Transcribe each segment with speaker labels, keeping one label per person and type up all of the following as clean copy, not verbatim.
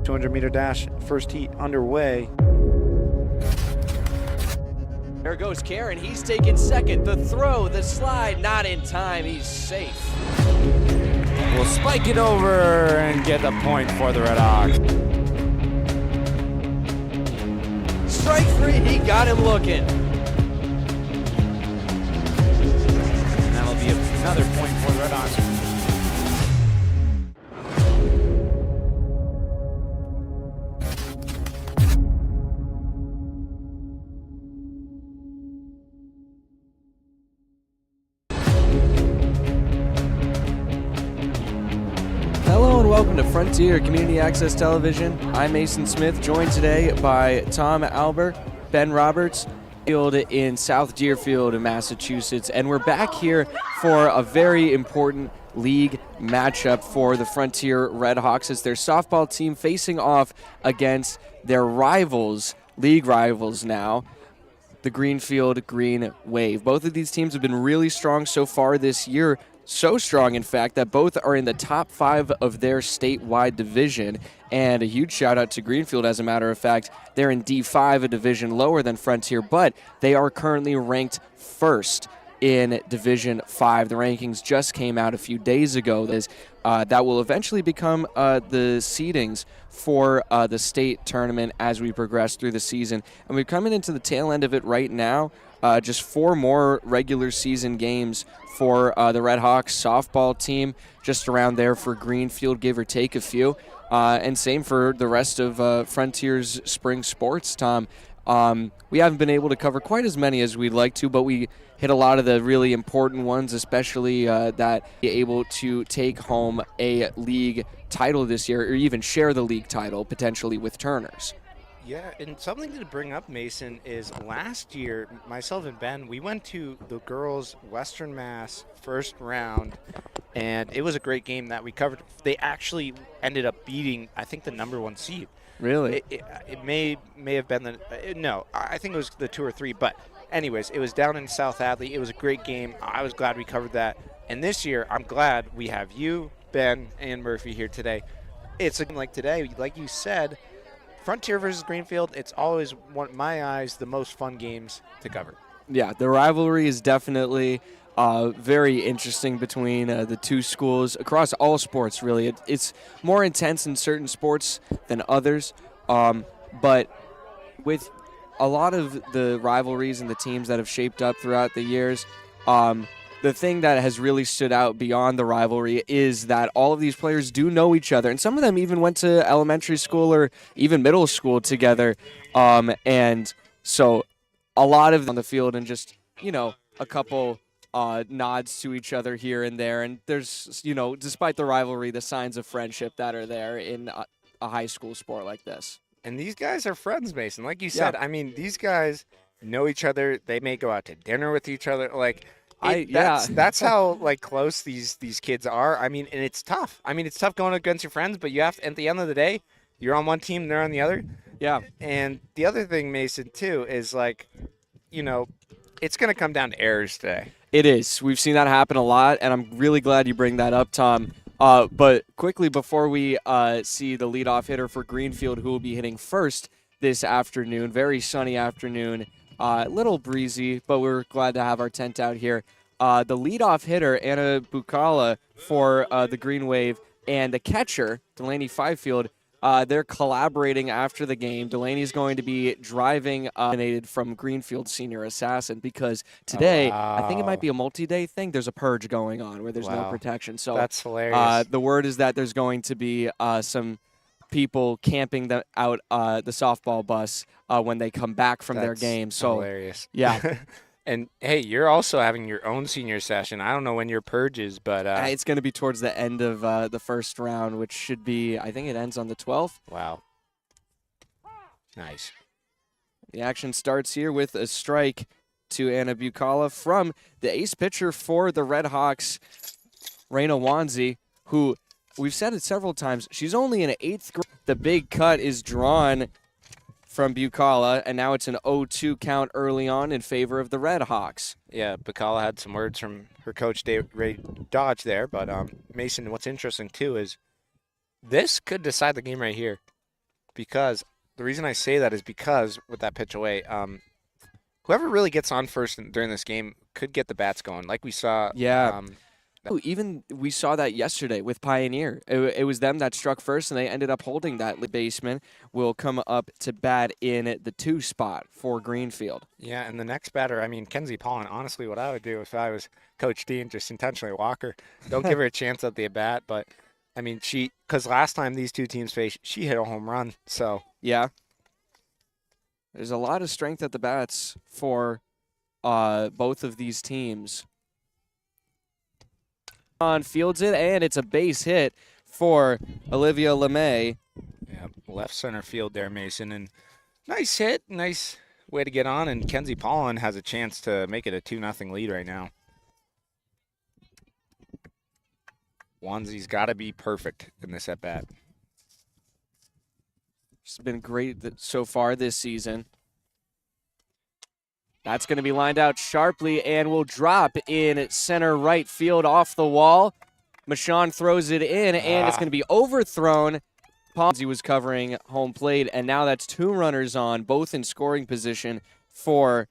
Speaker 1: 200-meter dash, first heat underway.
Speaker 2: There goes Karen. He's taking second. The throw, the slide, not in time. He's safe.
Speaker 3: We'll spike it over and get the point for the Redhawks.
Speaker 2: Strike three. He got him looking.
Speaker 3: And that'll be another point for the Redhawks.
Speaker 2: Hello and welcome to Frontier Community Access Television. I'm Mason Smith, joined today by Tom Albert, Ben Roberts, field in South Deerfield in Massachusetts, and we're back here for a very important league matchup for the Frontier Redhawks as their softball team facing off against their rivals, league rivals now, the Greenfield Greenwave. Both of these teams have been really strong so far this year. So strong, in fact, that both are in the top 5 of their statewide division. And a huge shout out to Greenfield, as a matter of fact. They're in D5, a division lower than Frontier, but they are currently ranked first in Division 5. The rankings just came out a few days ago. That will eventually become the seedings for the state tournament as we progress through the season. And we're coming into the tail end of it right now. Just 4 more regular season games for the Redhawks softball team, just around there for Greenfield, give or take a few. And same for the rest of Frontier's spring sports, Tom. We haven't been able to cover quite as many as we'd like to, but we hit a lot of the really important ones, especially that be able to take home a league title this year, or even share the league title potentially with Turners.
Speaker 1: Yeah, and something to bring up, Mason, is last year, myself and Ben, we went to the girls' Western Mass first round, and it was a great game that we covered. They actually ended up beating, I think, the #1 seed.
Speaker 2: Really?
Speaker 1: It may have been no, I think it was the 2 or 3, but anyways, it was down in South Hadley. It was a great game. I was glad we covered that. And this year, I'm glad we have you, Ben, and Murphy here today. It's like today, like you said, Frontier versus Greenfield, it's always, in my eyes, the most fun games to cover.
Speaker 2: Yeah, the rivalry is definitely very interesting between the two schools across all sports, really. It's more intense in certain sports than others, but with a lot of the rivalries and the teams that have shaped up throughout the years, the thing that has really stood out beyond the rivalry is that all of these players do know each other, and some of them even went to elementary school or even middle school together, and so a lot of them on the field and just, a couple nods to each other here and there, and there's, despite the rivalry, the signs of friendship that are there in a high school sport like this.
Speaker 1: And these guys are friends, Mason. Like you said, I mean, these guys know each other. They may go out to dinner with each other. That's how close these kids are. I mean, and it's tough. I mean, it's tough going against your friends, but you have to, at the end of the day, you're on one team, they're on the other.
Speaker 2: Yeah.
Speaker 1: And the other thing, Mason, too, is it's going to come down to errors today.
Speaker 2: It is. We've seen that happen a lot, and I'm really glad you bring that up, Tom. But quickly, before we see the leadoff hitter for Greenfield, who will be hitting first this afternoon, very sunny afternoon, a little breezy, but we're glad to have our tent out here. The leadoff hitter, Anna Bucala, for the Greenwave, and the catcher, Delaney Fifield, they're collaborating after the game. Delaney's going to be driving from Greenfield Senior Assassin because today, I think it might be a multi-day thing. There's a purge going on where there's no protection. So
Speaker 1: that's hilarious.
Speaker 2: The word is that there's going to be some people camping out the softball bus when they come back from their game. So
Speaker 1: hilarious.
Speaker 2: Yeah.
Speaker 1: And, hey, you're also having your own senior session. I don't know when your purge is, but
Speaker 2: it's going to be towards the end of the first round, which should be, I think it ends on the 12th.
Speaker 1: Wow. Nice.
Speaker 2: The action starts here with a strike to Anna Bucala from the ace pitcher for the Redhawks, Raina Wanzi, who we've said it several times. She's only in 8th grade. The big cut is drawn from Bucala, and now it's an 0-2 count early on in favor of the Redhawks.
Speaker 1: Yeah, Bucala had some words from her coach, Ray Dodge, there. But, Mason, what's interesting, too, is this could decide the game right here. because the reason I say that is because with that pitch away, whoever really gets on first during this game could get the bats going, like we saw.
Speaker 2: Yeah. Even we saw that yesterday with Pioneer. It was them that struck first, and they ended up holding that. Baseman will come up to bat in the 2 spot for Greenfield.
Speaker 1: Yeah, and the next batter, I mean, Kenzie Pollen, honestly, what I would do if I was Coach D and just intentionally walk her, don't give her a chance at the at-bat, but, I mean, because last time these two teams faced, she hit a home run, so.
Speaker 2: Yeah. There's a lot of strength at the bats for both of these teams. On fields it, and it's a base hit for Olivia LeMay.
Speaker 1: Yeah, left center field there, Mason, and nice hit, nice way to get on, and Kenzie Pollen has a chance to make it a 2-0 lead right now. Wanzi's got to be perfect in this at-bat.
Speaker 2: She's been great so far this season. That's going to be lined out sharply and will drop in center right field off the wall. Michon throws it in, and it's going to be overthrown. Ponzi was covering home plate, and now that's 2 runners on, both in scoring position for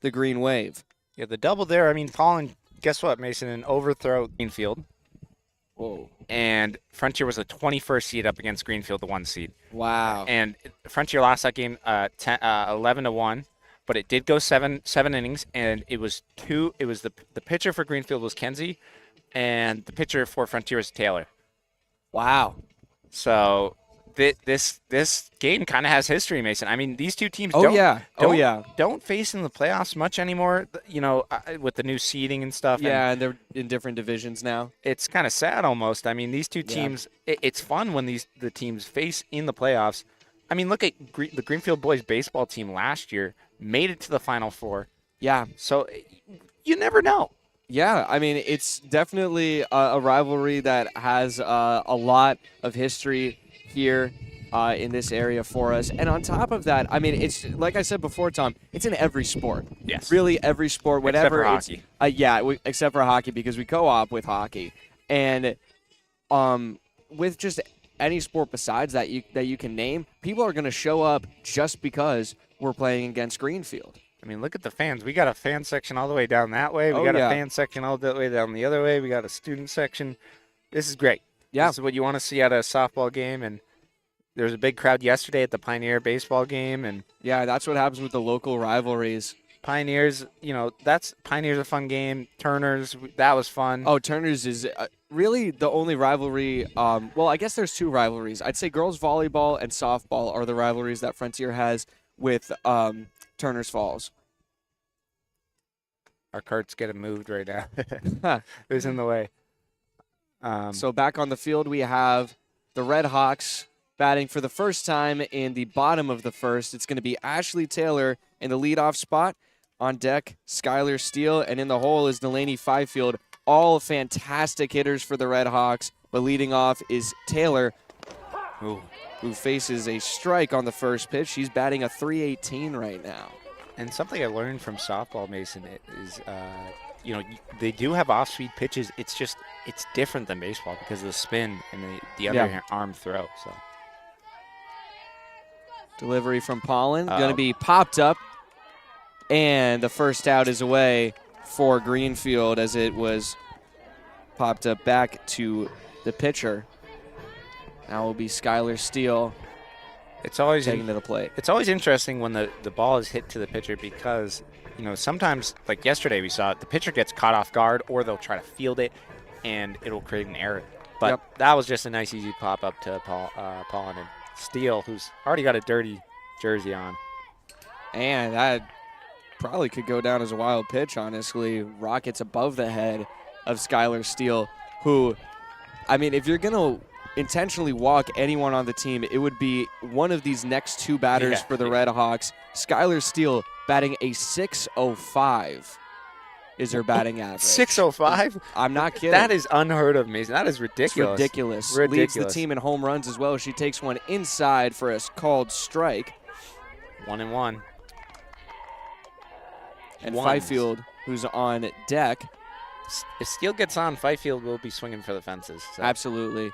Speaker 2: the Green Wave.
Speaker 1: Yeah, the double there, I mean, Pollen, guess what, Mason, an overthrow Greenfield.
Speaker 2: Whoa.
Speaker 1: And Frontier was the 21st seed up against Greenfield, the 1 seed.
Speaker 2: Wow.
Speaker 1: And Frontier lost that game 11-1. But it did go seven innings, and it was the pitcher for Greenfield was Kenzie, and the pitcher for Frontier was Taylor.
Speaker 2: Wow.
Speaker 1: So this game kind of has history, Mason. I mean, these two teams don't face in the playoffs much anymore, you know, with the new seeding and stuff.
Speaker 2: Yeah, and they're in different divisions now.
Speaker 1: It's kind of sad almost. I mean, these two teams, it's fun when the teams face in the playoffs. I mean, look at the Greenfield boys baseball team last year. Made it to the Final Four.
Speaker 2: Yeah.
Speaker 1: So you never know.
Speaker 2: Yeah, I mean, it's definitely a rivalry that has a lot of history here in this area for us. And on top of that, I mean, it's like I said before, Tom, it's in every sport.
Speaker 1: Yes.
Speaker 2: Really every sport, whatever.
Speaker 1: Except for hockey.
Speaker 2: Except for hockey, because we co-op with hockey. And with just any sport besides that you can name, people are going to show up just because we're playing against Greenfield.
Speaker 1: I mean, look at the fans. We got a fan section all the way down that way. We got a fan section all the way down the other way. We got a student section. This is great.
Speaker 2: Yeah.
Speaker 1: This is what you want to see at a softball game. And there was a big crowd yesterday at the Pioneer baseball game. And
Speaker 2: yeah, that's what happens with the local rivalries.
Speaker 1: Pioneers, you know, Pioneers a fun game. Turner's, that was fun.
Speaker 2: Oh, Turner's is really the only rivalry. Well, I guess there's 2 rivalries. I'd say girls volleyball and softball are the rivalries that Frontier has with Turner's Falls.
Speaker 1: Our cart's getting moved right now. It was in the way.
Speaker 2: So back on the field, we have the Redhawks batting for the first time in the bottom of the first. It's going to be Ashley Taylor in the leadoff spot. On deck, Skylar Steele, and in the hole is Delaney Fifield. All fantastic hitters for the Redhawks, but leading off is Taylor, who faces a strike on the first pitch. She's batting a .318 right now.
Speaker 1: And something I learned from softball, Mason, is, you know, they do have off-speed pitches. It's just, it's different than baseball because of the spin and the other arm throw. So
Speaker 2: delivery from Pollen, going to be popped up, and the first out is away for Greenfield as it was popped up back to the pitcher. Now will be Skylar Steele.
Speaker 1: It's always
Speaker 2: taking to the plate.
Speaker 1: It's always interesting when the ball is hit to the pitcher because, you know, sometimes, like yesterday we saw it, the pitcher gets caught off guard or they'll try to field it and it'll create an error. But that was just a nice, easy pop-up to Pollen and Steele, who's already got a dirty jersey on.
Speaker 2: And that probably could go down as a wild pitch, honestly. Rockets above the head of Skylar Steele, who, I mean, if you're going to intentionally walk anyone on the team, it would be one of these next 2 batters for the Redhawks. Skylar Steele batting a .605 is her batting average.
Speaker 1: .605?
Speaker 2: I'm not kidding.
Speaker 1: That is unheard of, Mason. That is ridiculous.
Speaker 2: It's ridiculous. Leads the team in home runs as well. She takes one inside for a called strike.
Speaker 1: 1-1.
Speaker 2: And Fifield, who's on deck.
Speaker 1: If Steele gets on, Fifield will be swinging for the fences. So.
Speaker 2: Absolutely.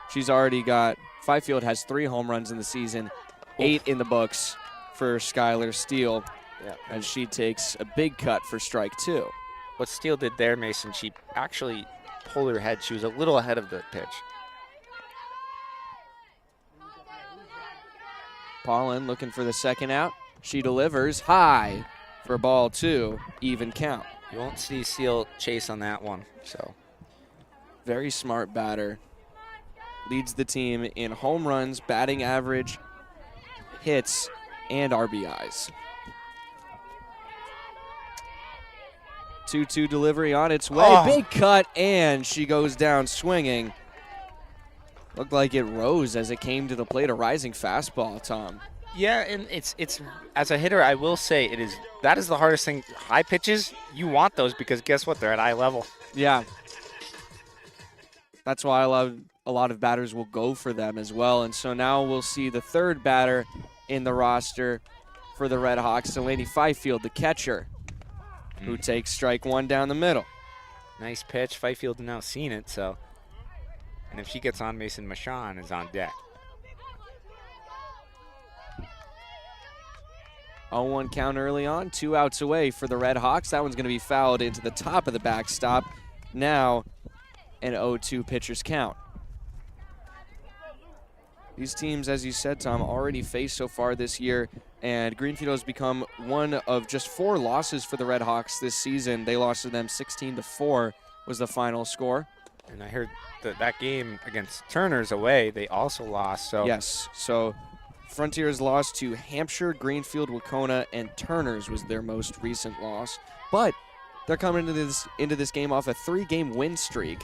Speaker 2: She's already got, Fifield has 3 home runs in the season, 8 in the books for Skylar Steele, as she takes a big cut for strike 2.
Speaker 1: What Steele did there, Mason, she actually pulled her head. She was a little ahead of the pitch.
Speaker 2: Paulin looking for the second out. She delivers high for ball 2, even count.
Speaker 1: You won't see Steele chase on that one. So
Speaker 2: very smart batter. Leads the team in home runs, batting average, hits, and RBIs. 2-2 delivery on its way.
Speaker 1: Oh.
Speaker 2: Big cut, and she goes down swinging. Looked like it rose as it came to the plate. A rising fastball, Tom.
Speaker 1: yeah, and it's as a hitter, I will say that is the hardest thing. High pitches, you want those because guess what? They're at eye level.
Speaker 2: Yeah. That's why a lot of batters will go for them as well. And so now we'll see the third batter in the roster for the Redhawks, Delaney Fifield, the catcher, who takes strike 1 down the middle.
Speaker 1: Nice pitch. Fifield now seen it, so. And if she gets on, Mason Machon is on deck.
Speaker 2: 0-1 count early on, 2 outs away for the Redhawks. That one's going to be fouled into the top of the backstop. Now an 0-2 pitcher's count. These teams, as you said, Tom, already faced so far this year, and Greenfield has become one of just 4 losses for the Redhawks this season. They lost to them 16-4 was the final score.
Speaker 1: And I heard that game against Turner's away, they also lost. So
Speaker 2: yes, so Frontiers lost to Hampshire, Greenfield, Wacona, and Turner's was their most recent loss. But they're coming into this game off a 3-game win streak.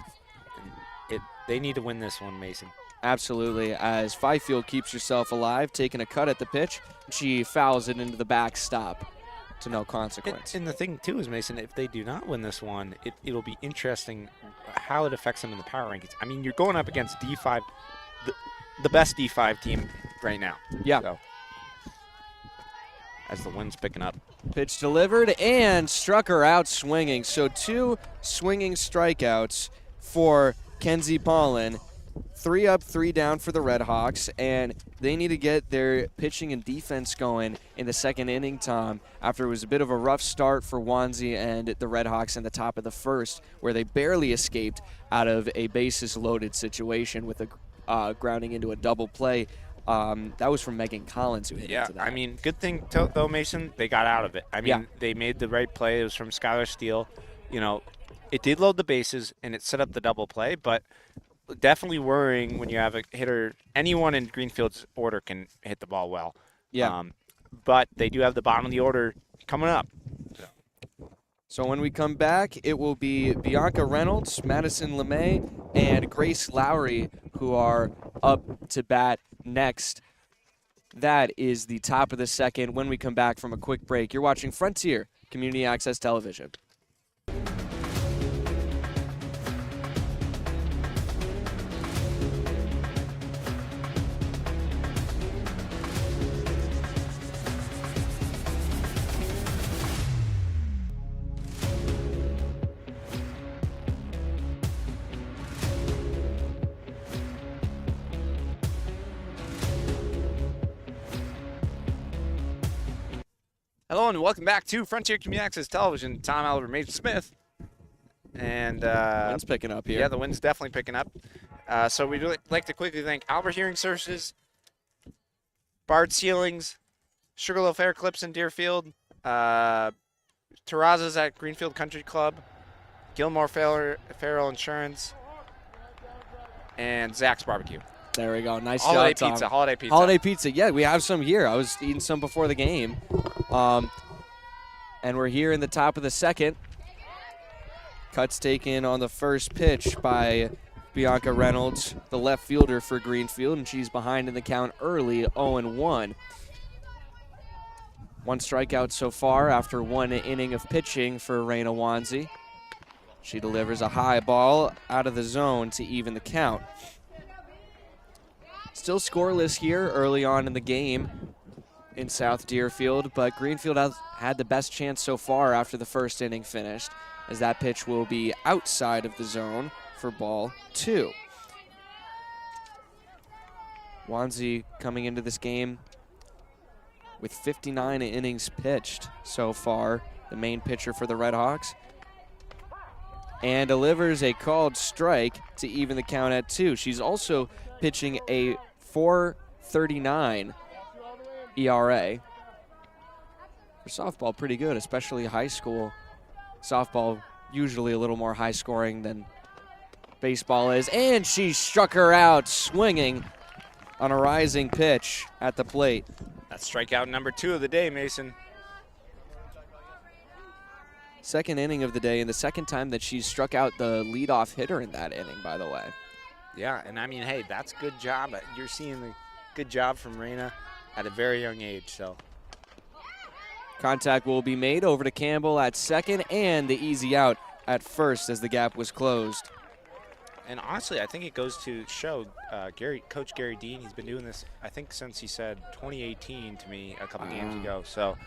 Speaker 1: They need to win this one, Mason.
Speaker 2: Absolutely, as Fifield keeps herself alive, taking a cut at the pitch. She fouls it into the backstop to no consequence.
Speaker 1: And the thing, too, is, Mason, if they do not win this one, it'll be interesting how it affects them in the power rankings. I mean, you're going up against D5, the best D5 team right now.
Speaker 2: Yeah.
Speaker 1: So, as the wind's picking up.
Speaker 2: Pitch delivered and struck her out swinging. So 2 swinging strikeouts for Kenzie Paulin. 3 up, 3 down for the Redhawks, and they need to get their pitching and defense going in the second inning, Tom, after it was a bit of a rough start for Wanzi and the Redhawks in the top of the first, where they barely escaped out of a bases-loaded situation with a grounding into a double play. That was from Megan Collins who hit into that.
Speaker 1: I mean, good thing, though, Mason, they got out of it. I mean, they made the right play. It was from Skylar Steele. You know, it did load the bases, and it set up the double play, but definitely worrying when you have a hitter. Anyone in Greenfield's order can hit the ball well.
Speaker 2: Yeah.
Speaker 1: But they do have the bottom of the order coming up.
Speaker 2: So when we come back, it will be Bianca Reynolds, Madison LeMay, and Grace Lowry who are up to bat next. That is the top of the second when we come back from a quick break. You're watching Frontier Community Access Television.
Speaker 1: Hello and welcome back to Frontier Community Access Television. Tom Albert, Mason Smith. And
Speaker 2: Wind's picking up here.
Speaker 1: Yeah, the wind's definitely picking up. So we'd like to quickly thank Albert Hearing Services, Bard Ceilings, Sugarloaf Air Clips in Deerfield, Terrazas at Greenfield Country Club, Gilmore Farrell Insurance, and Zach's Barbecue.
Speaker 2: There we go. Nice
Speaker 1: Holiday
Speaker 2: job, Tom.
Speaker 1: pizza. Holiday pizza.
Speaker 2: Holiday pizza. Yeah, we have some here. I was eating some before the game. And we're here in the top of the second. Cuts taken on the first pitch by Bianca Reynolds, the left fielder for Greenfield, and she's behind in the count early, 0-1. 1 strikeout so far after 1 inning of pitching for Raina Wanzi. She delivers a high ball out of the zone to even the count. Still scoreless here early on in the game in South Deerfield, but Greenfield has had the best chance so far after the first inning finished, as that pitch will be outside of the zone for ball 2. Wanzi coming into this game with 59 innings pitched so far, the main pitcher for the Redhawks, and delivers a called strike to even the count at 2. She's also pitching a .439 ERA. For softball, pretty good, especially high school. Softball usually a little more high scoring than baseball is, and she struck her out swinging on a rising pitch at the plate.
Speaker 1: That's strikeout number 2 of the day, Mason.
Speaker 2: Second inning of the day, and the second time that she's struck out the leadoff hitter in that inning, by the way.
Speaker 1: Yeah, and I mean, hey, that's good job. You're seeing the good job from Reyna at a very young age, so.
Speaker 2: Contact will be made over to Campbell at second, and the easy out at first as the gap was closed.
Speaker 1: And honestly, I think it goes to show Coach Gary Dean, he's been doing this, I think, since he said 2018 to me a couple games ago. So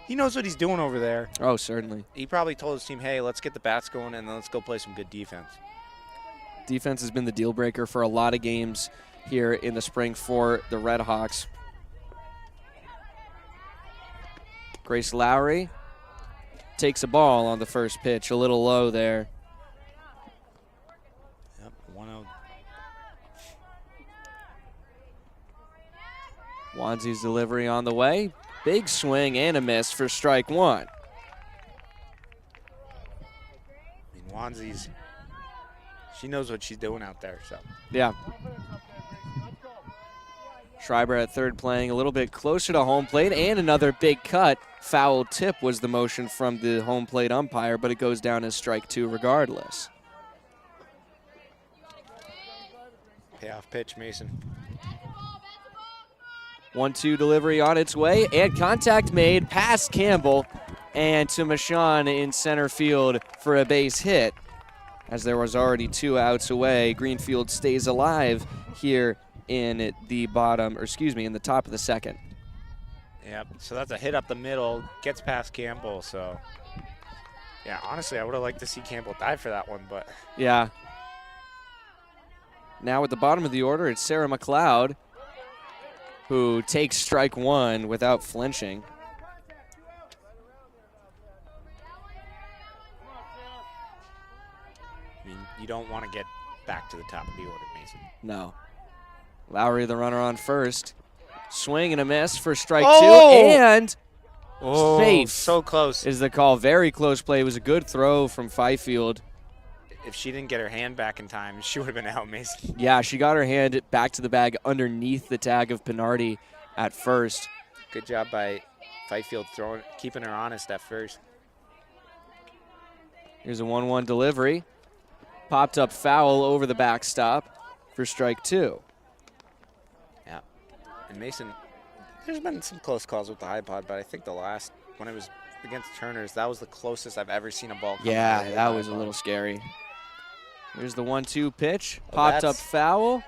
Speaker 1: he knows what he's doing over there.
Speaker 2: Oh, certainly.
Speaker 1: He probably told his team, hey, let's get the bats going and then let's go play some good defense.
Speaker 2: Defense has been the deal breaker for a lot of games here in the spring for the Redhawks. Grace Lowry takes a ball on the first pitch, a little low there.
Speaker 1: Yep, 1-0.
Speaker 2: Wanzi's delivery on the way. Big swing and a miss for strike 1.
Speaker 1: I mean, Wanzi's, she knows what she's doing out there, so.
Speaker 2: Yeah. Schreiber at third playing a little bit closer to home plate, and another big cut. Foul tip was the motion from the home plate umpire, but it goes down as strike 2 regardless.
Speaker 1: Payoff pitch, Mason.
Speaker 2: 1-2 delivery on its way, and contact made past Campbell and to Michon in center field for a base hit. As there was already 2 outs away, Greenfield stays alive here in the in the top of the second.
Speaker 1: Yep, so that's a hit up the middle, gets past Campbell, so. Yeah, honestly, I would have liked to see Campbell dive for that one, but.
Speaker 2: Yeah. Now at the bottom of the order, it's Sarah McLeod, who takes strike 1 without flinching.
Speaker 1: I mean, you don't want to get back to the top of the order, Mason.
Speaker 2: No. Lowry, the runner on first. Swing and a miss for strike 2, and safe.
Speaker 1: So close.
Speaker 2: Is the call. Very close play. It was a good throw from Fifield.
Speaker 1: If she didn't get her hand back in time, she would have been out, Mason.
Speaker 2: Yeah, she got her hand back to the bag underneath the tag of Pinardi at first.
Speaker 1: Good job by Fifield keeping her honest at first.
Speaker 2: Here's a 1-1 delivery. Popped up foul over the backstop for strike 2.
Speaker 1: Yeah. And Mason, there's been some close calls with the high pod, but I think the last, when it was against Turner's, that was the closest I've ever seen a ball come out of the
Speaker 2: that
Speaker 1: high
Speaker 2: was a
Speaker 1: pod.
Speaker 2: little scary. Here's the 1-2 pitch.
Speaker 1: Well,
Speaker 2: Popped up foul,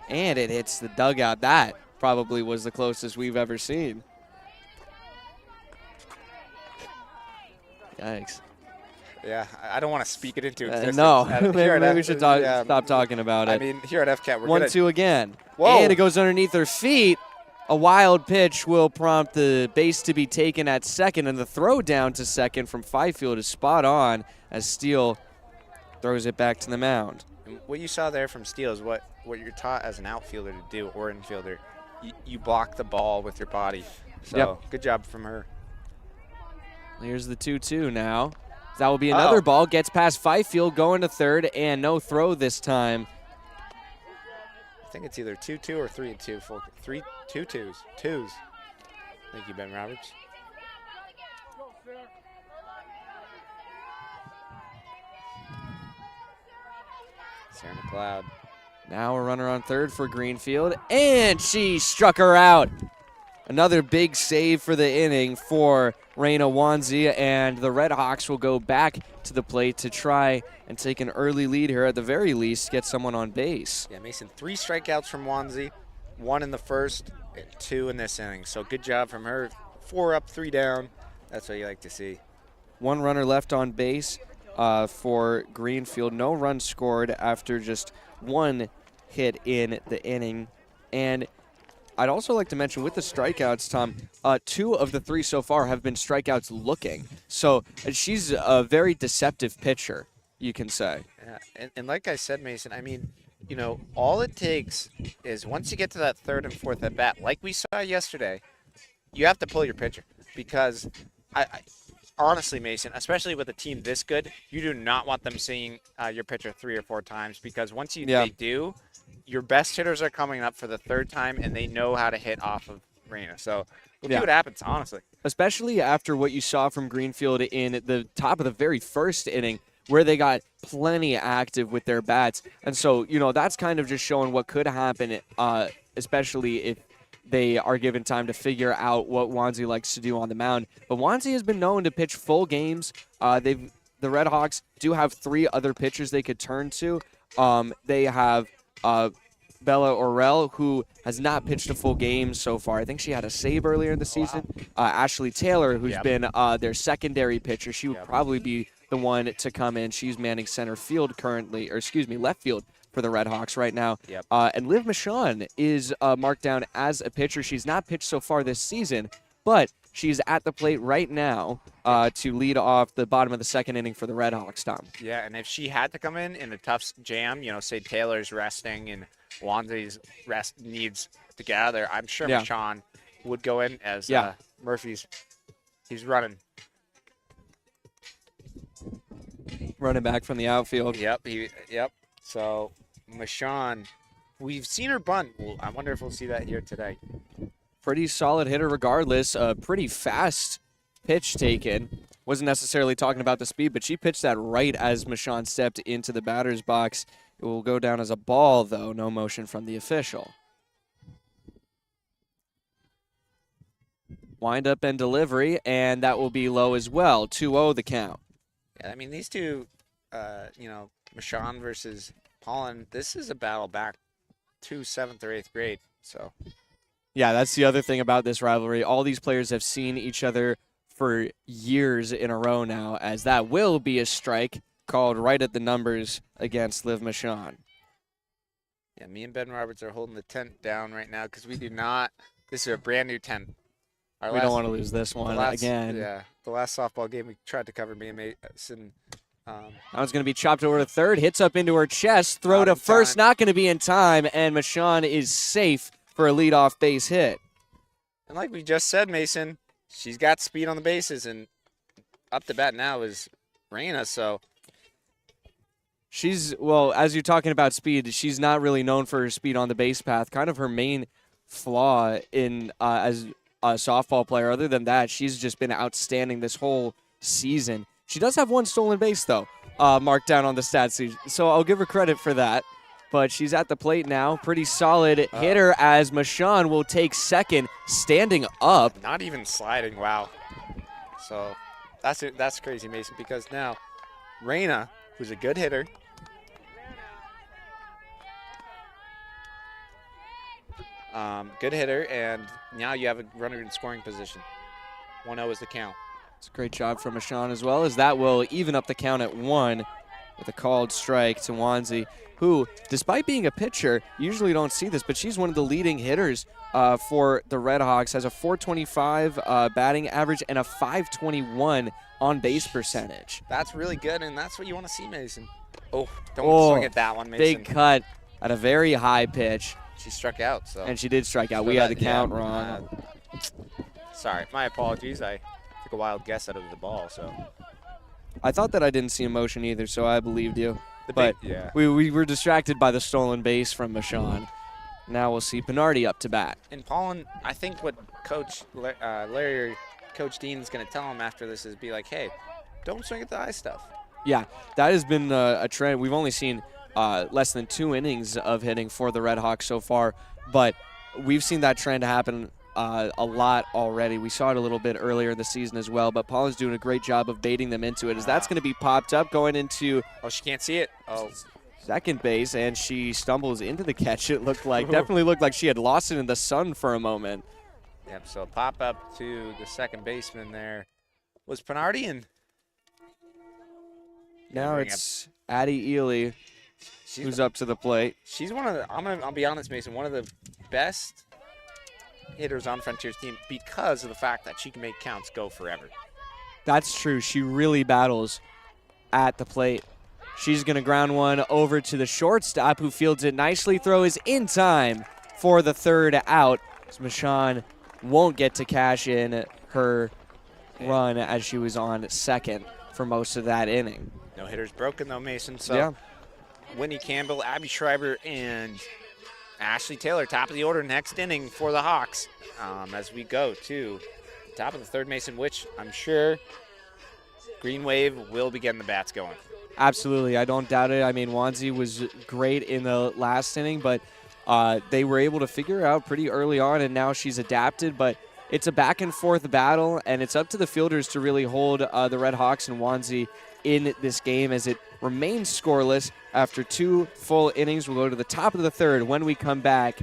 Speaker 2: and it hits the dugout. That probably was the closest we've ever seen. Yikes.
Speaker 1: Yeah, I don't want to speak it into existence.
Speaker 2: No,
Speaker 1: Here at
Speaker 2: maybe we should stop talking about it.
Speaker 1: I mean, here at FCAT, we're good
Speaker 2: 1-2 again.
Speaker 1: Whoa.
Speaker 2: And it goes underneath her feet. A wild pitch will prompt the base to be taken at second, and the throw down to second from Fifield is spot on as Steele throws it back to the mound.
Speaker 1: And what you saw there from Steele is what you're taught as an outfielder to do, or infielder. You block the ball with your body. So Good job from her.
Speaker 2: Here's the 2-2 now. That will be another ball. Gets past Fifield, going to third, and no throw this time.
Speaker 1: I think it's either 2-2 or 3-2. 2-2s. Twos. Thank you, Ben Roberts. Sarah McLeod.
Speaker 2: Now a runner on third for Greenfield, and she struck her out. Another big save for the inning for Reyna Wanzi, and the Redhawks will go back to the plate to try and take an early lead here, at the very least, get someone on base.
Speaker 1: Yeah, Mason, 3 strikeouts from Wanzi, 1 in the first, and 2 in this inning. So good job from her. 4 up, 3 down. That's what you like to see.
Speaker 2: 1 runner left on base for Greenfield. No runs scored after just 1 hit in the inning. And I'd also like to mention with the strikeouts, Tom, 2 of the 3 so far have been strikeouts looking. So she's a very deceptive pitcher, you can say.
Speaker 1: Yeah, and like I said, Mason, I mean, you know, all it takes is once you get to that 3rd and 4th at bat, like we saw yesterday, you have to pull your pitcher because I honestly, Mason, especially with a team this good, you do not want them seeing your pitcher 3 or 4 times because once they do, your best hitters are coming up for the 3rd time and they know how to hit off of Reina. So we'll see what happens, honestly.
Speaker 2: Especially after what you saw from Greenfield in the top of the very first inning, where they got plenty active with their bats. And so, you know, that's kind of just showing what could happen, especially if they are given time to figure out what Wanzi likes to do on the mound. But Wanzi has been known to pitch full games. The Redhawks do have 3 other pitchers they could turn to. They have Bella Orell, who has not pitched a full game so far. I think she had a save earlier in the season. Ashley Taylor, who's been their secondary pitcher. She would probably be the one to come in. She's manning center field currently, or excuse me, left field for the Redhawks right now. And Liv Michon is marked down as a pitcher. She's not pitched so far this season, but she's at the plate right now to lead off the bottom of the 2nd inning for the Redhawks, Tom.
Speaker 1: Yeah, and if she had to come in a tough jam, you know, say Taylor's resting and Wanzi's rest needs to gather, I'm sure Michon would go in as Murphy's. He's running
Speaker 2: back from the outfield.
Speaker 1: Yep. So Michon, we've seen her bunt. Well, I wonder if we'll see that here today.
Speaker 2: Pretty solid hitter regardless. Pretty fast pitch taken. Wasn't necessarily talking about the speed, but she pitched that right as Michon stepped into the batter's box. It will go down as a ball, though. No motion from the official. Wind up and delivery, and that will be low as well. 2-0 the count.
Speaker 1: Yeah, I mean, these two, you know, Michon versus Pollen, this is a battle back to 7th or 8th grade. So,
Speaker 2: yeah, that's the other thing about this rivalry. All these players have seen each other for years in a row now, as that will be a strike called right at the numbers against Liv Michon.
Speaker 1: Yeah, me and Ben Roberts are holding the tent down right now because we do not. This is a brand new tent.
Speaker 2: We don't want to lose this one again.
Speaker 1: Yeah, the last softball game we tried to cover me and Mason.
Speaker 2: That one's going to be chopped over to 3rd, hits up into her chest, throw to 1st, not going to be in time, and Michon is safe for a leadoff base hit.
Speaker 1: And like we just said, Mason, she's got speed on the bases, and up to bat now is Reina, so.
Speaker 2: She's, well, as you're talking about speed, she's not really known for her speed on the base path. Kind of her main flaw in as a softball player. Other than that, she's just been outstanding this whole season. She does have 1 stolen base, though, marked down on the stat sheet, so I'll give her credit for that. But she's at the plate now. Pretty solid hitter as Michon will take 2nd, standing up.
Speaker 1: Not even sliding, wow. So that's crazy, Mason, because now Reina, who's a good hitter, and now you have a runner in scoring position. 1-0 is the count.
Speaker 2: It's a great job from Michon as well, as that will even up the count at 1 with a called strike to Wanzi, who, despite being a pitcher, you usually don't see this, but she's one of the leading hitters for the Redhawks, has a .425 batting average and a .521 on-base percentage.
Speaker 1: That's really good, and that's what you want to see, Mason. Oh, don't swing at that one, Mason.
Speaker 2: Big cut at a very high pitch.
Speaker 1: She struck out. So.
Speaker 2: And she did strike out. We had the count wrong.
Speaker 1: Sorry, my apologies. I took a wild guess that it was the ball. So
Speaker 2: I thought that I didn't see a motion either, so I believed you. But we were distracted by the stolen base from Michon. Now we'll see Pinardi up to bat.
Speaker 1: And Pollen, I think what Coach Larry or Coach Dean is going to tell him after this is be like, hey, don't swing at the high stuff. Yeah,
Speaker 2: that has been a trend. We've only seen less than 2 innings of hitting for the Redhawks so far, but we've seen that trend happen a lot already. We saw it a little bit earlier in the season as well, but Pollen's doing a great job of baiting them into it, as that's going to be popped up going into
Speaker 1: she can't see it.
Speaker 2: Second base, and she stumbles into the catch. It looked like, definitely looked like she had lost it in the sun for a moment.
Speaker 1: Yep, so pop up to the second baseman there was Pinardi, and
Speaker 2: now it's Addie Ely who's up to the plate.
Speaker 1: She's one of the, I'll be honest, Mason, one of the best hitters on Frontier's team because of the fact that she can make counts go forever.
Speaker 2: That's true. She really battles at the plate. She's going to ground one over to the shortstop, who fields it nicely. Throw is in time for the third out. Mashawn won't get to cash in her run as she was on second for most of that inning.
Speaker 1: No hitters broken, though, Mason. So
Speaker 2: yeah.
Speaker 1: Winnie Campbell, Abby Schreiber, and Ashley Taylor, top of the order next inning for the Hawks as we go to the top of the third, Mason, which I'm sure Greenwave will be getting the bats going.
Speaker 2: Absolutely. I don't doubt it. I mean, Wanzi was great in the last inning, but they were able to figure it out pretty early on, and now she's adapted. But it's a back-and-forth battle, and it's up to the fielders to really hold the Redhawks and Wanzi in this game as it remains scoreless after 2 full innings. We'll go to the top of the third when we come back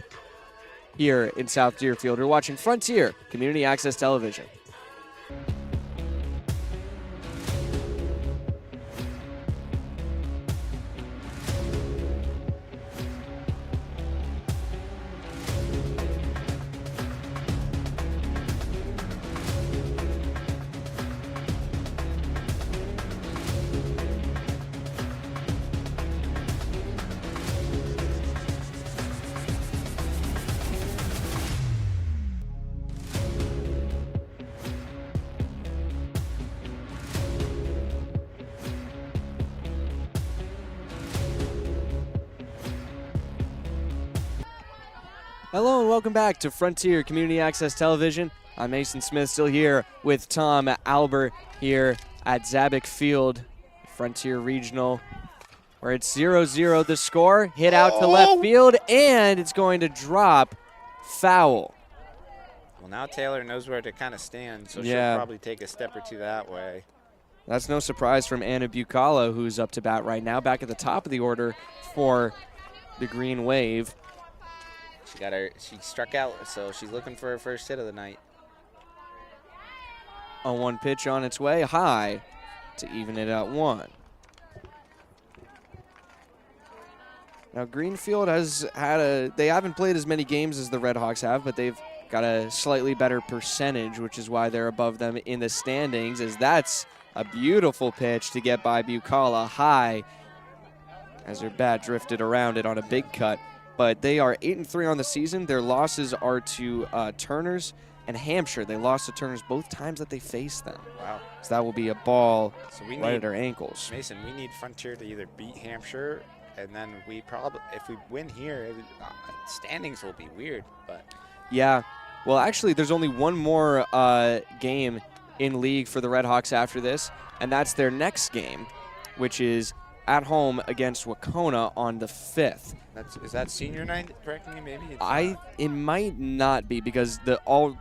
Speaker 2: here in South Deerfield. We're watching Frontier Community Access Television. Hello and welcome back to Frontier Community Access Television. I'm Mason Smith, still here with Tom Albert here at Zabick Field, Frontier Regional, where it's 0-0 the score. Hit out to left field, and it's going to drop foul.
Speaker 1: Well, now Taylor knows where to kind of stand, so
Speaker 2: Yeah.
Speaker 1: she'll probably take a step or two that way.
Speaker 2: That's no surprise from Anna Bucala, who's up to bat right now, back at the top of the order for the Green Wave.
Speaker 1: She struck out, so she's looking for her first hit of the night.
Speaker 2: A 1 pitch on its way, high to even it at 1. Now Greenfield has had they haven't played as many games as the Redhawks have, but they've got a slightly better percentage, which is why they're above them in the standings, as that's a beautiful pitch to get by Bucala high as her bat drifted around it on a big cut. But they are 8-3 on the season. Their losses are to Turners and Hampshire. They lost to Turners both times that they faced them.
Speaker 1: Wow.
Speaker 2: So that will be a ball right at
Speaker 1: need,
Speaker 2: her ankles.
Speaker 1: Mason, we need Frontier to either beat Hampshire, and then we probably, if we win here, standings will be weird. But
Speaker 2: yeah. Well, actually, there's only one more game in league for the Redhawks after this, and that's their next game, which is at home against Wacona on the 5th.
Speaker 1: Is that senior night? Correct me, maybe.
Speaker 2: It might not be, because all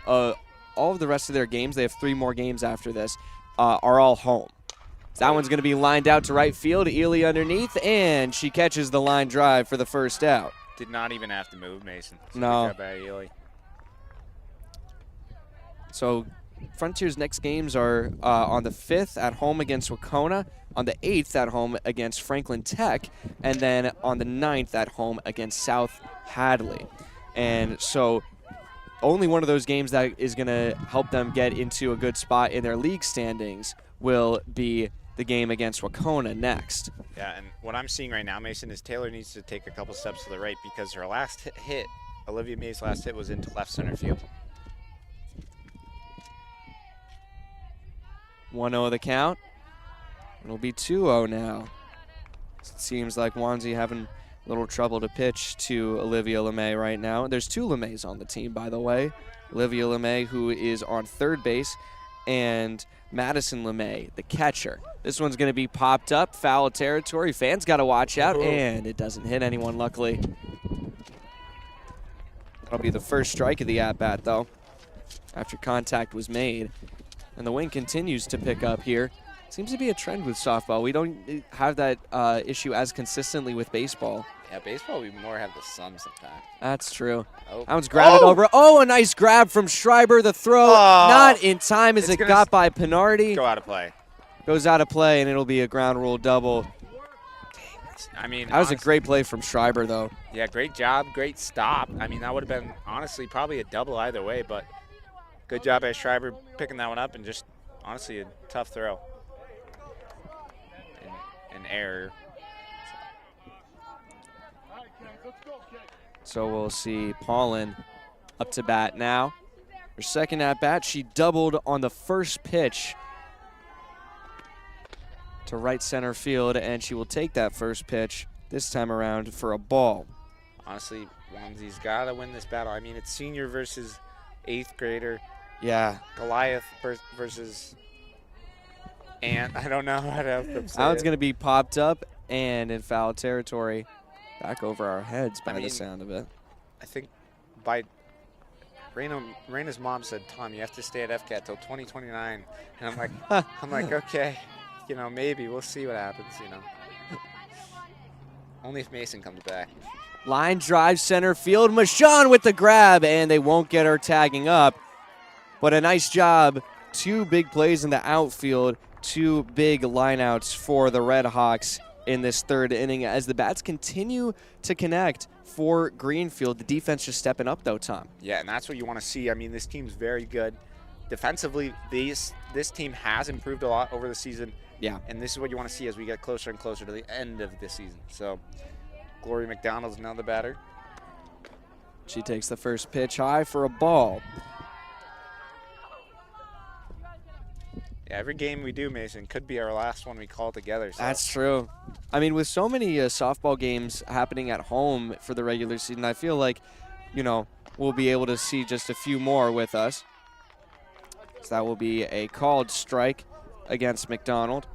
Speaker 2: of the rest of their games, they have 3 more games after this, are all home. So that one's going to be lined out to right field. Ely underneath, and she catches the line drive for the first out.
Speaker 1: Did not even have to move, Mason.
Speaker 2: No.
Speaker 1: Good job by Ely.
Speaker 2: So Frontier's next games are on the 5th at home against Wacona, on the 8th at home against Franklin Tech, and then on the 9th at home against South Hadley. And so only one of those games that is going to help them get into a good spot in their league standings will be the game against Wacona next.
Speaker 1: Yeah, and what I'm seeing right now, Mason, is Taylor needs to take a couple steps to the right, because her last hit, Olivia May's last hit, was into left center field.
Speaker 2: 1-0 the count. It'll be 2-0 now. It seems like Wanzi having a little trouble to pitch to Olivia LeMay right now. There's 2 LeMays on the team, by the way. Olivia LeMay, who is on third base, and Madison LeMay, the catcher. This one's going to be popped up, foul territory. Fans got to watch out, and it doesn't hit anyone, luckily. That'll be the first strike of the at-bat, though, after contact was made. And the wind continues to pick up here. Seems to be a trend with softball. We don't have that issue as consistently with baseball.
Speaker 1: Yeah, baseball, we more have the sun sometimes.
Speaker 2: That's true.
Speaker 1: Oh.
Speaker 2: That one's grounded over. Oh, a nice grab from Schreiber. The throw not in time as it got by Pinardi.
Speaker 1: Go out of play.
Speaker 2: Goes out of play, and it'll be a ground rule double.
Speaker 1: I mean,
Speaker 2: That was a great play from Schreiber, though.
Speaker 1: Yeah, great job, great stop. I mean, that would have been, honestly, probably a double either way, but good job by Schreiber picking that one up and just, honestly, a tough throw. An error.
Speaker 2: So we'll see Paulin up to bat now. Her second at bat, she doubled on the first pitch to right center field, and she will take that first pitch this time around for a ball.
Speaker 1: Honestly, Wanzi's got to win this battle. I mean, it's senior versus 8th grader.
Speaker 2: Yeah.
Speaker 1: Goliath versus Ant. I don't know how to say
Speaker 2: That one's
Speaker 1: it.
Speaker 2: going to be popped up and in foul territory, back over our heads by the sound of it.
Speaker 1: I think by Raina's mom said, Tom, you have to stay at FCAT till 2029. And I'm like, okay, you know, maybe we'll see what happens, you know. Only if Mason comes back.
Speaker 2: Line drive center field. Michon with the grab, and they won't get her tagging up. But a nice job. 2 big plays in the outfield. 2 big lineouts for the Redhawks in this 3rd inning as the bats continue to connect for Greenfield. The defense just stepping up, though, Tom.
Speaker 1: Yeah, and that's what you want to see. I mean, this team's very good. Defensively, this team has improved a lot over the season.
Speaker 2: Yeah.
Speaker 1: And this is what you want to see as we get closer and closer to the end of this season. So, Gloria McDonald's now the batter.
Speaker 2: She takes the first pitch high for a ball.
Speaker 1: Yeah, every game we do, Mason, could be our last one we call together. So.
Speaker 2: That's true. I mean, with so many softball games happening at home for the regular season, I feel like, you know, we'll be able to see just a few more with us. So that will be a called strike against McDonald.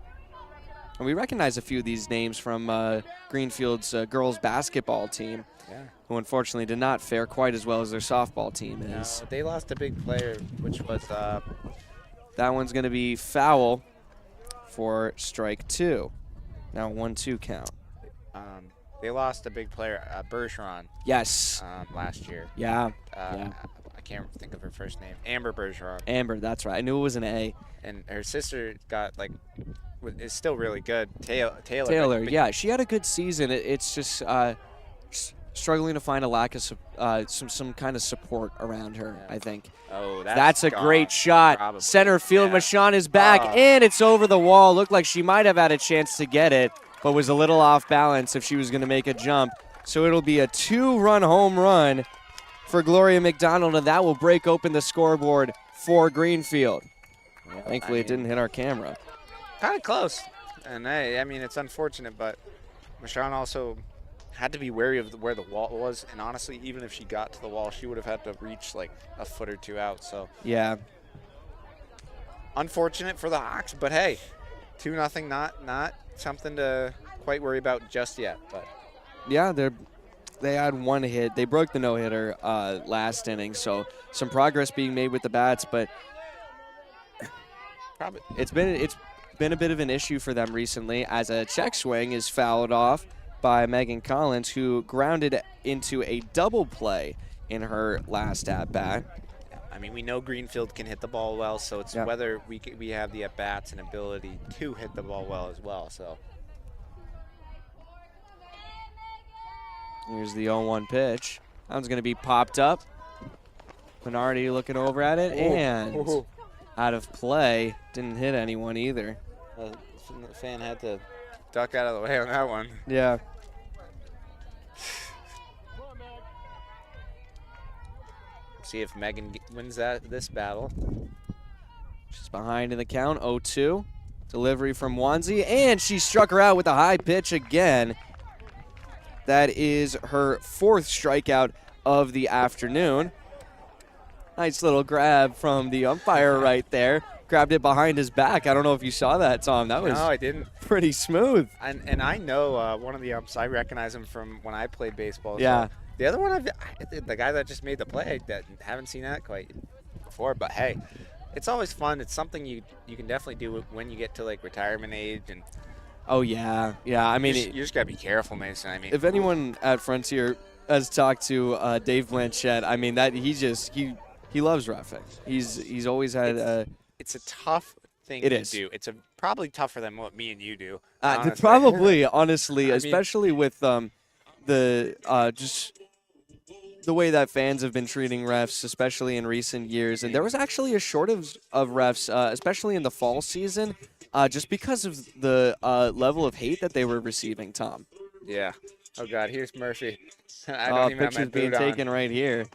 Speaker 2: And we recognize a few of these names from Greenfield's girls basketball team, who unfortunately did not fare quite as well as their softball team is.
Speaker 1: No, they lost a big player, which was...
Speaker 2: that one's going to be foul for strike 2. Now 1-2 count.
Speaker 1: They lost a big player, Bergeron.
Speaker 2: Yes.
Speaker 1: Last year.
Speaker 2: Yeah.
Speaker 1: I can't think of her first name. Amber Bergeron.
Speaker 2: Amber, that's right. I knew it was an A.
Speaker 1: And her sister got is still really good.
Speaker 2: Taylor, yeah, she had a good season. It's just struggling to find a lack of some kind of support around her. Yeah. I think.
Speaker 1: Oh,
Speaker 2: that's a great shot.
Speaker 1: Probably.
Speaker 2: Center field. Michon is back, and it's over the wall. Looked like she might have had a chance to get it, but was a little off balance if she was going to make a jump. So it'll be a 2-run home run for Gloria McDonald, and that will break open the scoreboard for Greenfield. Yeah, thankfully, it didn't hit our camera.
Speaker 1: Kind of close. And I mean, it's unfortunate, but Michon also had to be wary of where the wall was. And honestly, even if she got to the wall, she would have had to reach like a foot or 2 out. So
Speaker 2: yeah,
Speaker 1: unfortunate for the Hawks. But hey, 2-0, not something to quite worry about just yet. But
Speaker 2: yeah, they had 1 hit. They broke the no-hitter last inning, so some progress being made with the bats. But
Speaker 1: probably
Speaker 2: it's been a bit of an issue for them recently as a check swing is fouled off by Megan Collins, who grounded into a double play in her last at-bat.
Speaker 1: I mean, we know Greenfield can hit the ball well, so it's whether we have the at-bats and ability to hit the ball well as well. So
Speaker 2: here's the 0-1 pitch. That one's going to be popped up. Bernardi looking over at it, and out of play. Didn't hit anyone either.
Speaker 1: The fan had to duck out of the way on that one.
Speaker 2: Yeah.
Speaker 1: See if Megan wins this battle.
Speaker 2: She's behind in the count, 0-2. Delivery from Wanzi, and she struck her out with a high pitch again. That is her 4th strikeout of the afternoon. Nice little grab from the umpire right there. Grabbed it behind his back. I don't know if you saw that, Tom. That was
Speaker 1: no, I didn't.
Speaker 2: Pretty smooth.
Speaker 1: And I know one of the umps. I recognize him from when I played baseball.
Speaker 2: Yeah.
Speaker 1: So the other one, the guy that just made the play, that haven't seen that quite before. But hey, it's always fun. It's something you can definitely do when you get to like retirement age. And
Speaker 2: oh yeah, yeah. I mean,
Speaker 1: you just gotta be careful, Mason. I mean,
Speaker 2: if anyone at Frontier has talked to Dave Blanchette, I mean that he loves roughing. He's always had
Speaker 1: it's a tough thing
Speaker 2: It
Speaker 1: to
Speaker 2: is.
Speaker 1: do. It's probably tougher than what me and you do.
Speaker 2: Probably, honestly,
Speaker 1: I mean-
Speaker 2: especially with just the way that fans have been treating refs, especially in recent years. And there was actually a shortage of refs, especially in the fall season, just because of the level of hate that they were receiving, Tom.
Speaker 1: Yeah. Oh, God. Here's Murphy. I don't even have my
Speaker 2: Picture's being
Speaker 1: boot on.
Speaker 2: taken right here.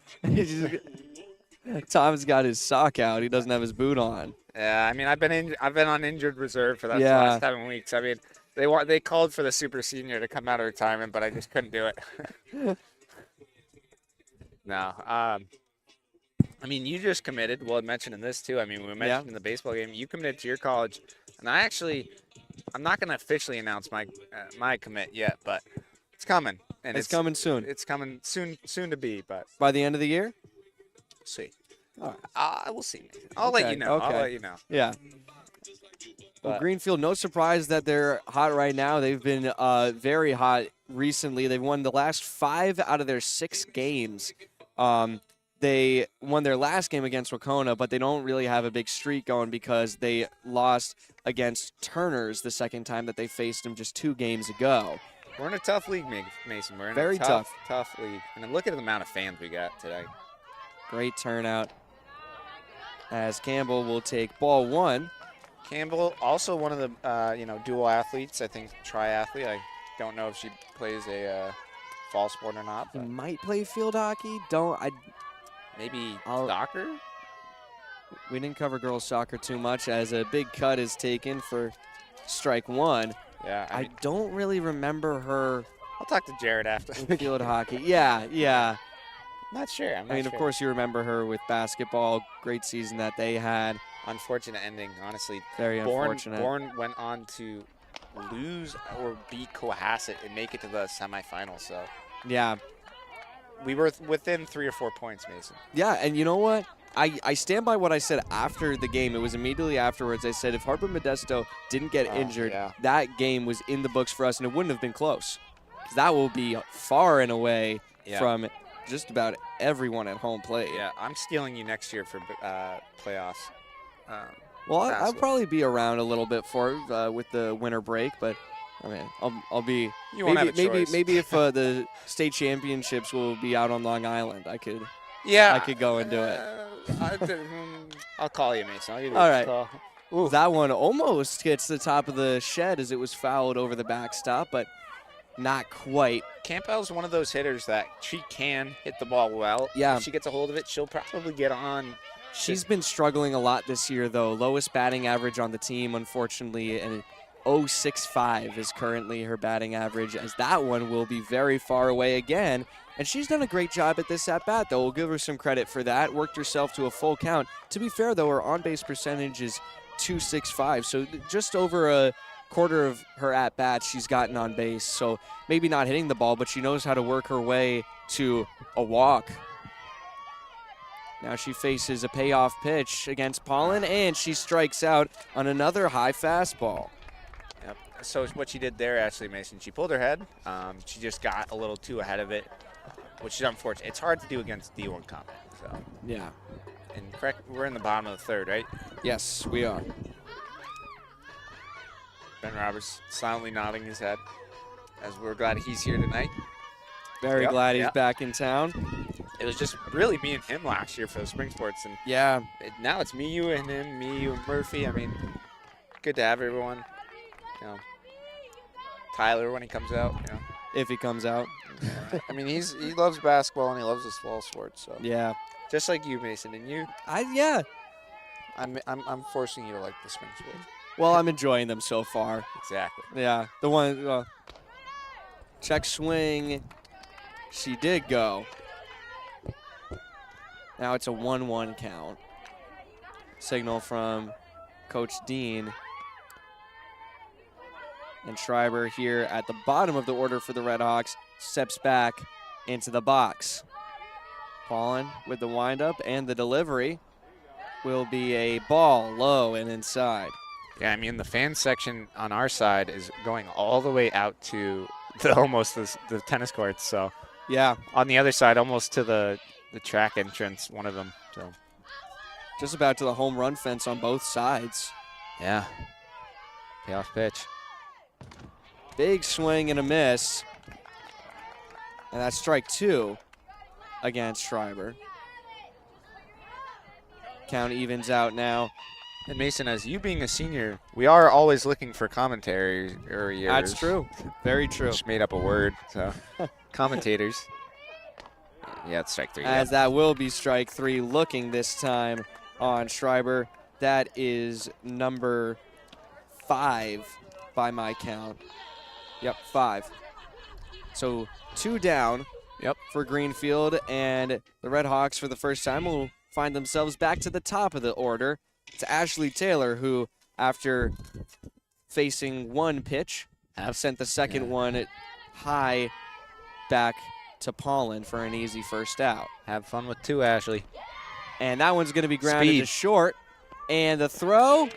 Speaker 2: Tom's got his sock out. He doesn't have his boot on.
Speaker 1: Yeah, I mean, I've been on injured reserve for the
Speaker 2: Yeah.
Speaker 1: last 7 weeks. I mean, they called for the super senior to come out of retirement, but I just couldn't do it. No. I mean, you just committed. Well, I mentioned in this too. I mean, we mentioned in the baseball game, you committed to your college, and I'm not going to officially announce my commit yet, but it's coming. And
Speaker 2: It's coming soon.
Speaker 1: It's coming soon to be, but
Speaker 2: By the end of the year?
Speaker 1: we'll see.
Speaker 2: All right.
Speaker 1: We'll see. I'll let you know.
Speaker 2: Okay.
Speaker 1: I'll let you know.
Speaker 2: Yeah. Well,
Speaker 1: But-
Speaker 2: Greenfield, no surprise that they're hot right now. They've been very hot recently. They've won the last 5 out of their 6 games. They won their last game against Wacona, but they don't really have a big streak going because they lost against Turners the second time that they faced them just 2 games ago.
Speaker 1: We're in a tough league, Mason. We're in
Speaker 2: Very
Speaker 1: a tough league. And then look at the amount of fans we got today.
Speaker 2: Great turnout as Campbell will take ball 1.
Speaker 1: Campbell, also one of the dual athletes. I think triathlete. I don't know if she plays a fall sport or not.
Speaker 2: He
Speaker 1: But
Speaker 2: might play field hockey.
Speaker 1: maybe
Speaker 2: I'll-
Speaker 1: soccer.
Speaker 2: We didn't cover girls soccer too much as a big cut is taken for strike 1.
Speaker 1: Yeah, I
Speaker 2: I
Speaker 1: mean,
Speaker 2: don't really remember her
Speaker 1: I'll talk to Jared after.
Speaker 2: field hockey. Yeah.
Speaker 1: Not sure. I'm not
Speaker 2: I mean,
Speaker 1: sure.
Speaker 2: of course, you remember her with basketball. Great season that they had.
Speaker 1: Unfortunate ending, honestly.
Speaker 2: Very unfortunate.
Speaker 1: Bourne went on to lose or beat Cohasset and make it to the semifinals. So
Speaker 2: Yeah.
Speaker 1: we were within 3 or 4 points, Mason.
Speaker 2: Yeah, and you know what? I stand by what I said after the game. It was immediately afterwards. I said if Harper Modesto didn't get injured,
Speaker 1: yeah.
Speaker 2: that game was in the books for us, and it wouldn't have been close. That will be far and away from just about everyone at home plate.
Speaker 1: Yeah, I'm stealing you next year for playoffs.
Speaker 2: Well, I'll
Speaker 1: basketball.
Speaker 2: probably be around a little bit for with the winter break, but I mean, I'll be.
Speaker 1: You won't have a choice.
Speaker 2: Maybe if the state championships will be out on Long Island, I could go and do it.
Speaker 1: I'll call you, Mason. I'll give you
Speaker 2: All
Speaker 1: a
Speaker 2: right.
Speaker 1: call.
Speaker 2: That one almost hits the top of the shed as it was fouled over the backstop, but not quite.
Speaker 1: Campbell's one of those hitters that she can hit the ball well.
Speaker 2: Yeah.
Speaker 1: If she gets a hold of it, she'll probably get on.
Speaker 2: She's been struggling a lot this year, though. Lowest batting average on the team, unfortunately, and 0.65 is currently her batting average, as that one will be very far away again. And she's done a great job at this at-bat, though. We'll give her some credit for that. Worked herself to a full count. To be fair, though, her on-base percentage is .265, so just over a quarter of her at-bats she's gotten on base. So maybe not hitting the ball, but she knows how to work her way to a walk. Now she faces a payoff pitch against Pollen, and she strikes out on another high fastball.
Speaker 1: Yep. So what she did there, actually, Mason, she pulled her head. She just got a little too ahead of it, which is unfortunate. It's hard to do against D1 comp. So.
Speaker 2: Yeah.
Speaker 1: And correct, we're in the bottom of the 3rd, right?
Speaker 2: Yes, we are.
Speaker 1: Ben Roberts silently nodding his head, as we're glad he's here tonight.
Speaker 2: Very glad he's back in town.
Speaker 1: It was just really me and him last year for the spring sports, and
Speaker 2: Yeah.
Speaker 1: now it's me, you, and him, me, you, and Murphy. I mean, good to have everyone. You know, Tyler when he comes out. You know,
Speaker 2: If he comes out.
Speaker 1: I mean he loves basketball and he loves his fall sports. So
Speaker 2: Yeah.
Speaker 1: just like you, Mason, and you,
Speaker 2: Yeah.
Speaker 1: I'm forcing you to like the spring sports.
Speaker 2: Well, I'm enjoying them so far.
Speaker 1: Exactly.
Speaker 2: Yeah. The one, check swing. She did go. Now it's a 1-1 count. Signal from Coach Dean. And Schreiber here at the bottom of the order for the Redhawks steps back into the box. Pollen with the windup and the delivery will be a ball low and inside.
Speaker 1: Yeah, I mean the fan section on our side is going all the way out to almost the tennis courts. So
Speaker 2: Yeah,
Speaker 1: on the other side, almost to the track entrance, one of them. So
Speaker 2: just about to the home run fence on both sides.
Speaker 3: Yeah. Payoff pitch.
Speaker 2: Big swing and a miss. And that's strike 2 against Schreiber. Count evens out now.
Speaker 1: And Mason, as you being a senior, we are always looking for commentary.
Speaker 2: That's true. Very true.
Speaker 1: Just made up a word. So commentators. Yeah, it's strike 3.
Speaker 2: As that will be strike 3, looking this time on Schreiber. That is number 5 by my count. Yep, 5. So 2 down.
Speaker 1: Yep.
Speaker 2: For Greenfield, and the Redhawks for the first time will find themselves back to the top of the order. It's Ashley Taylor who, after facing one pitch, sent the second one high back to Pollen for an easy first out.
Speaker 1: Have fun with 2, Ashley.
Speaker 2: And that one's going to be grounded
Speaker 1: Speed.
Speaker 2: to short. And the throw is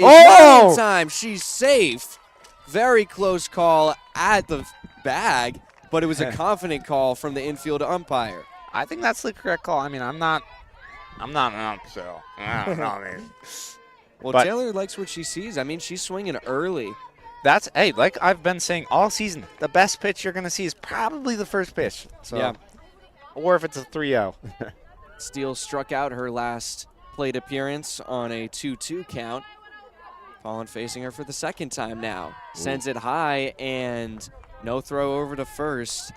Speaker 1: Oh!
Speaker 2: running time. She's safe. Very close call at the bag, but it was a confident call from the infield umpire.
Speaker 1: I think that's the correct call. I mean, I'm not an ump, so I don't know. I mean,
Speaker 2: Well,
Speaker 1: but
Speaker 2: Taylor likes what she sees. I mean, she's swinging early.
Speaker 1: that's, hey, like I've been saying all season, the best pitch you're going to see is probably the first pitch. So,
Speaker 2: Yeah.
Speaker 1: Or if it's a 3-0.
Speaker 2: Steele struck out her last plate appearance on a 2-2 count. Pollen facing her for the second time now. Sends it high, and no throw over to first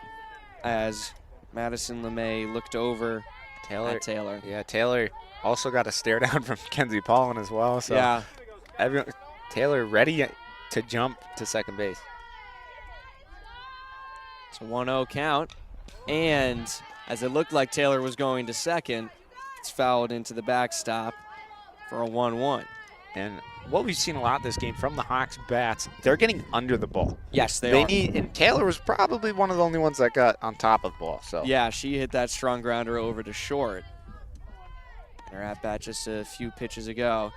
Speaker 2: as Madison LeMay looked over at Taylor.
Speaker 1: Yeah, Taylor also got a stare down from Kenzie Pollen as well. So
Speaker 2: Yeah.
Speaker 1: Taylor ready to jump to second base.
Speaker 2: It's a 1-0 count. And as it looked like Taylor was going to second, it's fouled into the backstop for a 1-1.
Speaker 1: And what we've seen a lot this game from the Hawks bats, they're getting under the ball.
Speaker 2: Yes, they are.
Speaker 1: And Taylor was probably one of the only ones that got on top of the ball. So
Speaker 2: Yeah, she hit that strong grounder over to short. Her at bat just a few pitches ago.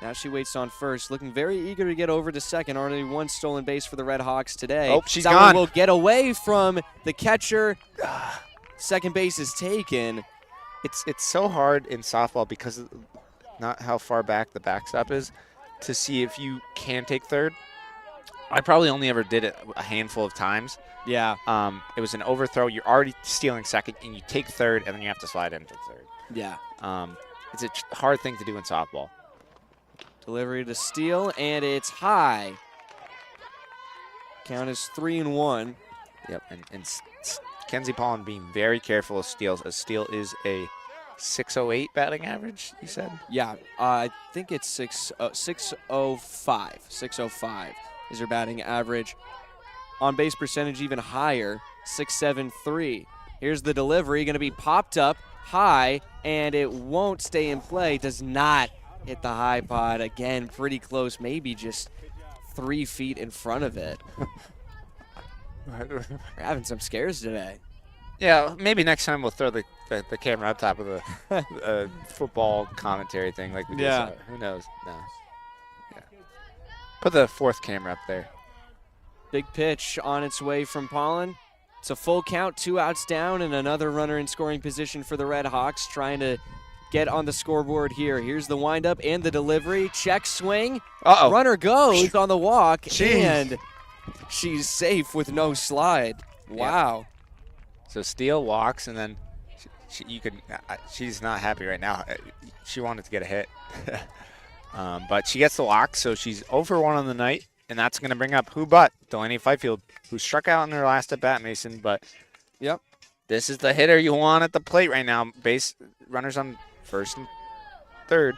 Speaker 2: Now she waits on first, looking very eager to get over to second. Already one stolen base for the Redhawks today.
Speaker 1: Oh, she's
Speaker 2: that
Speaker 1: gone.
Speaker 2: one will get away from the catcher. Second base is taken.
Speaker 1: It's so hard in softball because of not how far back the backstop is to see if you can take third. I probably only ever did it a handful of times.
Speaker 2: Yeah.
Speaker 1: It was an overthrow. You're already stealing second, and you take third, and then you have to slide into third.
Speaker 2: Yeah.
Speaker 1: It's a hard thing to do in softball.
Speaker 2: Delivery to Steele, and it's high. Count is 3-1.
Speaker 1: Yep, and Kenzie Pollen being very careful of steals, as Steele is a 608 batting average, you said?
Speaker 2: Yeah, I think it's 605. 605 is her batting average. On base percentage even higher, 673. Here's the delivery, going to be popped up high, and it won't stay in play. Does not hit the high pod. Again, pretty close, maybe just 3 feet in front of it. We're having some scares today.
Speaker 1: Yeah, maybe next time we'll throw the camera up top of the football commentary thing like we did.
Speaker 2: Yeah.
Speaker 1: So who knows? No. Yeah. Put the 4th camera up there.
Speaker 2: Big pitch on its way from Pollen. It's a full count, 2 outs down, and another runner in scoring position for the Redhawks, trying to get on the scoreboard here. Here's the windup and the delivery. Check swing.
Speaker 1: Uh-oh.
Speaker 2: Runner goes on the walk,
Speaker 1: Jeez.
Speaker 2: and she's safe with no slide. Wow.
Speaker 1: So Steele walks, and then she's not happy right now. She wanted to get a hit. But she gets the walk, so she's 0-for-1 on the night, and that's going to bring up who but Delaney Fifield, who struck out in her last at-bat, Mason. But
Speaker 2: Yep.
Speaker 1: this is the hitter you want at the plate right now. Base runners on first and third.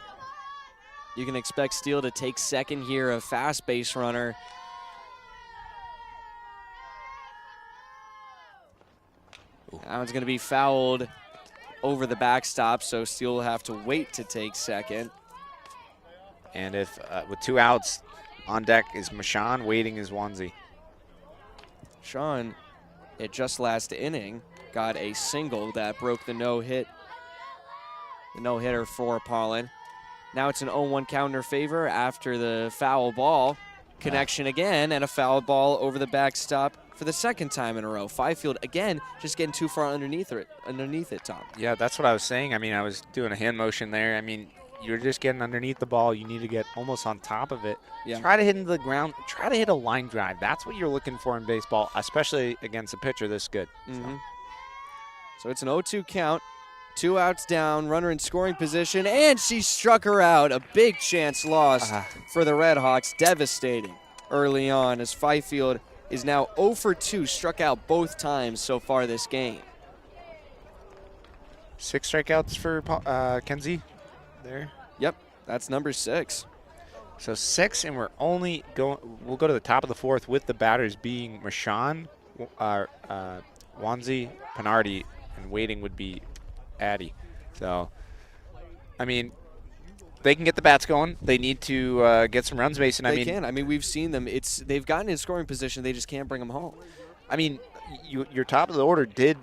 Speaker 2: You can expect Steele to take second here, a fast base runner. That one's going to be fouled over the backstop, so Steele will have to wait to take second.
Speaker 1: And if with 2 outs on deck is Mashawn, waiting is Wanzi.
Speaker 2: Sean, at just last inning, got a single that broke the no-hitter for Pollen. Now it's an 0-1 count in her favor after the foul ball. Connection again, and a foul ball over the backstop for the second time in a row. Fifield, again, just getting too far underneath it, Tom.
Speaker 1: Yeah, that's what I was saying. I mean, I was doing a hand motion there. I mean, you're just getting underneath the ball. You need to get almost on top of it.
Speaker 2: Yeah.
Speaker 1: Try to hit into the ground. Try to hit a line drive. That's what you're looking for in baseball, especially against a pitcher this good.
Speaker 2: So it's an 0-2 count. 2 outs down, runner in scoring position, and she struck her out. A big chance lost for the Redhawks. Devastating early on as Fifield is now 0 for 2, struck out both times so far this game.
Speaker 1: 6 strikeouts for Kenzie there.
Speaker 2: Yep, that's number 6.
Speaker 1: So 6, and we're only going. We'll go to the top of the 4th with the batters being Mashawn, Wanzi, Pinardi, and waiting would be Addy. So, I mean, they can get the bats going. They need to get some runs, Mason.
Speaker 2: They can. I mean, we've seen them. They've gotten in scoring position. They just can't bring them home.
Speaker 1: I mean, your top of the order did.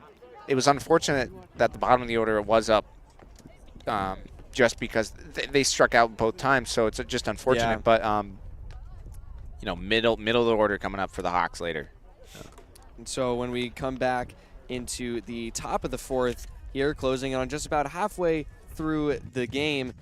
Speaker 1: It was unfortunate that the bottom of the order was up, just because they struck out both times. So it's just unfortunate.
Speaker 2: Yeah.
Speaker 1: But you know, middle of the order coming up for the Hawks later.
Speaker 2: And so when we come back into the top of the 4th here, closing on just about halfway through the game,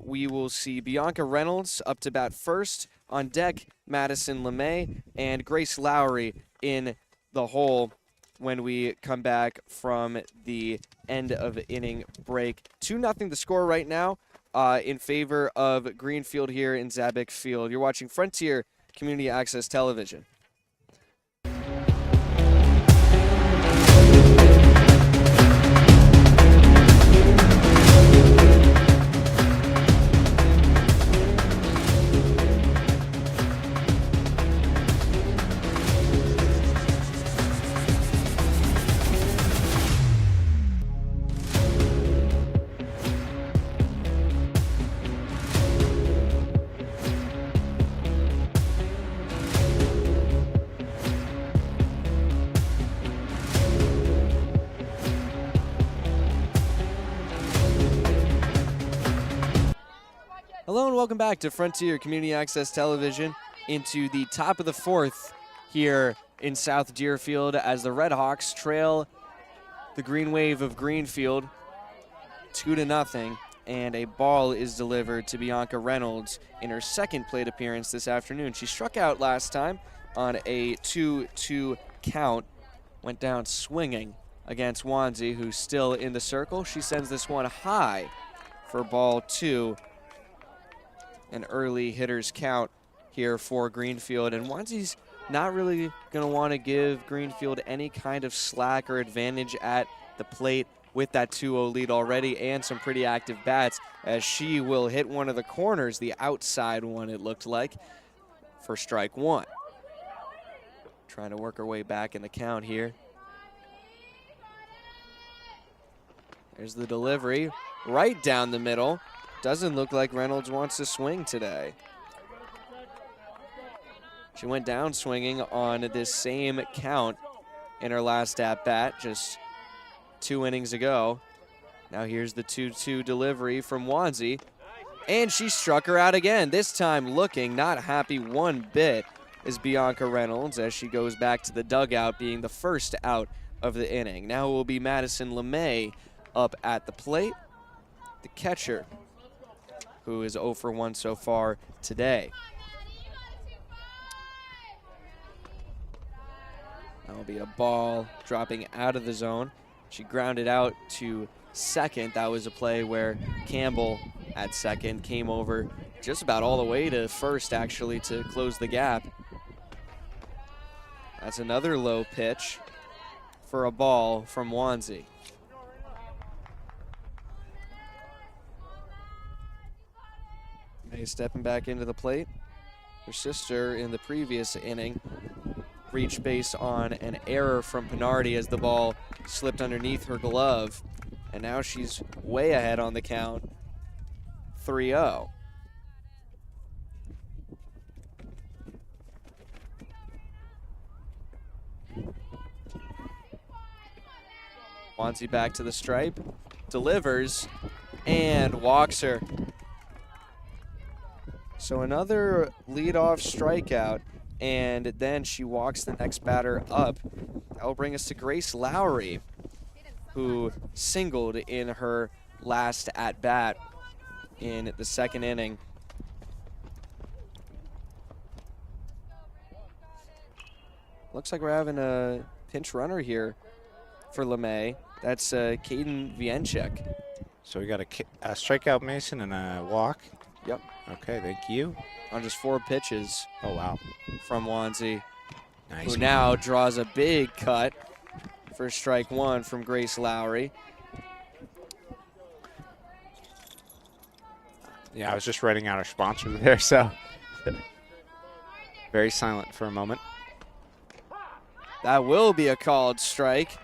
Speaker 2: we will see Bianca Reynolds up to bat first. On deck, Madison LeMay and Grace Lowry in the hole when we come back from the end of inning break. 2-0 the score right now in favor of Greenfield here in Zabick Field. You're watching Frontier Community Access Television. Hello and welcome back to Frontier Community Access Television into the top of the 4th here in South Deerfield as the Redhawks trail the Greenwave of Greenfield 2-0, and a ball is delivered to Bianca Reynolds in her second plate appearance this afternoon. She struck out last time on a 2-2 count, went down swinging against Wanzi, who's still in the circle. She sends this one high for ball 2. An early hitter's count here for Greenfield, and Wanzi's not really going to want to give Greenfield any kind of slack or advantage at the plate with that 2-0 lead already and some pretty active bats, as she will hit one of the corners, the outside one it looked like, for strike 1. Trying to work her way back in the count here. There's the delivery right down the middle. Doesn't look like Reynolds wants to swing today. She went down swinging on this same count in her last at-bat just 2 innings ago. Now here's the 2-2 delivery from Wanzi, and she struck her out again. This time looking not happy one bit is Bianca Reynolds as she goes back to the dugout, being the first out of the inning. Now it will be Madison LeMay up at the plate, the catcher, who is 0 for 1 so far today. That'll be a ball dropping out of the zone. She grounded out to second. That was a play where Campbell at second came over just about all the way to first, actually, to close the gap. That's another low pitch for a ball from Wanzi. May stepping back into the plate. Her sister in the previous inning reached base on an error from Pinardi as the ball slipped underneath her glove. And now she's way ahead on the count, 3-0. Wanzi back to the stripe, delivers, and walks her. So another leadoff strikeout, and then she walks the next batter up. That will bring us to Grace Lowry, who singled in her last at-bat in the second inning. Looks like we're having a pinch runner here for LeMay. That's Caden Vienchek.
Speaker 1: So we got a strikeout, Mason, and a walk.
Speaker 2: Yep.
Speaker 1: Okay, thank you.
Speaker 2: On just 4 pitches.
Speaker 1: Oh, wow.
Speaker 2: From Wanzi,
Speaker 1: Nice.
Speaker 2: who now draws a big cut for strike 1 from Grace Lowry.
Speaker 1: Yeah, I was just writing out our sponsor there, so very silent for a moment.
Speaker 2: That will be a called strike.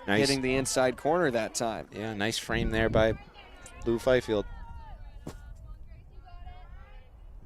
Speaker 1: Nice.
Speaker 2: Hitting the inside corner that time.
Speaker 1: Yeah, nice frame there by Lou Fifield.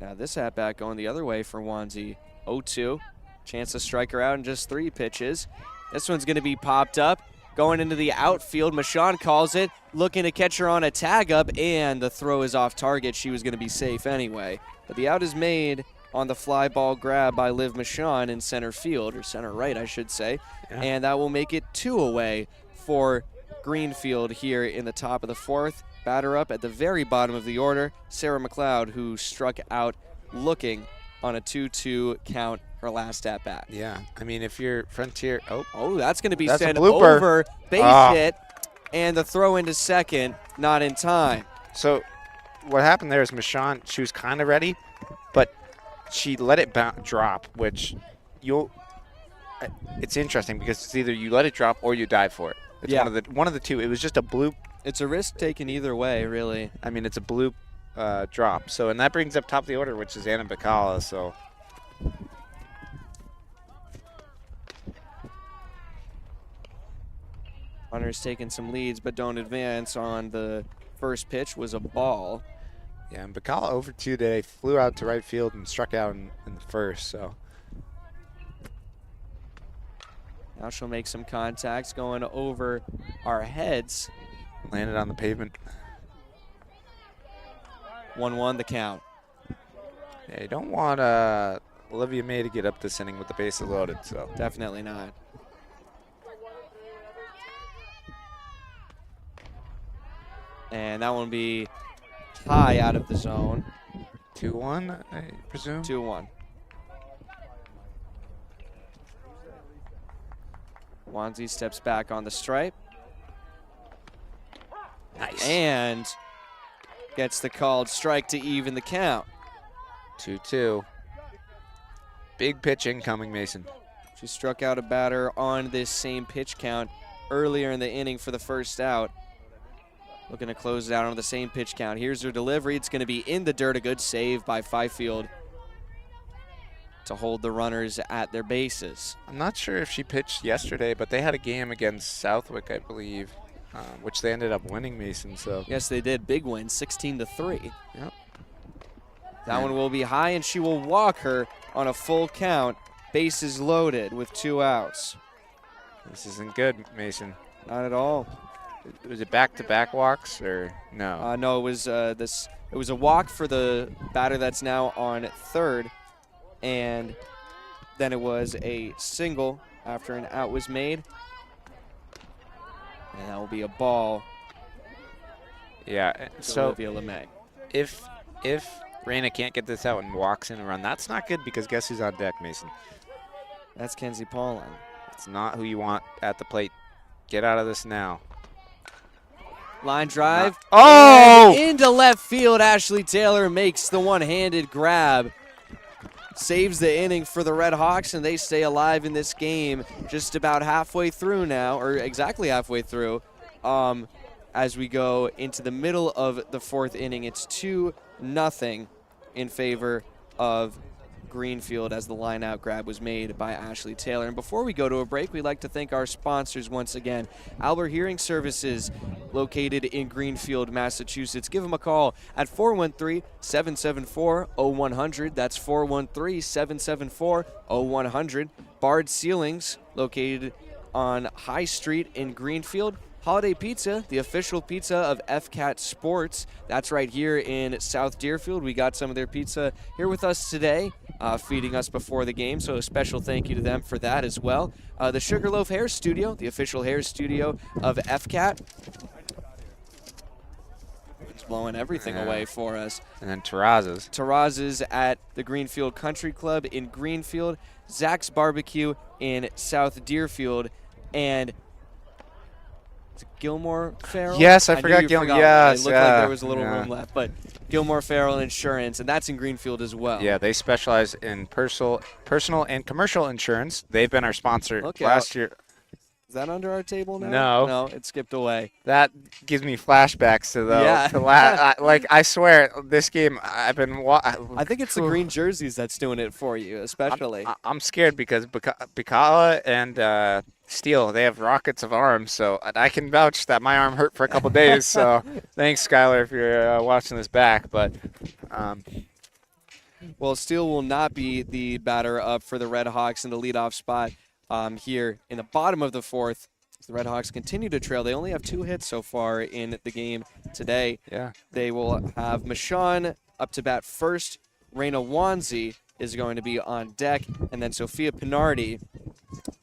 Speaker 2: Now this at-bat going the other way for Wanzi. 0-2. Chance to strike her out in just 3 pitches. This one's going to be popped up. Going into the outfield. Michon calls it. Looking to catch her on a tag-up, and the throw is off target. She was going to be safe anyway. But the out is made on the fly ball grab by Liv Michon in center field, or center right, I should say.
Speaker 1: Yeah.
Speaker 2: And that will make it 2 away for Greenfield here in the top of the 4th. Batter up at the very bottom of the order, Sarah McLeod, who struck out looking on a 2-2 count her last at-bat.
Speaker 1: Yeah, I mean, if you're Frontier,
Speaker 2: That's going to be
Speaker 1: That's a
Speaker 2: sent
Speaker 1: blooper.
Speaker 2: over, base hit, and the throw into second, not in time.
Speaker 1: So what happened there is Michon, she was kind of ready, but she let it drop, which it's interesting because it's either you let it drop or you dive for it. It's one of the two. It was just a bloop.
Speaker 2: It's a risk taken either way, really.
Speaker 1: I mean, it's a bloop drop. So, and that brings up top of the order, which is Anna Bacala. So,
Speaker 2: Runners taking some leads, but don't advance on the first pitch was a ball.
Speaker 1: yeah, and Bacala over 2 today, flew out to right field and struck out in the first. So,
Speaker 2: Now she'll make some contacts going over our heads.
Speaker 1: landed on the pavement.
Speaker 2: 1-1 the count.
Speaker 1: Yeah, you don't want Olivia May to get up this inning with the bases loaded. So,
Speaker 2: Definitely not. And that one will be high out of the zone.
Speaker 1: 2-1, I presume.
Speaker 2: 2-1. Wanzi steps back on the stripe.
Speaker 1: Nice.
Speaker 2: And gets the called strike to even the count.
Speaker 1: 2-2. Big pitch incoming, Mason.
Speaker 2: She struck out a batter on this same pitch count earlier in the inning for the first out. Looking to close it out on the same pitch count. Here's her delivery. It's going to be in the dirt. A good save by Fifield to hold the runners at their bases.
Speaker 1: I'm not sure if she pitched yesterday, but they had a game against Southwick, I believe, which they ended up winning, Mason. So
Speaker 2: Yes, they did. Big win, 16-3.
Speaker 1: Yep.
Speaker 2: That one will be high, and she will walk her on a full count. Bases loaded with 2 outs.
Speaker 1: This isn't good, Mason.
Speaker 2: Not at all.
Speaker 1: Was it back-to-back walks or no?
Speaker 2: No, it was It was a walk for the batter that's now on third, and then it was a single after an out was made, and that will be a ball.
Speaker 1: Yeah.
Speaker 2: To
Speaker 1: So
Speaker 2: Olivia LeMay.
Speaker 1: if Raina can't get this out and walks in a run, that's not good because guess who's on deck, Mason?
Speaker 2: That's Kenzie Paulin.
Speaker 1: It's not who you want at the plate. Get out of this now.
Speaker 2: Line drive.
Speaker 1: Oh!
Speaker 2: And into left field, Ashley Taylor makes the one-handed grab. Saves the inning for the Redhawks, and they stay alive in this game just about halfway through now, or exactly halfway through. As we go into the middle of the 4th inning, it's 2-0 in favor of Greenfield as the line-out grab was made by Ashley Taylor. And before we go to a break, we'd like to thank our sponsors once again. Albert Hearing Services, located in Greenfield, Massachusetts. Give them a call at 413-774-0100. That's 413-774-0100. Bard Ceilings, located on High Street in Greenfield. Holiday Pizza, the official pizza of FCAT Sports. That's right here in South Deerfield. We got some of their pizza here with us today, feeding us before the game, so a special thank you to them for that as well. The Sugarloaf Hair Studio, the official hair studio of FCAT. just blowing everything away for us.
Speaker 1: And then Terrazas.
Speaker 2: Terrazas at the Greenfield Country Club in Greenfield, Zach's Barbecue in South Deerfield, and is it Gilmore Farrell?
Speaker 1: Yes, I forgot Gilmore. Yes,
Speaker 2: it looked like there was a little room left, but Gilmore Farrell Insurance, and that's in Greenfield as well.
Speaker 1: Yeah, they specialize in personal and commercial insurance. They've been our sponsor last year.
Speaker 2: Is that under our table now?
Speaker 1: No,
Speaker 2: it skipped away.
Speaker 1: That gives me flashbacks to like I swear this game I've been.
Speaker 2: I think it's the green jerseys that's doing it for you, especially.
Speaker 1: I'm scared because Bacala and Steele, they have rockets of arms, so I can vouch that my arm hurt for a couple days. So thanks, Skylar, if you're watching this back. But
Speaker 2: well, Steele will not be the batter up for the Redhawks in the leadoff spot. Here in the bottom of the fourth, the Redhawks continue to trail. They only have 2 hits so far in the game today.
Speaker 1: Yeah.
Speaker 2: They will have Michon up to bat first. Raina Wanzi is going to be on deck. And then Sophia Pinardi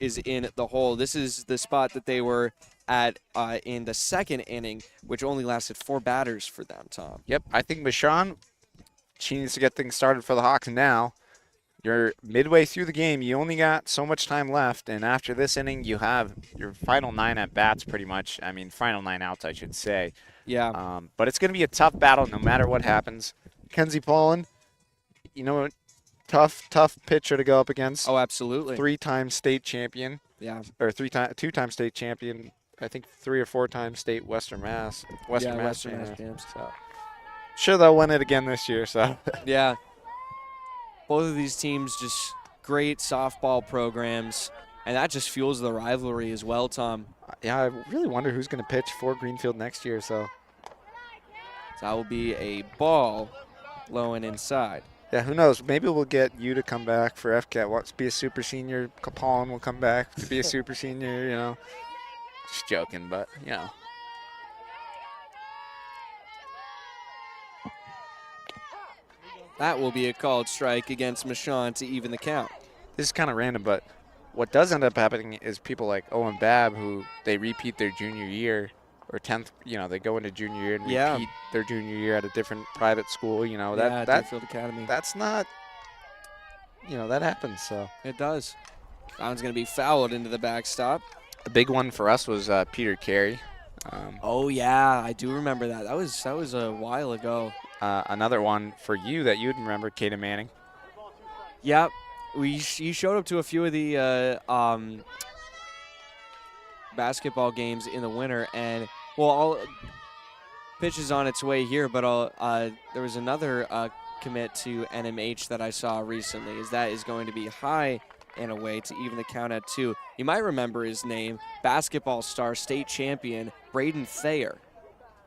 Speaker 2: is in the hole. This is the spot that they were at in the second inning, which only lasted 4 batters for them, Tom.
Speaker 1: Yep, I think Michon, she needs to get things started for the Hawks now. You're midway through the game. You only got so much time left, and after this inning, you have your final 9 at-bats pretty much. I mean, final 9 outs, I should say.
Speaker 2: Yeah.
Speaker 1: But it's going to be a tough battle no matter what happens. Kenzie Paulin, tough pitcher to go up against.
Speaker 2: Oh, absolutely.
Speaker 1: 3-time state champion.
Speaker 2: Yeah.
Speaker 1: Or 2-time state champion. I think 3 or 4-time state Western Mass. Western Mass
Speaker 2: champs.
Speaker 1: So. Sure, they'll win it again this year. So.
Speaker 2: Yeah. Both of these teams just great softball programs, and that just fuels the rivalry as well, Tom.
Speaker 1: Yeah, I really wonder who's going to pitch for Greenfield next year. So
Speaker 2: that will be a ball low and inside.
Speaker 1: Yeah, who knows? Maybe we'll get you to come back for FCAT. Wants to be a super senior. Capone will come back to be a super senior, Just joking, but,
Speaker 2: That will be a called strike against Michon to even the count.
Speaker 1: This is kind of random, but what does end up happening is people like Owen Babb, who they repeat their junior year or 10th, they go into junior year and repeat their junior year at a different private school, that
Speaker 2: Greenfield Academy.
Speaker 1: That's not, that happens, so.
Speaker 2: It does. That one's going to be fouled into the backstop.
Speaker 1: The big one for us was Peter Carey.
Speaker 2: Oh, yeah, I do remember that. That was a while ago.
Speaker 1: Another one for you that you'd remember, Kaden Manning.
Speaker 2: Yep. You showed up to a few of the basketball games in the winter, and, pitch is on its way here, but there was another commit to NMH that I saw recently. That is going to be high and away to even the count at 2. You might remember his name, basketball star, state champion, Braden Thayer.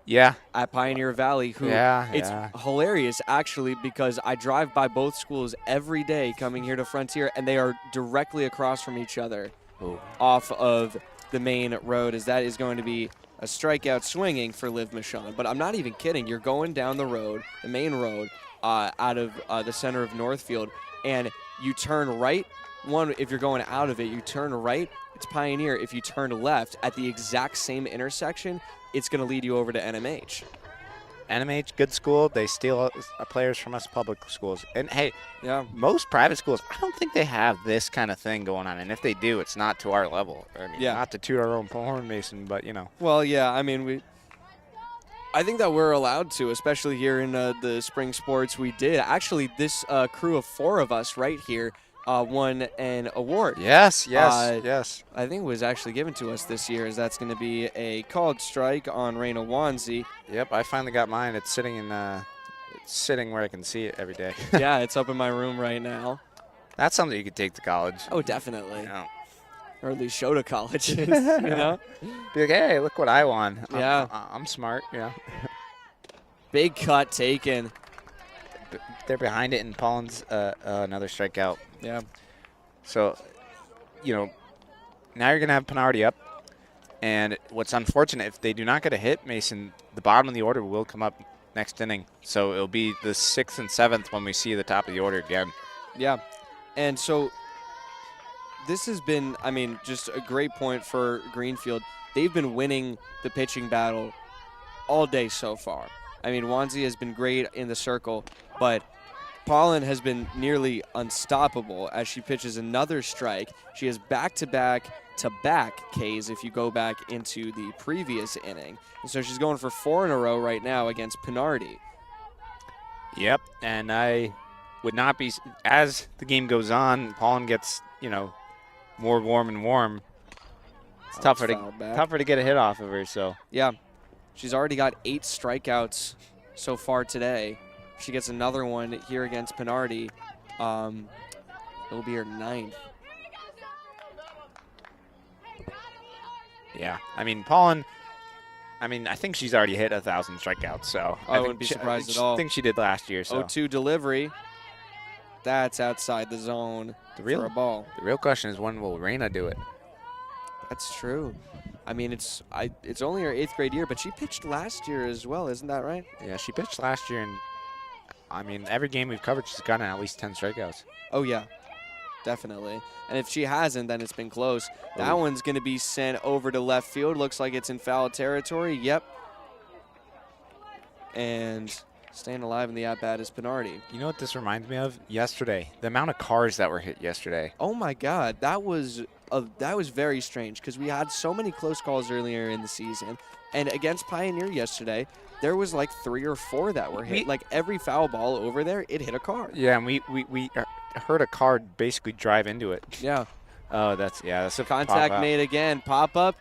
Speaker 1: Yeah.
Speaker 2: At Pioneer Valley, it's hilarious, actually, because I drive by both schools every day coming here to Frontier, and they are directly across from each other off of the main road, as that is going to be a strikeout swinging for Liv Michon. But I'm not even kidding. You're going down the road, the main road, out of the center of Northfield, and you turn right. If you're going out of it, you turn right. It's Pioneer. If you turn left at the exact same intersection, it's going to lead you over to NMH.
Speaker 1: NMH, good school. They steal players from us public schools. And, hey,
Speaker 2: yeah,
Speaker 1: most private schools, I don't think they have this kind of thing going on. And if they do, it's not to our level. I mean, not to toot our own horn, Mason, but,
Speaker 2: Well, yeah, I mean, I think that we're allowed to, especially here in the spring sports we did. Actually, this crew of 4 of us right here won an award.
Speaker 1: Yes.
Speaker 2: I think it was actually given to us this year, as that's going to be a called strike on Raina Wanzi.
Speaker 1: Yep, I finally got mine. It's sitting where I can see it every day.
Speaker 2: Yeah, it's up in my room right now.
Speaker 1: That's something you could take to college.
Speaker 2: Oh, definitely.
Speaker 1: Yeah.
Speaker 2: Or at least show to colleges, Be like,
Speaker 1: hey, look what I won.
Speaker 2: Yeah.
Speaker 1: I'm smart,
Speaker 2: Big cut taken.
Speaker 1: They're behind it, and Paulin's another strikeout.
Speaker 2: Yeah.
Speaker 1: So, now you're going to have Pinardi up. And what's unfortunate, if they do not get a hit, Mason, the bottom of the order will come up next inning. So it'll be the 6th and 7th when we see the top of the order again.
Speaker 2: Yeah. And so this has been, just a great point for Greenfield. They've been winning the pitching battle all day so far. I mean, Wanzi has been great in the circle, but Pollen has been nearly unstoppable as she pitches another strike. She has back-to-back Ks if you go back into the previous inning. And so she's going for 4 in a row right now against Pinardi.
Speaker 1: Yep, and I would not be, as the game goes on, Pollen gets, more warm and warm. It's tougher to get a hit off of her, so.
Speaker 2: Yeah, she's already got 8 strikeouts so far today. She gets another one here against Pinardi. It'll be her 9th.
Speaker 1: Yeah, I mean, Pollen, I think she's already hit 1,000 strikeouts, so.
Speaker 2: I wouldn't be surprised at all.
Speaker 1: I think she did last year, so.
Speaker 2: 0-2 delivery. That's outside the zone for a ball.
Speaker 1: The real question is, when will Reina do it?
Speaker 2: That's true. I mean, it's only her 8th grade year, but she pitched last year as well, isn't that right?
Speaker 1: Yeah, she pitched last year, and every game we've covered, she's gotten at least 10 strikeouts.
Speaker 2: Oh, yeah, definitely. And if she hasn't, then it's been close. That one's going to be sent over to left field. Looks like it's in foul territory. Yep. And staying alive in the at-bat is Pinardi.
Speaker 1: You know what this reminds me of? Yesterday. The amount of cars that were hit yesterday.
Speaker 2: Oh, my God. That was very strange because we had so many close calls earlier in the season. And against Pioneer yesterday, there was like 3 or 4 that were hit. Like every foul ball over there, it hit a car.
Speaker 1: Yeah, and we heard a car basically drive into it.
Speaker 2: Yeah.
Speaker 1: Oh, that's a
Speaker 2: contact made again. Pop up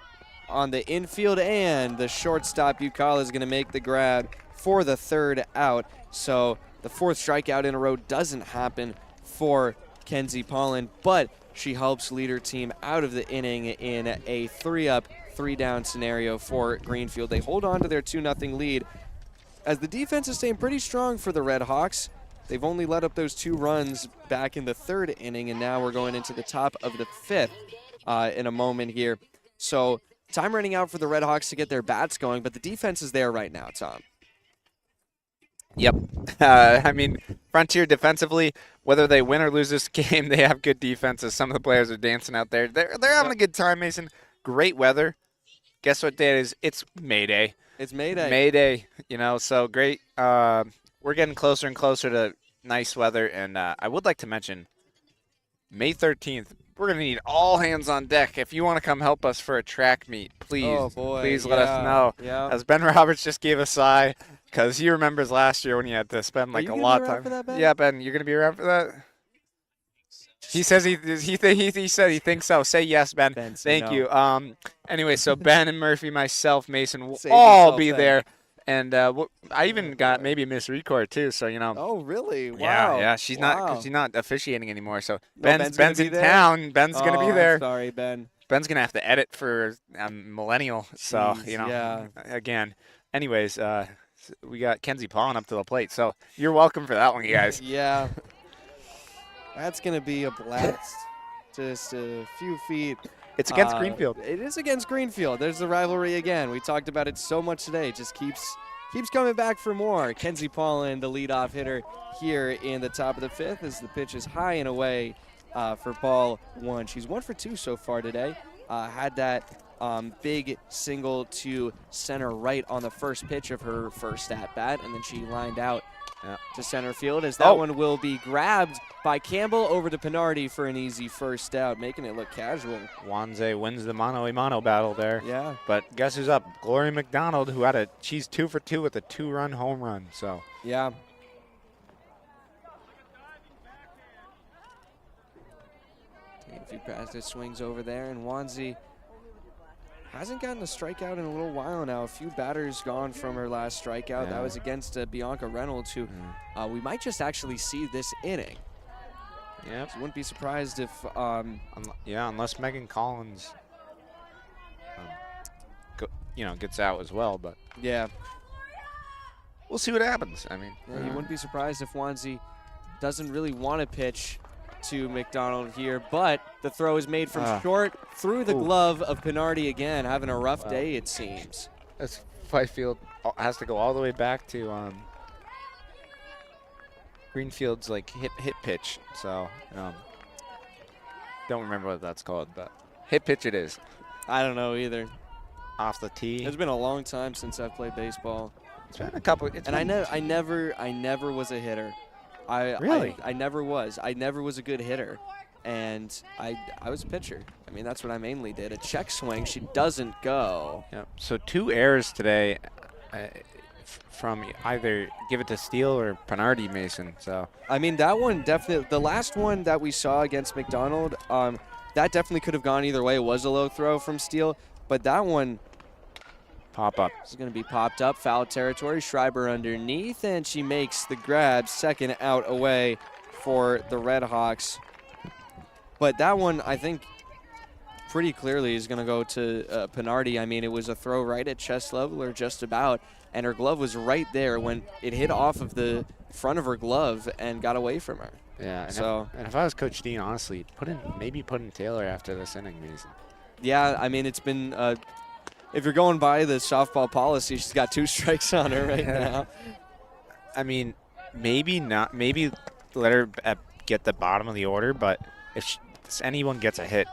Speaker 2: on the infield, and the shortstop Yukala is going to make the grab for the 3rd out. So the 4th strikeout in a row doesn't happen for Kenzie Pollen, but she helps lead her team out of the inning in a 3-up, 3-down scenario for Greenfield. They hold on to their 2-0 lead as the defense is staying pretty strong for the Redhawks. They've only let up those 2 runs back in the 3rd inning, and now we're going into the top of the 5th in a moment here. So time running out for the Redhawks to get their bats going, but the defense is there right now, Tom.
Speaker 1: Yep. Frontier defensively, whether they win or lose this game, they have good defenses. Some of the players are dancing out there. They're having a good time, Mason. Great weather. Guess what day it is? It's May Day.
Speaker 2: It's May Day.
Speaker 1: May Day, so great. We're getting closer and closer to nice weather, and I would like to mention May 13th, we're going to need all hands on deck. If you want to come help us for a track meet, please, please let us know.
Speaker 2: Yeah.
Speaker 1: As Ben Roberts just gave a sigh, because he remembers last year when he had to spend like a lot of time.
Speaker 2: For that, Ben?
Speaker 1: Yeah, Ben, you're going to be around for that? He says he said he thinks so. Say yes, Ben. Thank you. Anyway, so Ben and Murphy, myself, Mason will all be there. And I even got maybe Miss Record too, so
Speaker 2: Oh, really? Wow.
Speaker 1: Yeah. She's not officiating anymore. So Ben's in town. Ben's gonna be there.
Speaker 2: I'm sorry, Ben.
Speaker 1: Ben's gonna have to edit for Millennial. So
Speaker 2: yeah.
Speaker 1: Again. Anyways, we got Kenzie Pollen up to the plate. So you're welcome for that one, you guys.
Speaker 2: Yeah. That's gonna be a blast. Just a few feet.
Speaker 1: It's against Greenfield.
Speaker 2: It is against Greenfield. There's the rivalry again. We talked about it so much today. It just keeps coming back for more. Kenzie Pollen, the leadoff hitter here in the top of the 5th, as the pitch is high and away for ball 1. She's 1 for 2 so far today. Had that big single to center right on the first pitch of her first at-bat, and then she lined out to center field as that one will be grabbed by Campbell over to Pinardi for an easy first out, making it look casual.
Speaker 1: Wanze wins the mano-a-mano battle there.
Speaker 2: Yeah.
Speaker 1: But guess who's up? Gloria McDonald, she's 2 for 2 with a 2-run home run. So
Speaker 2: yeah. Taking a few practice swings over there, and Wanze hasn't gotten a strikeout in a little while now. A few batters gone from her last strikeout. Yeah. That was against Bianca Reynolds, who we might just actually see this inning.
Speaker 1: Yeah,
Speaker 2: so wouldn't be surprised if
Speaker 1: unless Megan Collins gets out as well, but
Speaker 2: yeah,
Speaker 1: we'll see what happens.
Speaker 2: You wouldn't be surprised if Wanze doesn't really want to pitch to McDonald here, but the throw is made from short through the glove of Pinardi again, having a rough day it seems.
Speaker 1: This Fifield has to go all the way back to Greenfield's like hit pitch, so don't remember what that's called, but hit pitch it is.
Speaker 2: I don't know either.
Speaker 1: Off the tee.
Speaker 2: It's been a long time since I've played baseball.
Speaker 1: It's been a couple.
Speaker 2: And I never was a hitter.
Speaker 1: Really?
Speaker 2: I never was. I never was a good hitter. And I was a pitcher. I mean, that's what I mainly did. A check swing, she doesn't go.
Speaker 1: Yep. So 2 errors today from either give it to Steele or Penardi, Mason. So
Speaker 2: I mean, that one definitely, the last one that we saw against McDonald, that definitely could have gone either way. It was a low throw from Steele, but that one
Speaker 1: pop up.
Speaker 2: is going to be popped up, foul territory. Schreiber underneath, and she makes the grab, second out away for the Redhawks. But that one, I think, pretty clearly is going to go to Penardi. I mean, it was a throw right at chest level or just about, and her glove was right there when it hit off of the front of her glove and got away from her.
Speaker 1: Yeah. And
Speaker 2: so,
Speaker 1: if I was Coach Dean, honestly, maybe put in Taylor after this inning, Mason.
Speaker 2: yeah, I mean, it's been if you're going by the softball policy, she's got 2 strikes on her right now.
Speaker 1: I mean, maybe not. Maybe let her get the bottom of the order, but if anyone gets a hit,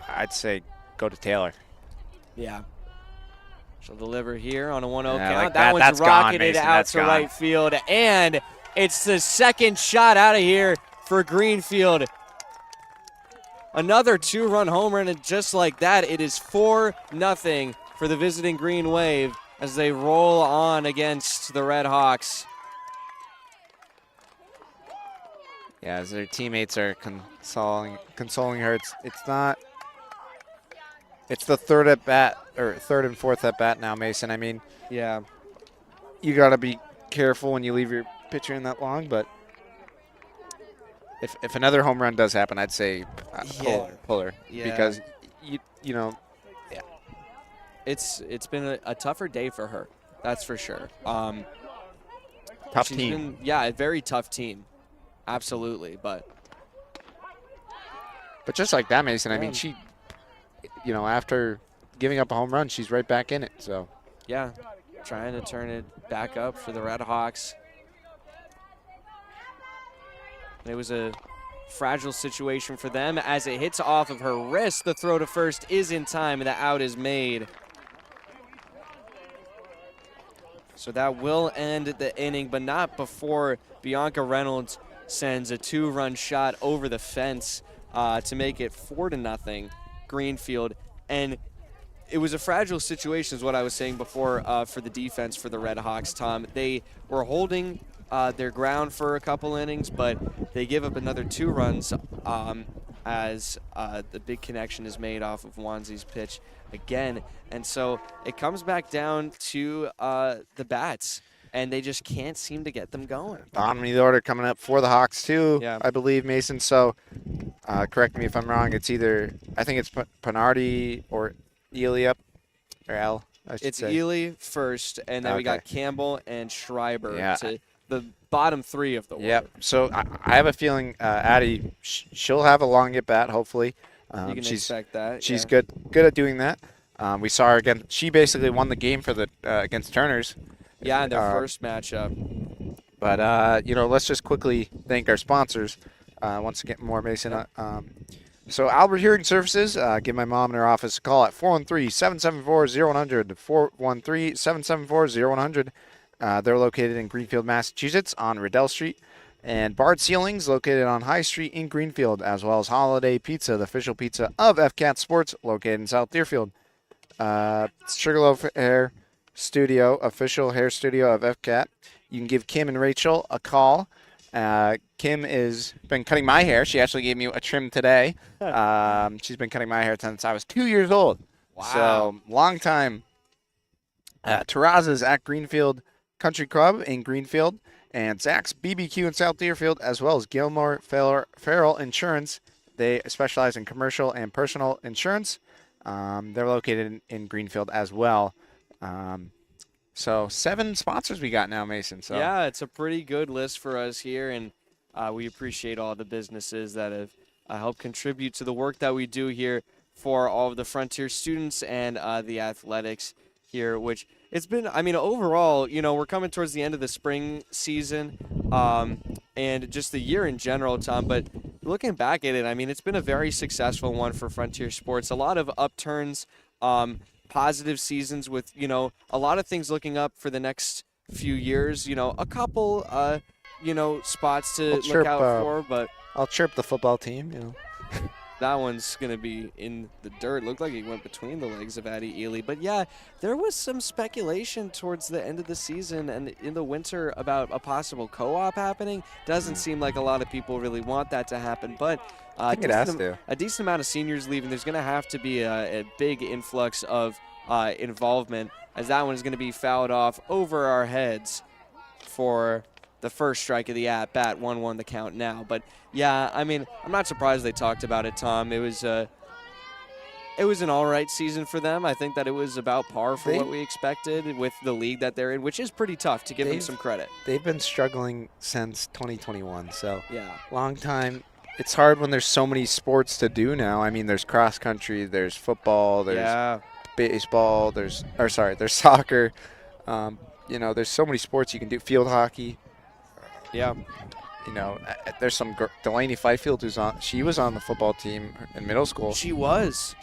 Speaker 1: I'd say go to Taylor.
Speaker 2: Yeah. She'll deliver here on a 1-0 count.
Speaker 1: Like
Speaker 2: that one's
Speaker 1: that's
Speaker 2: rocketed
Speaker 1: gone,
Speaker 2: out to
Speaker 1: gone.
Speaker 2: right field, and it's the second shot out of here for Greenfield. Another 2-run home run, and just like that, it is 4-0 for the visiting Green Wave as they roll on against the Redhawks.
Speaker 1: Yeah, as their teammates are consoling her. It's not. It's the third at bat, or third and fourth at bat now, Mason. I mean,
Speaker 2: Yeah.
Speaker 1: you got to be careful when you leave your pitcher in that long, but if another home run does happen, I'd say pull her.
Speaker 2: Yeah.
Speaker 1: Because you know,
Speaker 2: It's been a tougher day for her, that's for sure.
Speaker 1: tough
Speaker 2: She's
Speaker 1: team.
Speaker 2: been, a very tough team. Absolutely, but
Speaker 1: Just like that, Mason. I mean, she, after giving up a home run, she's right back in it. So
Speaker 2: yeah, trying to turn it back up for the Redhawks. It was a fragile situation for them as it hits off of her wrist. The throw to first is in time, and the out is made. So that will end the inning, but not before Bianca Reynolds sends a 2-run shot over the fence to make it 4-0 Greenfield. And it was a fragile situation is what I was saying before for the defense for the Redhawks, Tom. They were holding their ground for a couple innings, but they give up another 2 runs as the big connection is made off of Wanzi's pitch again. And so it comes back down to the bats, and they just can't seem to get them going.
Speaker 1: bottom of the order coming up for the Hawks too,
Speaker 2: Yeah.
Speaker 1: I believe, Mason. So correct me if I'm wrong. It's either, I think it's Penardi or Ely up, or L, I should
Speaker 2: It's
Speaker 1: say.
Speaker 2: Ely first, and then we got
Speaker 1: Okay.
Speaker 2: Campbell and Schreiber
Speaker 1: Yeah.
Speaker 2: to the bottom 3 of the order.
Speaker 1: Yep. So I have a feeling Addie, she'll have a long at bat, hopefully.
Speaker 2: You can expect that.
Speaker 1: She's
Speaker 2: yeah.
Speaker 1: good at doing that. We saw her again. She basically won the game for the against Turners.
Speaker 2: Yeah, in their first matchup.
Speaker 1: But let's just quickly thank our sponsors. Once again, more Mason. So Albert Hearing Services, give my mom in her office a call at 413-774-0100, 413-774-0100. They're located in Greenfield, Massachusetts on Riddell Street. And Bard Ceilings, located on High Street in Greenfield, as well as Holiday Pizza, the official pizza of FCAT Sports, located in South Deerfield. Sugarloaf Hair Studio, official hair studio of FCAT. You can give Kim and Rachel a call. Kim has been cutting my hair. She actually gave me a trim today. She's been cutting my hair since I was 2 years old.
Speaker 2: Wow.
Speaker 1: So, long time. Terrazas at Greenfield Country Club in Greenfield. And Zach's BBQ in South Deerfield, as well as Gilmore Farrell Insurance. They specialize in commercial and personal insurance. They're located in Greenfield as well. So 7 sponsors we got now, Mason. So
Speaker 2: Yeah, it's a pretty good list for us here, and we appreciate all the businesses that have helped contribute to the work that we do here for all of the Frontier students and the athletics here, which it's been, I mean, overall, we're coming towards the end of the spring season and just the year in general, Tom, but looking back at it, I mean, it's been a very successful one for Frontier Sports. A lot of upturns, positive seasons with, a lot of things looking up for the next few years. A couple, spots to
Speaker 1: I'll
Speaker 2: look
Speaker 1: chirp,
Speaker 2: out for, but
Speaker 1: I'll chirp the football team.
Speaker 2: that one's going to be in the dirt. Looked like he went between the legs of Addie Ely. But, yeah, there was some speculation towards the end of the season and in the winter about a possible co-op happening. Doesn't seem like a lot of people really want that to happen. But
Speaker 1: I think it has to.
Speaker 2: a decent amount of seniors leaving. There's going to have to be a big influx of involvement, as that one is going to be fouled off over our heads for the first strike of the at-bat. 1-1 the count now. But, yeah, I mean, I'm not surprised they talked about it, Tom. It was an all-right season for them. I think that it was about par for what we expected with the league that they're in, which is pretty tough, to give them some credit.
Speaker 1: They've been struggling since 2021, so
Speaker 2: yeah,
Speaker 1: long time. It's hard when there's so many sports to do now. I mean, there's cross-country, there's football, there's baseball, there's soccer. There's so many sports you can do. Field hockey.
Speaker 2: Yeah.
Speaker 1: There's some Delaney Fifield she was on the football team in middle school.
Speaker 2: She was,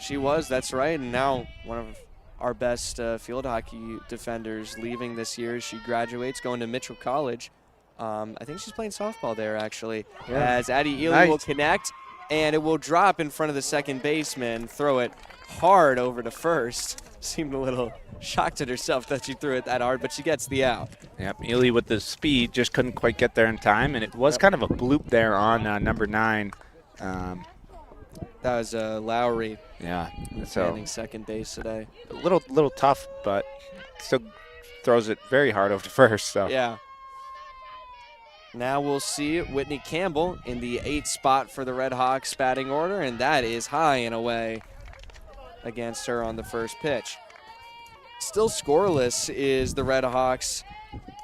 Speaker 2: that's right. And now one of our best field hockey defenders leaving this year. She graduates, going to Mitchell College. I think she's playing softball there, actually. Yeah. As Addie Ely will connect, and it will drop in front of the second baseman, throw it hard over to first. Seemed a little shocked at herself that she threw it that hard, but she gets the out.
Speaker 1: Yep, Ely with the speed just couldn't quite get there in time, and it was kind of a bloop there on number 9.
Speaker 2: That was Lowry.
Speaker 1: Yeah,
Speaker 2: standing second base today.
Speaker 1: A little tough, but still throws it very hard over to first. So
Speaker 2: yeah. Now we'll see Whitney Campbell in the 8th spot for the Redhawks batting order, and that is high and away against her on the first pitch. Still scoreless is the Redhawks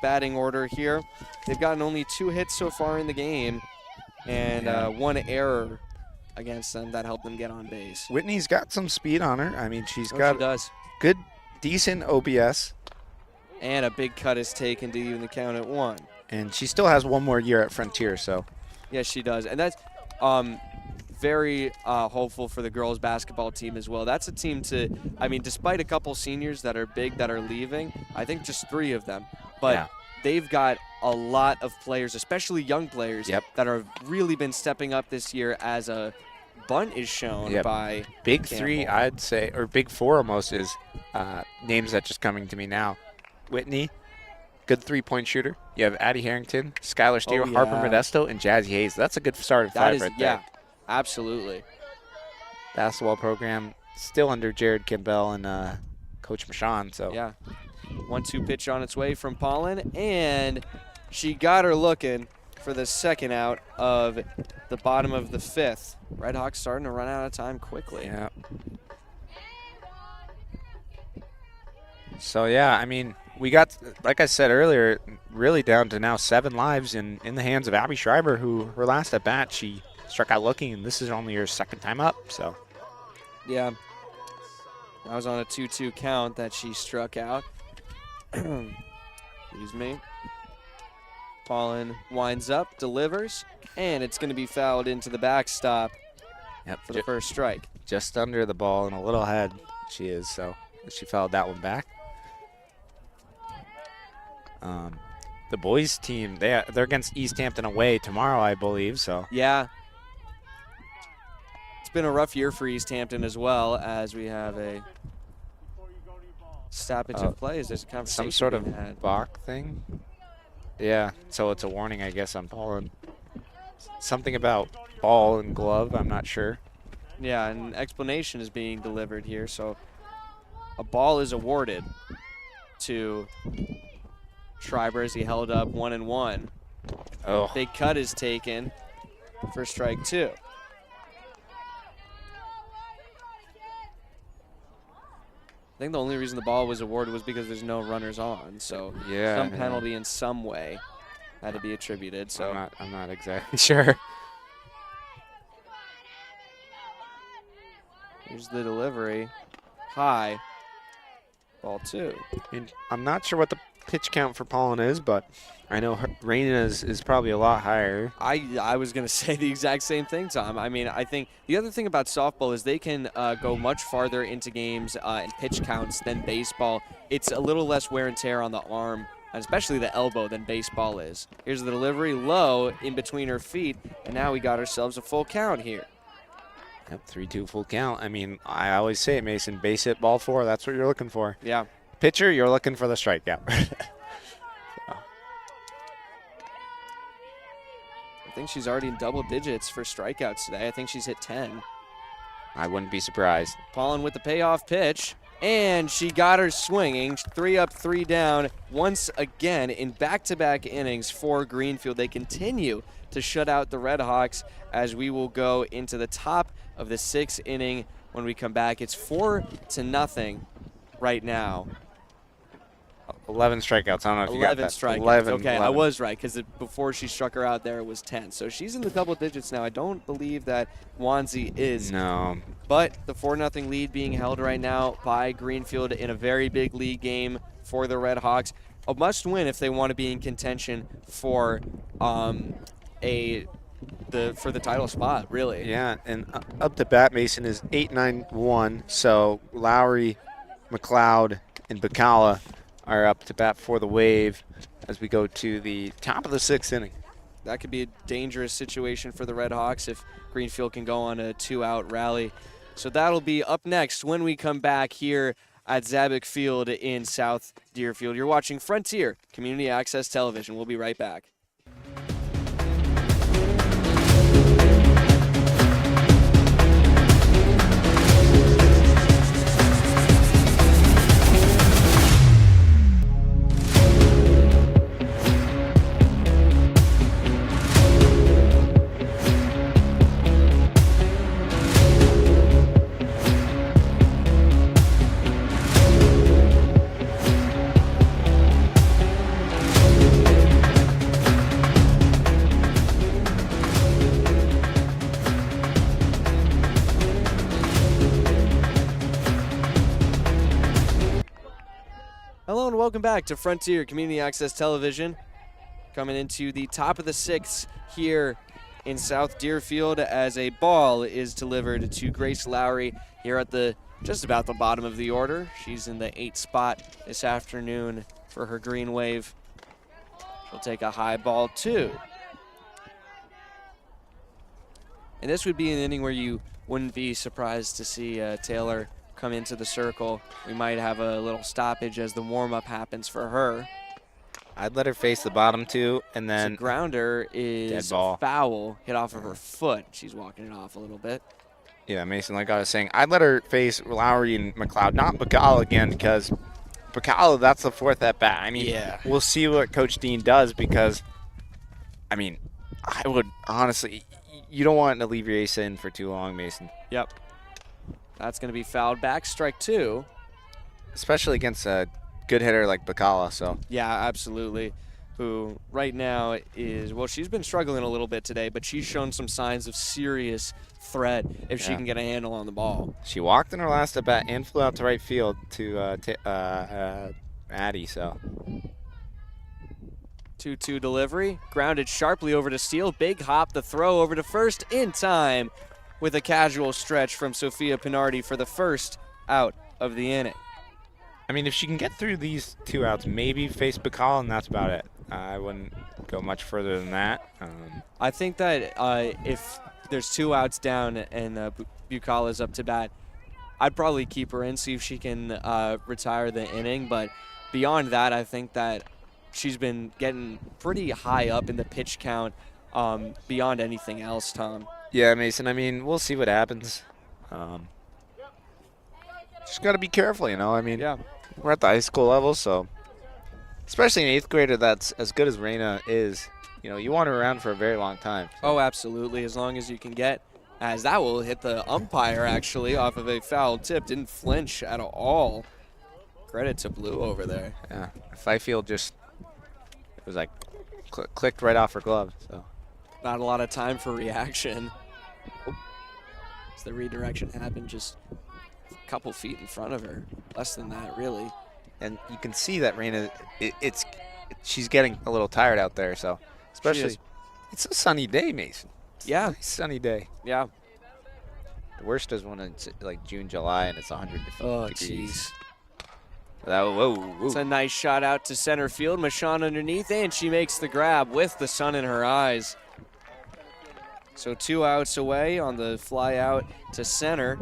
Speaker 2: batting order here. They've gotten only 2 hits so far in the game, and 1 error against them that helped them get on base.
Speaker 1: Whitney's got some speed on her. I mean, she's
Speaker 2: she
Speaker 1: got
Speaker 2: does.
Speaker 1: Good, decent OBS.
Speaker 2: And a big cut is taken to even the count at 1.
Speaker 1: And she still has 1 more year at Frontier, so.
Speaker 2: Yes, she does. And that's very hopeful for the girls basketball team as well. That's a team despite a couple seniors that are big that are leaving, I think just 3 of them. But they've got a lot of players, especially young players, that have really been stepping up this year, as a bunt is shown by
Speaker 1: Big
Speaker 2: Campbell.
Speaker 1: 3, I'd say, or Big 4 almost, is names that just coming to me now. Whitney, good 3-point shooter. You have Addie Harrington, Skylar Steele, Harper Modesto, and Jazzy Hayes. That's a good starting 5 right there.
Speaker 2: Yeah, absolutely.
Speaker 1: Basketball program still under Jared Kimbell and Coach Michon. So
Speaker 2: yeah, 1-2 pitch on its way from Pollen, and she got her looking for the second out of the bottom of the 5th. Redhawks starting to run out of time quickly.
Speaker 1: Yeah. So yeah, I mean, we got, like I said earlier, really down to now 7 lives in the hands of Abby Schreiber, who her last at bat she struck out looking, and this is only her 2nd time up. So
Speaker 2: yeah, that was on a 2-2 count that she struck out. Excuse me. Pollen winds up, delivers, and it's going to be fouled into the backstop for the first strike.
Speaker 1: Just under the ball and a little ahead she is, so she fouled that one back. The boys team, they're against East Hampton away tomorrow, I believe. So
Speaker 2: yeah, it's been a rough year for East Hampton as well, as we have a stoppage of play. Is there a conversation?
Speaker 1: Some sort of balk thing? Yeah, so it's a warning, I guess, on Paul. And something about ball and glove, I'm not sure.
Speaker 2: Yeah, an explanation is being delivered here. So a ball is awarded to Schreiber as he held up 1-1.
Speaker 1: Oh.
Speaker 2: Big cut is taken for strike 2. I think the only reason the ball was awarded was because there's no runners on. So some penalty in some way had to be attributed. So
Speaker 1: I'm not exactly sure.
Speaker 2: Here's the delivery. High. Ball 2.
Speaker 1: I'm not sure what the pitch count for Pollen is, but I know Raina's is probably a lot higher.
Speaker 2: I was going to say the exact same thing, Tom. I mean, I think the other thing about softball is they can go much farther into games and pitch counts than baseball. It's a little less wear and tear on the arm and especially the elbow, than baseball is. Here's the delivery, low in between her feet, and now we got ourselves a full count here.
Speaker 1: Yep, 3-2 full count. I mean, I always say it, Mason, base hit, ball four, that's what you're looking for.
Speaker 2: Yeah.
Speaker 1: Pitcher, you're looking for the strikeout.
Speaker 2: I think she's already in double digits for strikeouts today. I think she's hit 10.
Speaker 1: I wouldn't be surprised.
Speaker 2: Paulin with the payoff pitch, and she got her swinging. 3 up, 3 down once again in back-to-back innings for Greenfield. They continue to shut out the Redhawks as we will go into the top of the 6th inning when we come back. It's 4-0 right now.
Speaker 1: 11 strikeouts. I don't know if you got that.
Speaker 2: 11 strikeouts.
Speaker 1: 11,
Speaker 2: okay,
Speaker 1: 11.
Speaker 2: I was right because before she struck her out there, it was 10. So she's in the double digits now. I don't believe that Wanzi is.
Speaker 1: No.
Speaker 2: But the 4-0 lead being held right now by Greenfield in a very big league game for the Redhawks. A must-win if they want to be in contention for the title spot, really.
Speaker 1: Yeah, and up to bat, Mason is 8-9-1. So Lowry, McLeod, and Bacala are up to bat for the Wave as we go to the top of the 6th inning.
Speaker 2: That could be a dangerous situation for the Redhawks if Greenfield can go on a 2-out rally. So that'll be up next when we come back here at Zabick Field in South Deerfield. You're watching Frontier Community Access Television. We'll be right back. Hello and welcome back to Frontier Community Access Television. Coming into the top of the 6th here in South Deerfield as a ball is delivered to Grace Lowry here at just about the bottom of the order. She's in the 8th spot this afternoon for her Greenwave. She'll take a high ball 2. And this would be an inning where you wouldn't be surprised to see Taylor come into the circle. We might have a little stoppage as the warm-up happens for her.
Speaker 1: I'd let her face the bottom 2, and then
Speaker 2: The grounder is
Speaker 1: dead ball.
Speaker 2: foul, hit off of her foot. She's walking it off a little bit.
Speaker 1: Yeah, Mason, like I was saying, I'd let her face Lowry and McLeod, not Bacala again, because Bacala, that's the 4th at bat. I mean,
Speaker 2: Yeah.
Speaker 1: We'll see what Coach Dean does because, I mean, I would honestly, you don't want to leave your ace in for too long, Mason.
Speaker 2: Yep. That's going to be fouled back, strike 2.
Speaker 1: Especially against a good hitter like Bacala, so.
Speaker 2: Yeah, absolutely. Who right now is, well, she's been struggling a little bit today, but she's shown some signs of serious threat if she can get a handle on the ball.
Speaker 1: She walked in her last at bat and flew out to right field to Addie, so.
Speaker 2: 2-2 delivery, grounded sharply over to Steele. Big hop, the throw over to first in time with a casual stretch from Sophia Pinardi for the first out of the inning.
Speaker 1: I mean, if she can get through these 2 outs, maybe face Bacala, and that's about it. I wouldn't go much further than that.
Speaker 2: I think that if there's 2 outs down and Bucala's up to bat, I'd probably keep her in, see if she can retire the inning. But beyond that, I think that she's been getting pretty high up in the pitch count beyond anything else, Tom.
Speaker 1: Yeah, Mason, I mean, we'll see what happens. Just got to be careful, you know. I mean,
Speaker 2: Yeah.
Speaker 1: we're at the high school level, so especially an 8th grader that's as good as Reina is, you know, you want her around for a very long time. So.
Speaker 2: Oh, absolutely, as long as you can get, as that will hit the umpire, actually, off of a foul tip. Didn't flinch at all. Credit to Blue over there.
Speaker 1: Yeah, Fifield just, it was like clicked right off her glove, so.
Speaker 2: Not a lot of time for reaction. As the redirection happened just a couple feet in front of her. Less than that, really.
Speaker 1: And you can see that Reina, she's getting a little tired out there, so. Especially, it's a sunny day, Mason. It's
Speaker 2: Yeah.
Speaker 1: a nice sunny day.
Speaker 2: Yeah.
Speaker 1: The worst is when it's like June, July, and it's 100
Speaker 2: Oh,
Speaker 1: degrees.
Speaker 2: jeez.
Speaker 1: Whoa.
Speaker 2: It's a nice shot out to center field. Michon underneath, and she makes the grab with the sun in her eyes. So 2 outs away on the fly out to center.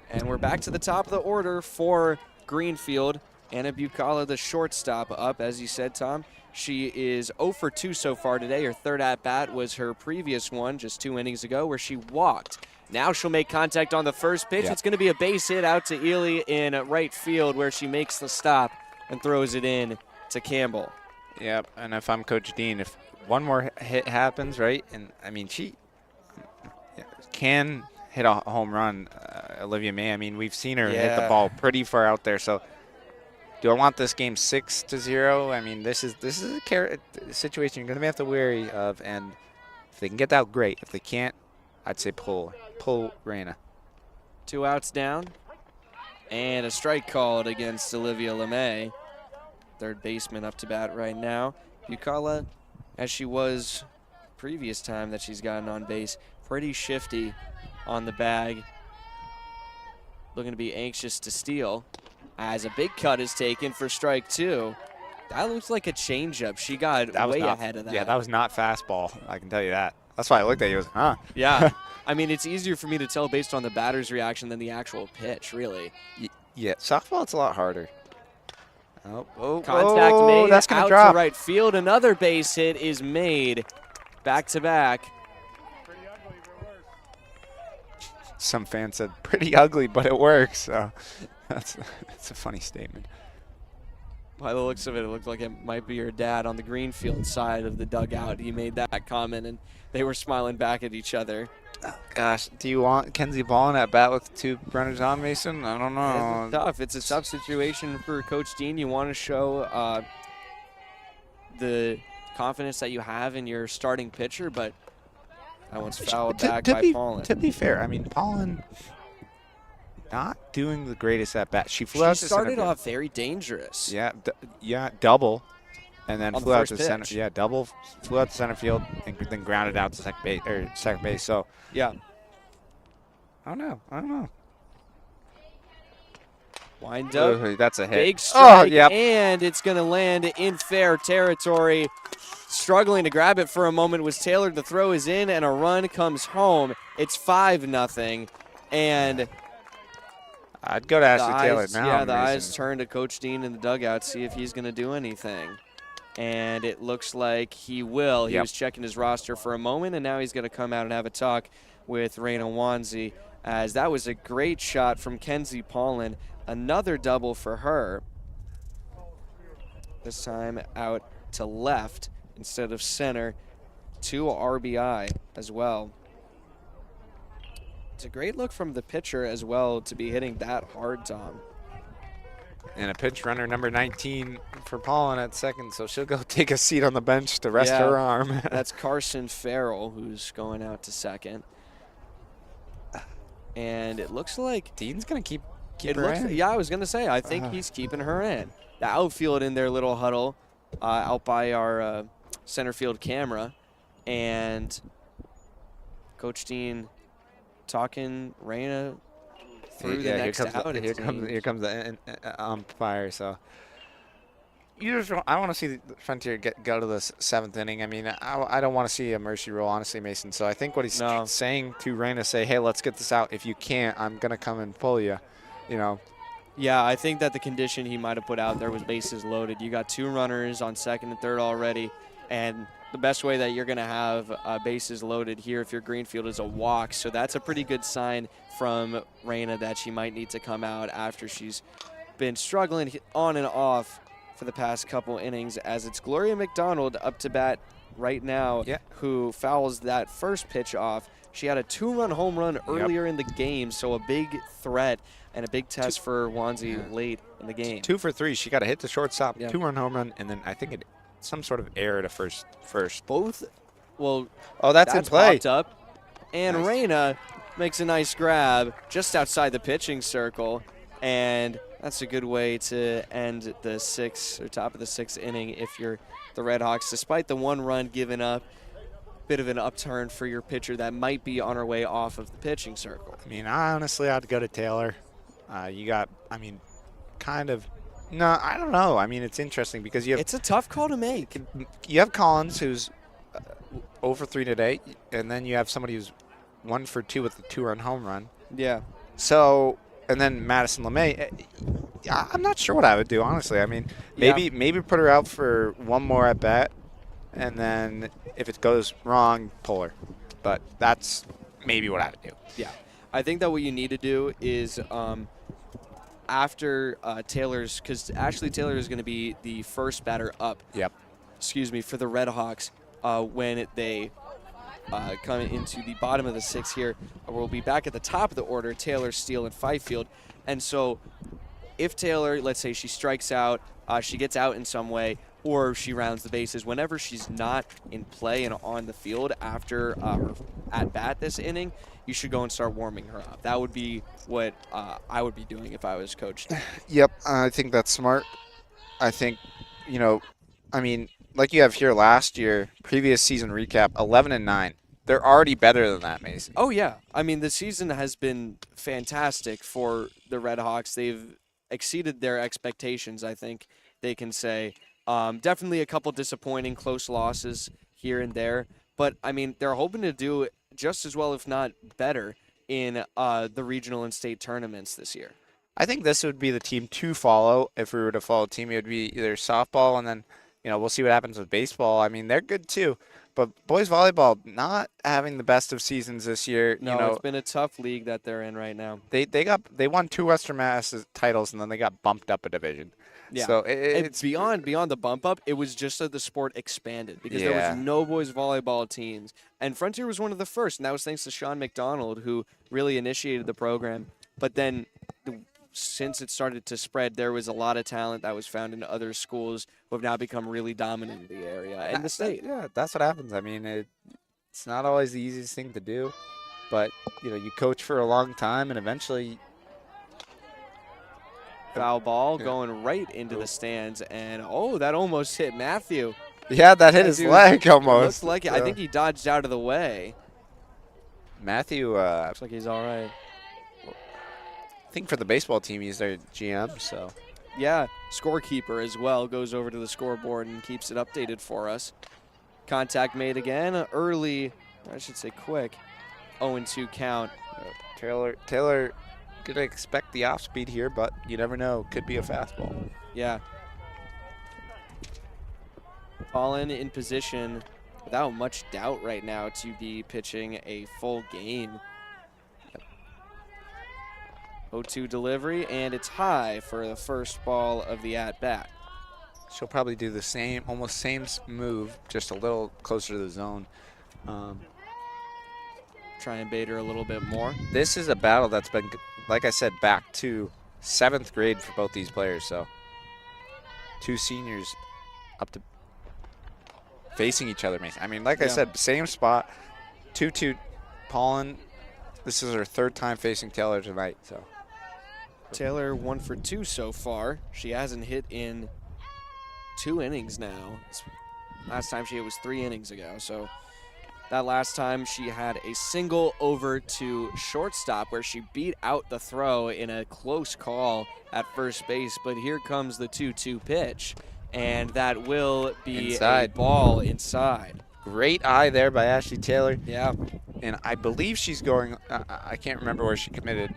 Speaker 2: And we're back to the top of the order for Greenfield. Anna Bucala, the shortstop, up, as you said, Tom. She is 0 for 2 so far today. Her third at-bat was her previous one just 2 innings ago where she walked. Now she'll make contact on the first pitch.
Speaker 1: Yep.
Speaker 2: It's going to be a base hit out to Ely in right field where she makes the stop and throws it in to Campbell.
Speaker 1: Yep, and if I'm Coach Dean, if one more hit happens, right, and I mean, she can hit a home run, Olivia May. I mean, we've seen her hit the ball pretty far out there, so do I want this game 6-0? I mean, this is a situation you're going to have to be wary of, and if they can get that, great. If they can't, I'd say pull Reina.
Speaker 2: 2 outs down, and a strike called against Olivia LeMay. Third baseman up to bat right now. Bucala, as she was previous time that she's gotten on base, pretty shifty on the bag. Looking to be anxious to steal as a big cut is taken for strike 2. That looks like a changeup. She got way ahead of that.
Speaker 1: Yeah, that was not fastball. I can tell you that. That's why I looked at you. I was, huh?
Speaker 2: Yeah. I mean, it's easier for me to tell based on the batter's reaction than the actual pitch, really.
Speaker 1: Yeah, softball, it's a lot harder.
Speaker 2: Contact made.
Speaker 1: That's going
Speaker 2: out
Speaker 1: to drop.
Speaker 2: to right field. Another base hit is made. Back to back.
Speaker 1: Some fans said pretty ugly, but it works. So that's a funny statement.
Speaker 2: By the looks of it, it looked like it might be your dad on the Greenfield side of the dugout. He made that comment, and they were smiling back at each other.
Speaker 1: Oh, gosh, do you want Kenzie Ballin at bat with 2 runners on, Mason? I don't know.
Speaker 2: It's tough. It's a tough situation for Coach Dean. You want to show the confidence that you have in your starting pitcher, but that one's fouled back by Paulin.
Speaker 1: To be fair, I mean, Paulin not doing the greatest at bat. She flew out to center.
Speaker 2: She started off very dangerous.
Speaker 1: Yeah, double, and then
Speaker 2: On
Speaker 1: flew
Speaker 2: the
Speaker 1: out
Speaker 2: first
Speaker 1: to center.
Speaker 2: pitch.
Speaker 1: Yeah, double, flew out to center field, and then grounded out to second base. So
Speaker 2: yeah,
Speaker 1: I don't know.
Speaker 2: Wind up.
Speaker 1: Ooh, that's a hit.
Speaker 2: Big strike,
Speaker 1: yep.
Speaker 2: And it's going to land in fair territory. Struggling to grab it for a moment was Taylor. The throw is in, and a run comes home. It's 5-0, and
Speaker 1: I'd go to Ashley Taylor now.
Speaker 2: Yeah, the
Speaker 1: Mason.
Speaker 2: eyes turn to Coach Dean in the dugout, see if he's going to do anything. And it looks like he will. He was checking his roster for a moment, and now he's going to come out and have a talk with Reina Wanzi, as that was a great shot from Kenzie Paulin. Another double for her. This time out to left instead of center. 2 RBI as well. It's a great look from the pitcher as well to be hitting that hard, Tom.
Speaker 1: And a pinch runner, number 19 for Paulin at second, so she'll go take a seat on the bench to rest her arm.
Speaker 2: That's Carson Farrell who's going out to second. And it looks like
Speaker 1: Dean's going to keep
Speaker 2: it
Speaker 1: her
Speaker 2: looks,
Speaker 1: in.
Speaker 2: yeah, I was going to say, I think he's keeping her in. The outfield in their little huddle out by our center field camera. And Coach Dean talking Reina through the next out.
Speaker 1: Here comes the umpire. So I want to see the Frontier go to the 7th inning. I mean, I don't want to see a mercy rule, honestly, Mason. So I think what he's saying to Reina, say, hey, let's get this out. If you can't, I'm going to come and pull you, you know.
Speaker 2: Yeah, I think that the condition he might have put out there was bases loaded. You got 2 runners on second and third already, and the best way that you're going to have bases loaded here if you're Greenfield is a walk. So that's a pretty good sign from Reina that she might need to come out after she's been struggling on and off for the past couple innings, as it's Gloria McDonald up to bat right now, who fouls that first pitch off. She had a 2-run home run earlier in the game, so a big threat and a big test for Wanzi late in the game.
Speaker 1: 2 for 3. She got a hit to shortstop, 2-run home run, and then I think some sort of error to first.
Speaker 2: Both. Well,
Speaker 1: that's in play.
Speaker 2: Popped up, and Reina makes a nice grab just outside the pitching circle, and that's a good way to end the 6th or top of the 6th inning if you're the Redhawks. Despite the 1 run given up, bit of an upturn for your pitcher that might be on her way off of the pitching circle.
Speaker 1: I mean, honestly, I'd go to Taylor. You got, I mean, kind of No, I don't know. I mean, it's interesting because
Speaker 2: It's a tough call to make.
Speaker 1: you have Collins, who's 0 for 3 today, and then you have somebody who's 1 for 2 with a 2-run home run.
Speaker 2: Yeah.
Speaker 1: So, and then Madison LeMay. I'm not sure what I would do, honestly. I mean, maybe put her out for one more at bat, and then if it goes wrong, pull her. But that's maybe what I would do.
Speaker 2: Yeah. I think that what you need to do is after Taylor's, because Ashley Taylor is going to be the first batter up.
Speaker 1: Yep.
Speaker 2: Excuse me, for the Redhawks when they come into the bottom of the 6th here. We'll be back at the top of the order, Taylor, Steele, and Fifield. And so if Taylor, let's say she strikes out, she gets out in some way, or she rounds the bases, whenever she's not in play and on the field after her at-bat this inning, you should go and start warming her up. That would be what I would be doing if I was coached.
Speaker 1: Yep, I think that's smart. I think, I mean, like you have here last year, previous season recap, 11-9. They're already better than that, Mason.
Speaker 2: Oh, yeah. I mean, the season has been fantastic for the Redhawks. They've exceeded their expectations, I think they can say. Definitely a couple disappointing close losses here and there. But, I mean, they're hoping to do just as well, if not better, in the regional and state tournaments this year.
Speaker 1: I think this would be the team to follow. If we were to follow a team, it would be either softball and then, we'll see what happens with baseball. I mean, they're good too. But boys volleyball not having the best of seasons this year.
Speaker 2: No, it's been a tough league that they're in right now.
Speaker 1: They won 2 Western Mass titles and then they got bumped up a division.
Speaker 2: Yeah.
Speaker 1: So
Speaker 2: it's beyond the bump up. It was just that the sport expanded because there was no boys volleyball teams, and Frontier was one of the first, and that was thanks to Sean McDonald, who really initiated the program. But then, since it started to spread, there was a lot of talent that was found in other schools who have now become really dominant in the area and the state.
Speaker 1: Yeah, that's what happens. I mean, it's not always the easiest thing to do, but you coach for a long time, and eventually.
Speaker 2: Foul ball going right into the stands, and that almost hit Matthew.
Speaker 1: Yeah, that hit his leg almost.
Speaker 2: Looks like it. I think he dodged out of the way.
Speaker 1: Matthew.
Speaker 2: Looks like he's all right.
Speaker 1: I think for the baseball team, he's their GM. So.
Speaker 2: Yeah, scorekeeper as well goes over to the scoreboard and keeps it updated for us. Contact made again, early. I should say quick. 0-2 count.
Speaker 1: Taylor. Gonna expect the off speed here, but you never know. Could be a fastball.
Speaker 2: Yeah. Colin in position without much doubt right now to be pitching a full game. 0-2 delivery, and it's high for the first ball of the at-bat.
Speaker 1: She'll probably do the same, almost same move, just a little closer to the zone.
Speaker 2: Try and bait her a little bit more.
Speaker 1: This is a battle that's been, like I said, back to 7th grade for both these players. So 2 seniors up to facing each other. I mean, like I said, same spot. 2-2 Paulin. This is her 3rd time facing Taylor tonight. So
Speaker 2: Taylor 1 for 2 so far. She hasn't hit in 2 innings now. Last time she hit was 3 innings ago. So that last time she had a single over to shortstop where she beat out the throw in a close call at first base. But here comes the 2-2 pitch, and that will be a ball inside.
Speaker 1: Great eye there by Ashley Taylor.
Speaker 2: Yeah.
Speaker 1: And I believe she's going, I can't remember where she committed.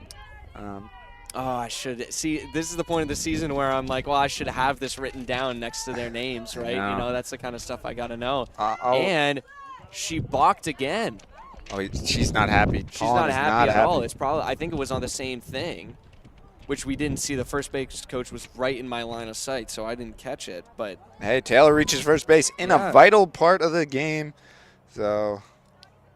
Speaker 2: I should see. This is the point of the season where I'm like, well, I should have this written down next to their names, right? That's the kind of stuff I got to know. And she balked again.
Speaker 1: Oh, she's not happy.
Speaker 2: She's not happy at all. It's probably, I think it was on the same thing, which we didn't see. The first base coach was right in my line of sight, so I didn't catch it. But
Speaker 1: hey, Taylor reaches first base in a vital part of the game. So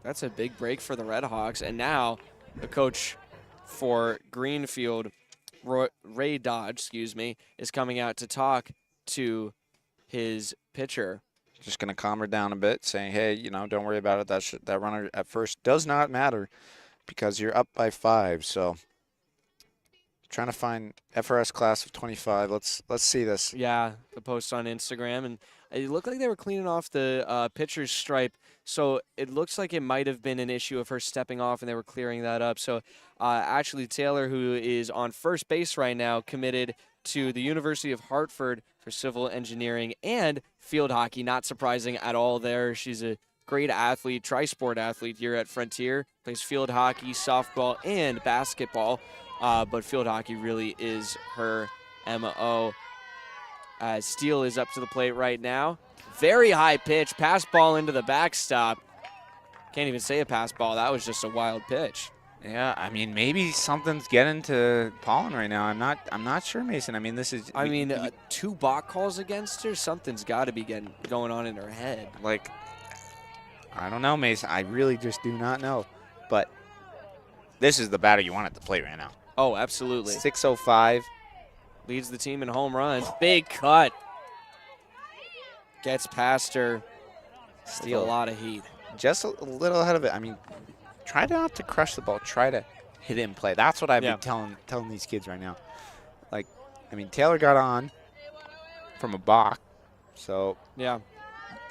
Speaker 2: that's a big break for the Redhawks. And now the coach for Greenfield, Ray Dodge, is coming out to talk to his pitcher.
Speaker 1: Just going to calm her down a bit, saying, hey, don't worry about it. That runner at first does not matter because you're up by 5. So trying to find FRS class of 25. Let's see this.
Speaker 2: Yeah, the post on Instagram. And it looked like they were cleaning off the pitcher's stripe. So it looks like it might have been an issue of her stepping off, and they were clearing that up. So Ashley Taylor, who is on first base right now, committed to the University of Hartford for civil engineering and field hockey. Not surprising at all there. She's a great athlete, tri-sport athlete here at Frontier. Plays field hockey, softball, and basketball. But field hockey really is her MO. Steele is up to the plate right now. Very high pitch, pass ball into the backstop. Can't even say a pass ball. That was just a wild pitch.
Speaker 3: Yeah, I mean, maybe something's getting to Paulin right now. I'm not sure, Mason. I mean, this is.
Speaker 2: I mean, 2 balk calls against her. Something's got to be going on in her head.
Speaker 3: Like, I don't know, Mason. I really just do not know. But this is the batter you want at the plate right now.
Speaker 2: Oh, absolutely.
Speaker 3: 6:05.
Speaker 2: Leads the team in home runs. Big cut. Gets past her. Steal a lot of heat.
Speaker 3: Just a little ahead of it. I mean, try not to crush the ball. Try to hit it in play. That's what I've been telling these kids right now. Like, I mean, Taylor got on from a balk. So,
Speaker 2: yeah,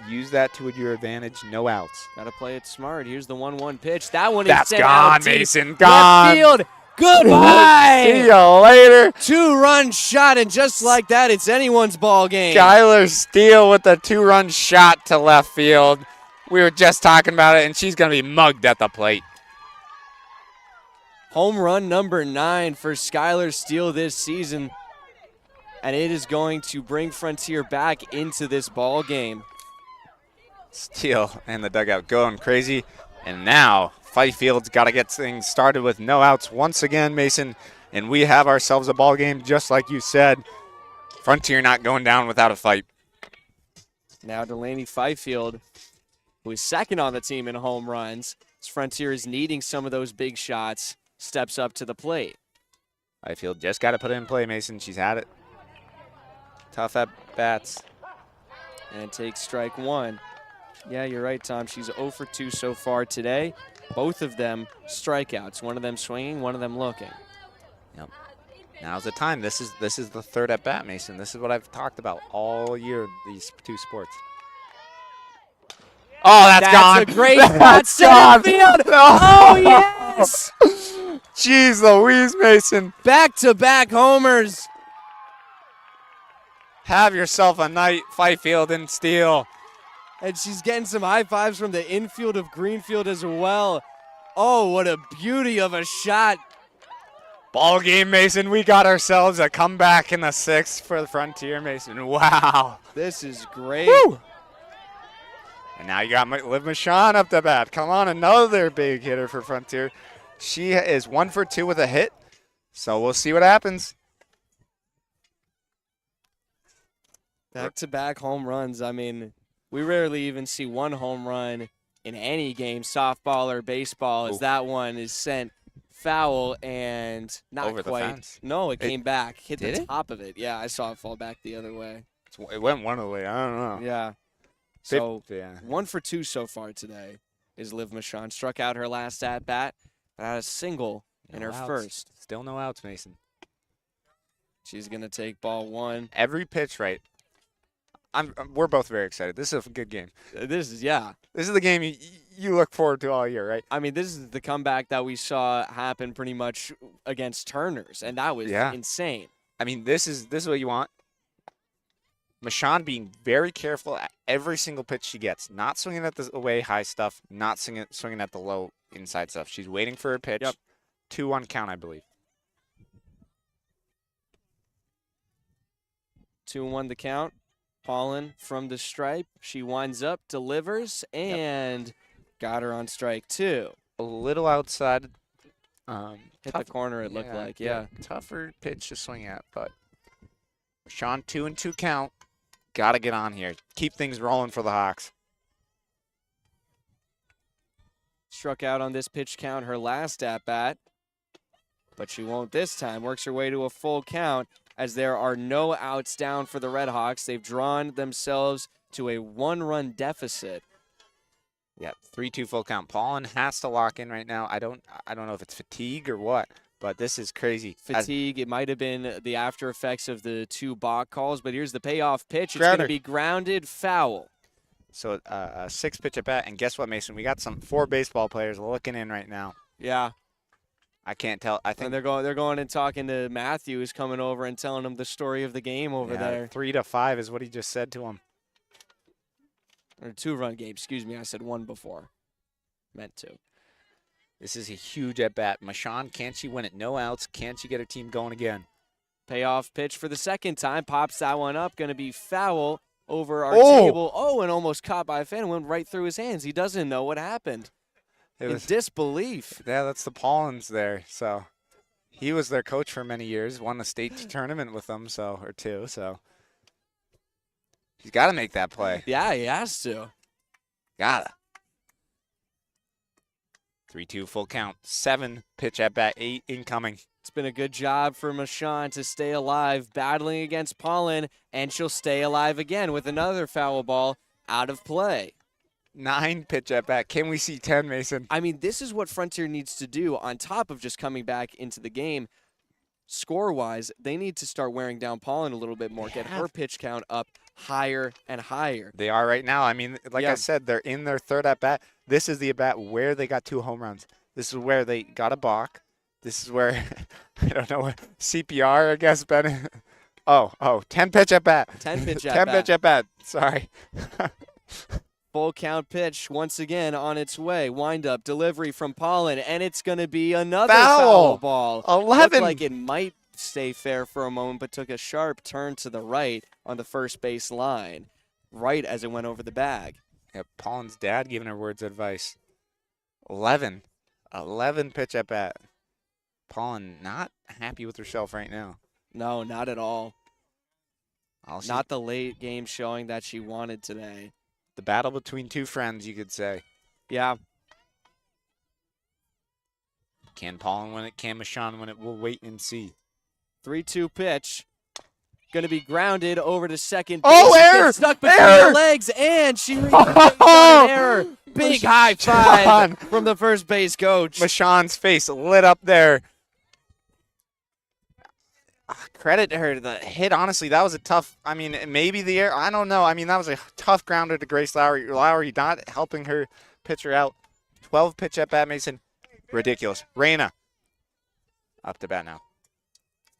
Speaker 3: use that to your advantage. No outs.
Speaker 2: Got to play it smart. Here's the 1-1 pitch. That one
Speaker 3: That's
Speaker 2: is
Speaker 3: gone, Mason. Gone.
Speaker 2: Left field. Goodbye.
Speaker 3: See you later.
Speaker 2: 2-run shot, and just like that, it's anyone's ball game.
Speaker 3: Skylar Steele with a 2-run shot to left field. We were just talking about it, and she's going to be mugged at the plate.
Speaker 2: Home run number 9 for Skylar Steele this season, and it is going to bring Frontier back into this ball game.
Speaker 3: Steele and the dugout going crazy, and now Fifield's got to get things started with no outs once again, Mason, and we have ourselves a ball game just like you said. Frontier not going down without a fight.
Speaker 2: Now Delaney Fifield, who is second on the team in home runs, as Frontier is needing some of those big shots, steps up to the plate.
Speaker 3: Fifield just got to put it in play, Mason. She's had it. Tough at bats.
Speaker 2: And takes strike 1. Yeah, you're right, Tom. She's 0 for 2 so far today. Both of them strikeouts. One of them swinging, one of them looking.
Speaker 3: Yep. Now's the time. This is the third at bat, Mason. This is what I've talked about all year, these 2 sports. Oh, that's gone.
Speaker 2: That's a great spot. Center field. Oh, yes.
Speaker 3: Jeez Louise, Mason.
Speaker 2: Back-to-back homers.
Speaker 3: Have yourself a night, Fifield and Steele.
Speaker 2: And she's getting some high fives from the infield of Greenfield as well. Oh, what a beauty of a shot.
Speaker 3: Ball game, Mason. We got ourselves a comeback in the 6th for the Frontier, Mason. Wow.
Speaker 2: This is great.
Speaker 3: Woo. And now you got Liv Michon up the bat. Come on, another big hitter for Frontier. She is 1 for 2 with a hit, so we'll see what happens.
Speaker 2: Back-to-back home runs. I mean, we rarely even see one home run in any game, softball or baseball, as that one is sent foul and not
Speaker 3: over
Speaker 2: quite.
Speaker 3: The fence.
Speaker 2: No, it came back, hit the
Speaker 3: it?
Speaker 2: top of it. Yeah, I saw it fall back the other way.
Speaker 3: It went one of the way. I don't know.
Speaker 2: Yeah. So,
Speaker 3: yeah.
Speaker 2: 1 for 2 so far today is Liv Michon. Struck out her last at-bat, but had a single in her first.
Speaker 3: Still no outs, Mason.
Speaker 2: She's going to take ball 1.
Speaker 3: Every pitch right. We're both very excited. This is a good game.
Speaker 2: This is
Speaker 3: the game you look forward to all year, right?
Speaker 2: I mean, this is the comeback that we saw happen pretty much against Turners, and that was insane.
Speaker 3: I mean, this is what you want. Michon being very careful at every single pitch she gets. Not swinging at the away high stuff, not swinging at the low inside stuff. She's waiting for her pitch.
Speaker 2: Yep.
Speaker 3: 2-1 count, I believe.
Speaker 2: 2-1 the count. Paulin from the stripe. She winds up, delivers, and got her on strike 2.
Speaker 3: A little outside.
Speaker 2: Hit the corner, it looked like, yeah.
Speaker 3: Tougher pitch to swing at, but Sean 2-2 count. Got to get on here. Keep things rolling for the Hawks.
Speaker 2: Struck out on this pitch count her last at-bat, but she won't this time. Works her way to a full count as there are no outs down for the Redhawks. They've drawn themselves to a 1-run deficit.
Speaker 3: Yeah, 3-2 full count. Paulin has to lock in right now. I don't know if it's fatigue or what, but this is crazy.
Speaker 2: Fatigue. It might have been the after effects of the 2 balk calls, but here's the payoff pitch. It's going to be grounded foul.
Speaker 3: So a 6 pitch at bat, and guess what, Mason? We got 4 baseball players looking in right now.
Speaker 2: Yeah.
Speaker 3: I can't tell. I think
Speaker 2: And they're going and talking to Matthew, who's coming over and telling him the story of the game over there.
Speaker 3: 3-5 is what he just said to him.
Speaker 2: Or 2-run game, excuse me. I said 1 before. Meant to.
Speaker 3: This is a huge at-bat. Mashawn, can she win it? No outs. Can she get her team going again?
Speaker 2: Payoff pitch for the second time. Pops that one up. Going to be foul over our table. Oh, and almost caught by a fan. Went right through his hands. He doesn't know what happened. In disbelief.
Speaker 3: Yeah, that's the Paulins there. So he was their coach for many years. Won the state tournament with them, or 2. So he's got to make that play.
Speaker 2: Yeah, he has to.
Speaker 3: Gotta. 3-2 full count. 7 pitch at bat. 8 incoming.
Speaker 2: It's been a good job for Mashawn to stay alive, battling against Pollen, and she'll stay alive again with another foul ball out of play.
Speaker 3: 9 pitch at bat. Can we see 10, Mason?
Speaker 2: I mean, this is what Frontier needs to do on top of just coming back into the game. Score-wise, they need to start wearing down Pollen a little bit more, get her pitch count up higher and higher.
Speaker 3: They are right now. I mean, like I said, they're in their 3rd at-bat. This is the at-bat where they got 2 home runs. This is where they got a balk. This is where, I don't know, what CPR, I guess, Ben. 10 pitch at-bat.
Speaker 2: 10 pitch
Speaker 3: 10 pitch at-bat. Sorry.
Speaker 2: Full count pitch once again on its way. Wind up delivery from Pollen, and it's going to be another foul ball.
Speaker 3: 11.
Speaker 2: Looked like it might stay fair for a moment, but took a sharp turn to the right on the first base line, right as it went over the bag.
Speaker 3: Yeah, Pollen's dad giving her words of advice. 11 pitch at bat. Pollen not happy with herself right now.
Speaker 2: No, not at all. Not the late game showing that she wanted today.
Speaker 3: The battle between 2 friends, you could say.
Speaker 2: Yeah.
Speaker 3: Can Pollen win it? Can Mashawn win it? We'll wait and see.
Speaker 2: 3-2 pitch. Going to be grounded over to second base.
Speaker 3: Oh, error!
Speaker 2: Stuck between her legs, and she got an error. Big high five from the first base coach.
Speaker 3: Mashawn's face lit up there. Credit her. The hit, honestly, that was a tough, I mean, maybe the air, I don't know. I mean, that was a tough grounder to Grace Lowry. Lowry not helping her pitcher out. 12 pitch at bat, Mason. Ridiculous. Reina up to bat now.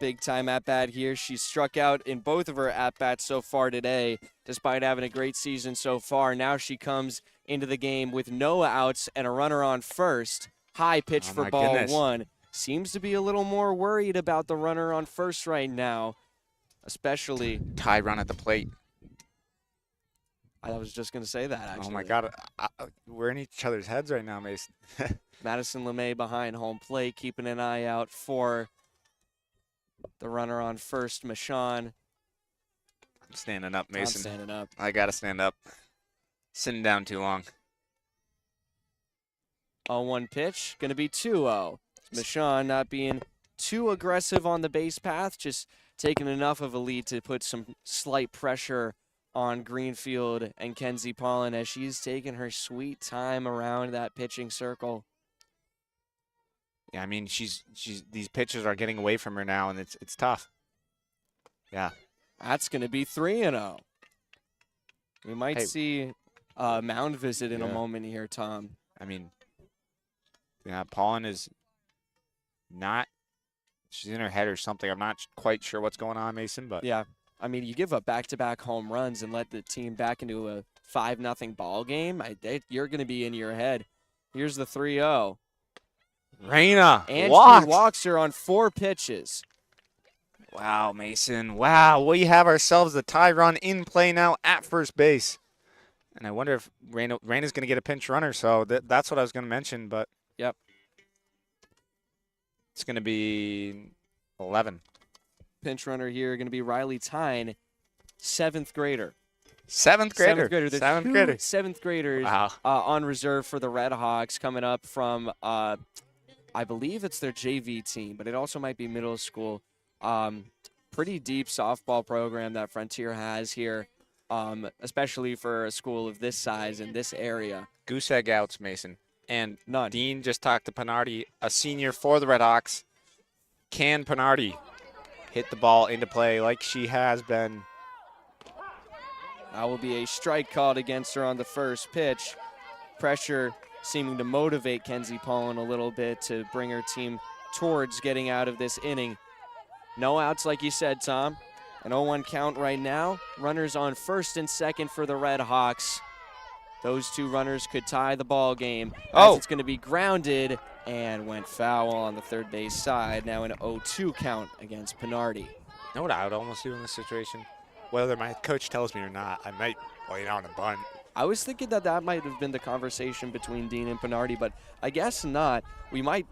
Speaker 2: Big time at bat here. She's struck out in both of her at bats so far today, despite having a great season so far. Now she comes into the game with no outs and a runner on first. High pitch for ball 1. Seems to be a little more worried about the runner on first right now, especially.
Speaker 3: Tie run at the plate.
Speaker 2: I was just going to say that, actually.
Speaker 3: Oh, my God. We're in each other's heads right now, Mason.
Speaker 2: Madison LeMay behind home plate, keeping an eye out for the runner on first, Mashawn.
Speaker 3: I'm standing up, Mason.
Speaker 2: I'm standing up.
Speaker 3: I got to stand up. Sitting down too long.
Speaker 2: 0-1 pitch, going to be 2-0. Mashawn not being too aggressive on the base path, just taking enough of a lead to put some slight pressure on Greenfield and Kenzie Pollen as she's taking her sweet time around that pitching circle.
Speaker 3: Yeah, I mean, these pitchers are getting away from her now, and it's tough. Yeah.
Speaker 2: That's going to be 3-0. We might see a mound visit in a moment here, Tom.
Speaker 3: I mean, yeah, Pollen is not, she's in her head or something. I'm not quite sure what's going on, Mason, but.
Speaker 2: Yeah, I mean, you give up back-to-back home runs and let the team back into a 5-0 ball game, you're going to be in your head. Here's the 3-0.
Speaker 3: Reina
Speaker 2: and
Speaker 3: walks.
Speaker 2: She walks her on 4 pitches.
Speaker 3: Wow, Mason. Wow, we have ourselves a tie run in play now at first base. And I wonder if Reina's going to get a pinch runner, so that's what I was going to mention, but.
Speaker 2: Yep.
Speaker 3: It's going to be 11.
Speaker 2: Pinch runner here going to be Riley Tyne, 7th grader.
Speaker 3: 7th grader.
Speaker 2: 7th grader. There's
Speaker 3: 7th grader.
Speaker 2: 7th graders
Speaker 3: wow.
Speaker 2: On reserve for the Redhawks coming up from, I believe it's their JV team, but it also might be middle school. Pretty deep softball program that Frontier has here, especially for a school of this size in this area.
Speaker 3: Goose egg outs, Mason. And
Speaker 2: none.
Speaker 3: Dean just talked to Pinardi, a senior for the Redhawks. Can Pinardi hit the ball into play like she has been?
Speaker 2: That will be a strike called against her on the first pitch. Pressure seeming to motivate Kenzie Pollen a little bit to bring her team towards getting out of this inning. No outs, like you said, Tom. An 0-1 count right now. Runners on first and second for the Redhawks. Those two runners could tie the ball game. As it's going to be grounded and went foul on the third base side. Now an 0-2 count against Pinardi.
Speaker 3: Know what I would almost do in this situation? Whether my coach tells me or not, I might lay down a bunt.
Speaker 2: I was thinking that might have been the conversation between Dean and Pinardi, but I guess not. We might.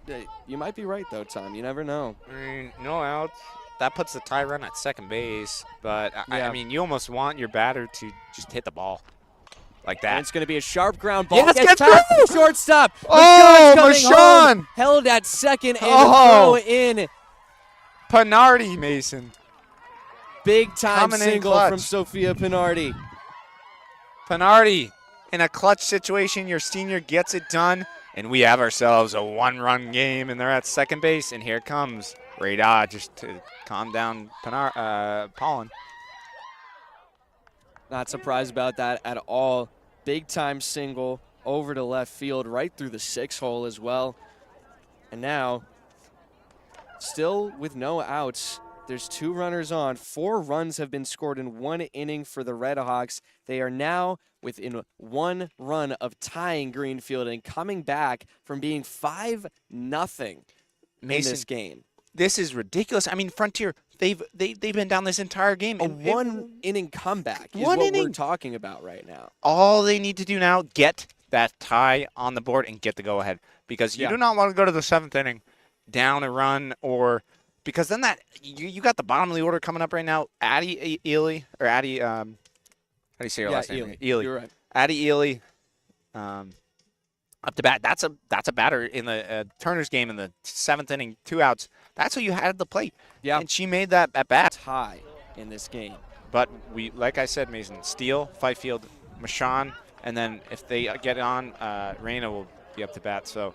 Speaker 2: You might be right, though, Tom. You never know.
Speaker 3: I mean, no outs. That puts the tie run at second base, but
Speaker 2: Yeah.
Speaker 3: I mean, you almost want your batter to just hit the ball like that.
Speaker 2: And it's going to be a sharp ground ball.
Speaker 3: Yes,
Speaker 2: Gets
Speaker 3: get
Speaker 2: tapped
Speaker 3: through!
Speaker 2: from shortstop.
Speaker 3: Oh,
Speaker 2: Machaan's coming
Speaker 3: Machaan!
Speaker 2: home, held at second and
Speaker 3: Oh.
Speaker 2: throw in.
Speaker 3: Pinardi, Mason.
Speaker 2: Big time
Speaker 3: Coming in
Speaker 2: single
Speaker 3: clutch.
Speaker 2: from Sophia Pinardi.
Speaker 3: Pinardi, in a clutch situation, your senior gets it done, and we have ourselves a one-run game, and they're at second base, and here comes Radha just to calm down Pollen.
Speaker 2: Not surprised about that at all. Big time single over to left field, right through the 6-hole as well. And now, still with no outs, there's 2 runners on. 4 runs have been scored in 1 inning for the Redhawks. They are now within 1 run of tying Greenfield and coming back from being 5-0 in this game.
Speaker 3: This is ridiculous. I mean, Frontier, they've been down this entire game.
Speaker 2: A
Speaker 3: and
Speaker 2: 1-inning comeback is
Speaker 3: One
Speaker 2: what
Speaker 3: inning.
Speaker 2: we're talking about right now.
Speaker 3: all they need to do now, get that tie on the board and get the go-ahead. Because you
Speaker 2: Yeah.
Speaker 3: do not want to go to the 7th inning down a run, or because then that you got the bottom of the order coming up right now. Addie Ely, or Addie, how do you say your last name? Ely.
Speaker 2: You're right.
Speaker 3: Addie Ely, up to bat. That's a batter in the Turner's game in the 7th inning, 2 outs. That's what you had at the plate.
Speaker 2: Yeah.
Speaker 3: And she made that at bat.
Speaker 2: Tie in this game.
Speaker 3: But we, like I said, Mason, Steele, Fifield, Machaan, and then if they get on, Reyna will be up to bat. So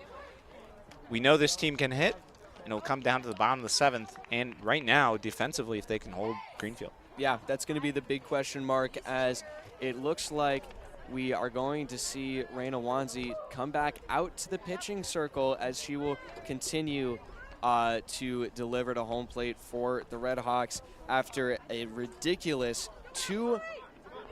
Speaker 3: we know this team can hit, and it'll come down to the bottom of the 7th. And right now, defensively, if they can hold Greenfield.
Speaker 2: Yeah, that's going to be the big question mark, as it looks like we are going to see Reyna Wanzi come back out to the pitching circle as she will continue to deliver to home plate for the Redhawks after a ridiculous 2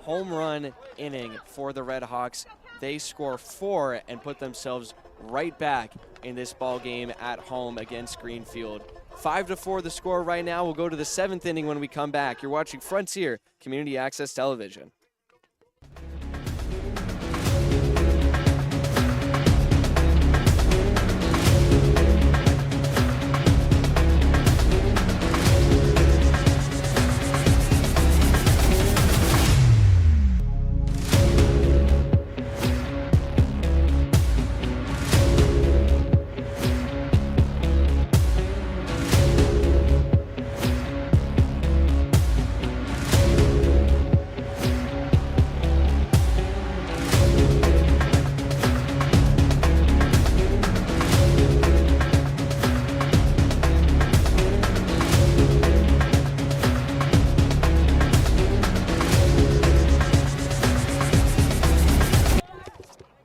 Speaker 2: home run inning for the Redhawks. They score 4 and put themselves right back in this ball game at home against Greenfield. 5-4 the score right now. We'll go to the 7th inning when we come back. You're watching Frontier Community Access Television.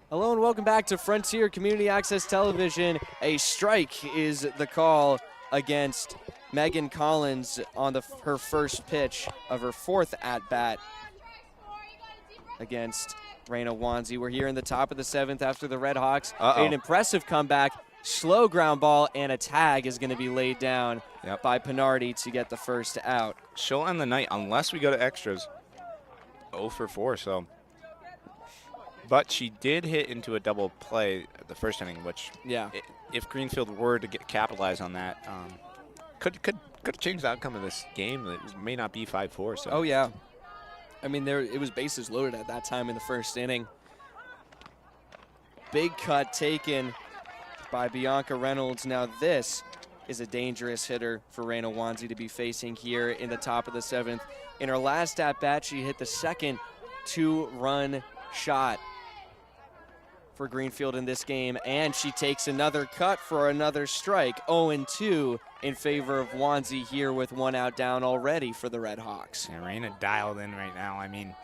Speaker 2: Hello and welcome back to Frontier Community Access Television. A strike is the call against Megan Collins on her first pitch of her 4th at-bat against Reyna Wanzi. We're here in the top of the 7th after the Redhawks made an impressive comeback. Slow ground ball and a tag is going to be laid down by Pinardi to get the first out.
Speaker 3: She'll end the night unless we go to extras. 0 for 4, so. But she did hit into a double play at the first inning, which if Greenfield were to capitalize on that, could change the outcome of this game. It may not be 5-4. So.
Speaker 2: Oh yeah, I mean it was bases loaded at that time in the first inning. Big cut taken by Bianca Reynolds. Now this is a dangerous hitter for Reyna Wanzi to be facing here in the top of the 7th. In her last at bat, she hit the second 2-run shot for Greenfield in this game, and she takes another cut for another strike. 0-2 in favor of Wanzi here with 1 out down already for the Redhawks.
Speaker 3: Yeah, Reyna dialed in right now. I mean,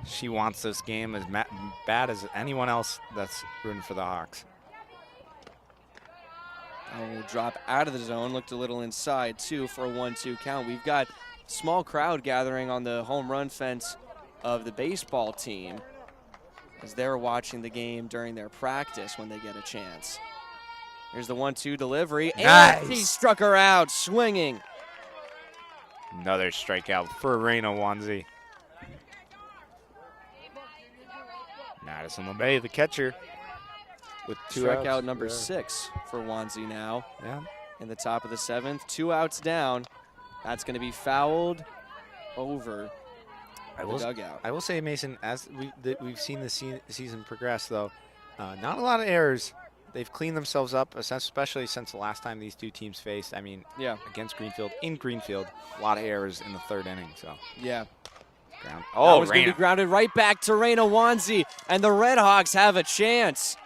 Speaker 3: she wants this game as bad as anyone else that's rooting for the Hawks.
Speaker 2: will drop out of the zone. Looked a little inside, too, for a 1-2 count. We've got small crowd gathering on the home run fence of the baseball team as they're watching the game during their practice when they get a chance. Here's the 1-2 delivery.
Speaker 3: Nice.
Speaker 2: And he struck her out, swinging.
Speaker 3: Another strikeout for Reina Wanzi. Madison LeMay, the catcher, with 2 outs.
Speaker 2: Strikeout number 6 for Wanzi now.
Speaker 3: Yeah.
Speaker 2: In the top of the 7th, 2 outs down. That's going to be fouled over the dugout.
Speaker 3: I will say, Mason, as we've seen the season progress, though, not a lot of errors. They've cleaned themselves up, especially since the last time these two teams faced. I mean,
Speaker 2: yeah,
Speaker 3: against Greenfield, in Greenfield, a lot of errors in the 3rd inning. So
Speaker 2: yeah.
Speaker 3: Oh,
Speaker 2: that was going to be grounded right back to Reina Wanzi, and the Redhawks have a chance.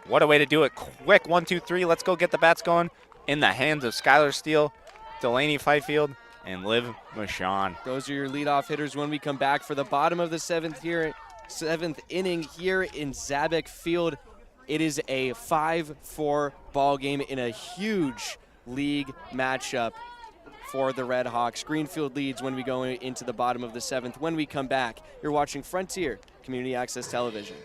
Speaker 3: What a way to do it quick. 1, 2, 3. Let's go get the bats going in the hands of Skylar Steele, Delaney Fifield, and Liv Michon.
Speaker 2: Those are your leadoff hitters when we come back for the bottom of the 7th inning here in Zabick Field. It is a 5-4 ball game in a huge league matchup for the Redhawks. Greenfield leads when we go into the bottom of the 7th. When we come back, you're watching Frontier Community Access Television.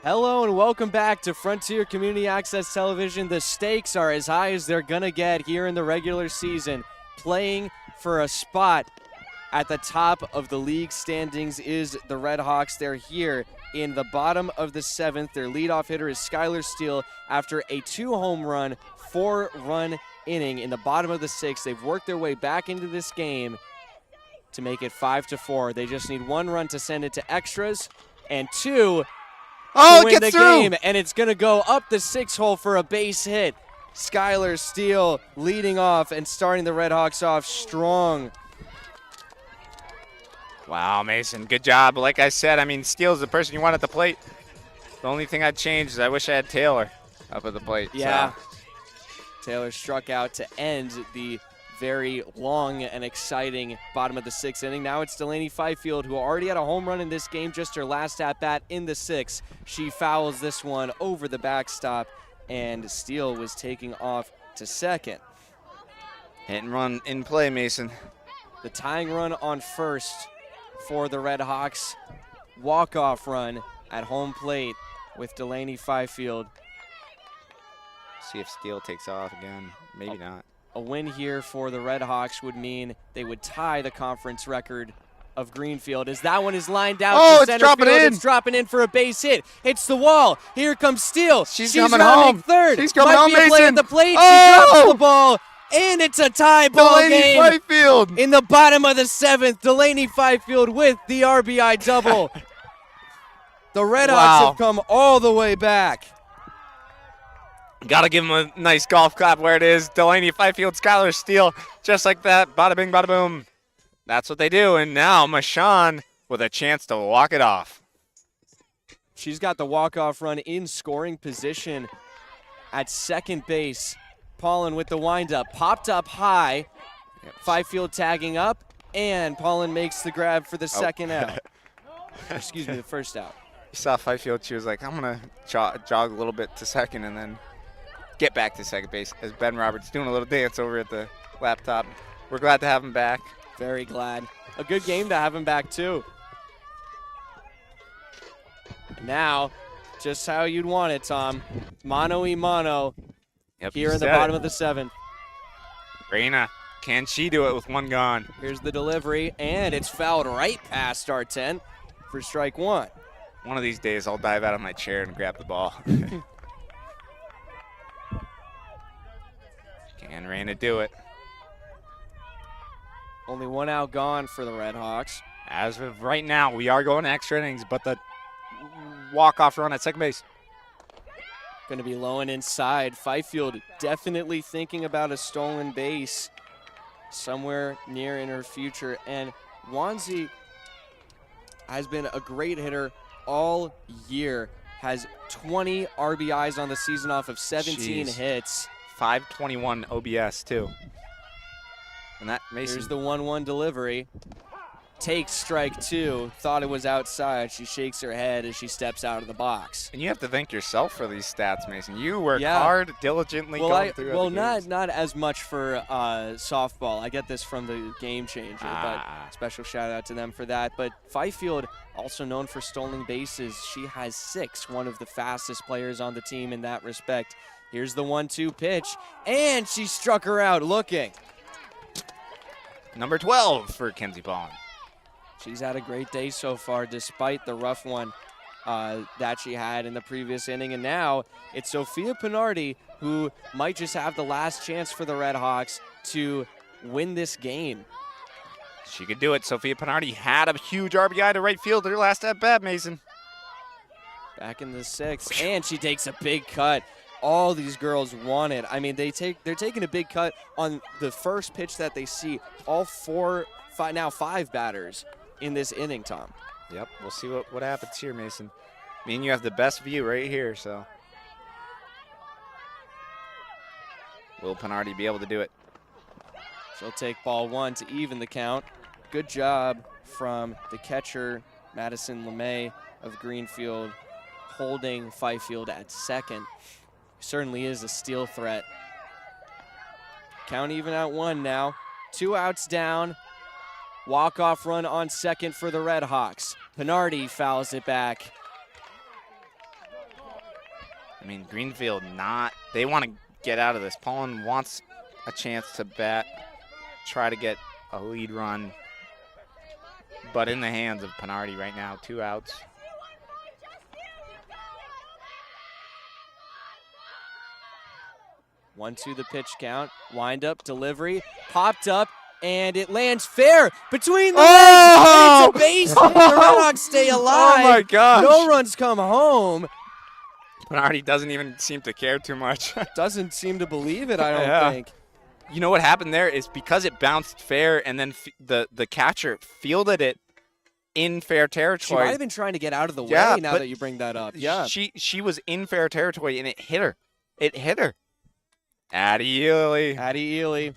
Speaker 2: Hello and welcome back to Frontier Community Access Television. The stakes are as high as they're going to get here in the regular season. Playing for a spot at the top of the league standings is the Redhawks. They're here in the bottom of the 7th. Their leadoff hitter is Skylar Steele after a 2-home run, 4-run inning in the bottom of the 6th. They've worked their way back into this game to make it 5-4. They just need 1 run to send it to extras and 2 to win the game, and it's going to go up the 6th hole for a base hit. Skylar Steele leading off and starting the Redhawks off strong.
Speaker 3: Wow, Mason, good job. Like I said, I mean, Steele's the person you want at the plate. The only thing I'd change is I wish I had Taylor up at the plate.
Speaker 2: Yeah.
Speaker 3: So.
Speaker 2: Taylor struck out to end the very long and exciting bottom of the 6th inning. Now it's Delaney Fifield, who already had a home run in this game, just her last at-bat in the 6th. She fouls this one over the backstop, and Steele was taking off to second.
Speaker 3: Hit and run in play, Mason.
Speaker 2: The tying run on first for the Redhawks. Walk-off run at home plate with Delaney Fifield.
Speaker 3: See if Steele takes off again. Maybe not.
Speaker 2: A win here for the Redhawks would mean they would tie the conference record of Greenfield as that one is lined out to center
Speaker 3: dropping
Speaker 2: field.
Speaker 3: in.
Speaker 2: It's dropping in for a base hit. Hits the wall. Here comes Steele.
Speaker 3: She's
Speaker 2: coming
Speaker 3: rounding
Speaker 2: home. Third.
Speaker 3: She's coming
Speaker 2: Might
Speaker 3: home,
Speaker 2: be a play
Speaker 3: Mason.
Speaker 2: at the plate.
Speaker 3: Oh!
Speaker 2: She drops the ball. And it's a tie ball
Speaker 3: Delaney
Speaker 2: game.
Speaker 3: Fifield.
Speaker 2: In the bottom of the 7th, Delaney Fifield with the RBI double. The Redhawks have come all the way back.
Speaker 3: Got to give him a nice golf clap where it is. Delaney Fifield, Skylar Steele, just like that. Bada bing, bada boom. That's what they do. And now Mashawn with a chance to walk it off.
Speaker 2: She's got the walk-off run in scoring position at second base. Paulin with the windup, popped up high. Fifield tagging up, and Paulin makes the grab for the second out. Excuse me, the first out.
Speaker 3: You saw Fifield, she was like, I'm going to jog a little bit to second and then get back to second base as Ben Roberts doing a little dance over at the laptop. We're glad to have him back.
Speaker 2: Very glad. A good game to have him back, too. Now, just how you'd want it, Tom. Mano-y-mano.
Speaker 3: Yep,
Speaker 2: Here in the bottom of the 7th.
Speaker 3: Reina, can she do it with one gone?
Speaker 2: Here's the delivery, and it's fouled right past our 10 for strike 1.
Speaker 3: One of these days, I'll dive out of my chair and grab the ball. Can Reina do it?
Speaker 2: Only one out gone for the Redhawks.
Speaker 3: As of right now, we are going extra innings, but the walk-off run at second base.
Speaker 2: Going to be low and inside. Fifield definitely thinking about a stolen base somewhere near in her future. And Wanzi has been a great hitter all year. Has 20 RBIs on the season off of 17 hits.
Speaker 3: 521 OBS, too. And that Mason.
Speaker 2: Here's the 1-1 delivery. Takes strike 2. Thought it was outside. She shakes her head as she steps out of the box.
Speaker 3: And you have to thank yourself for these stats, Mason. You work hard, diligently going through
Speaker 2: Well,
Speaker 3: other games.
Speaker 2: not as much for softball. I get this from the Game Changer, but special shout out to them for that. But Fifield, also known for stolen bases, she has 6, one of the fastest players on the team in that respect. Here's the 1-2 pitch, and she struck her out looking.
Speaker 3: Number 12 for Kenzie Paulin.
Speaker 2: She's had a great day so far, despite the rough one that she had in the previous inning. And now it's Sophia Pinardi who might just have the last chance for the Redhawks to win this game.
Speaker 3: She could do it. Sophia Pinardi had a huge RBI to right field her last at bat, Mason.
Speaker 2: Back in the 6th, and she takes a big cut. All these girls want it. I mean, they're taking a big cut on the first pitch that they see. All 5 batters in this inning, Tom.
Speaker 3: Yep, we'll see what happens here, Mason. Me and you have the best view right here, so. Will Pinardi be able to do it?
Speaker 2: She'll take ball 1 to even the count. Good job from the catcher, Madison LeMay of Greenfield, holding Fifield at second. Certainly is a steal threat. Count even at 1 now. 2 outs down. Walk-off run on second for the Redhawks. Pinardi fouls it back.
Speaker 3: I mean, Greenfield they want to get out of this. Paulin wants a chance to bat, try to get a lead run, but in the hands of Pinardi right now, 2 outs.
Speaker 2: One to the pitch count. Wind up, delivery, popped up, and it lands fair between the legs. And it's a base hit. The Redhawks stay alive.
Speaker 3: Oh my gosh.
Speaker 2: No runs come home.
Speaker 3: Pinardi doesn't even seem to care too much.
Speaker 2: Doesn't seem to believe it, I don't think.
Speaker 3: You know what happened there is because it bounced fair and then the catcher fielded it in fair territory.
Speaker 2: She might have been trying to get out of the way now that you bring that up. Yeah.
Speaker 3: She was in fair territory and it hit her. It hit her. Addie Ely.
Speaker 2: Addie Ely.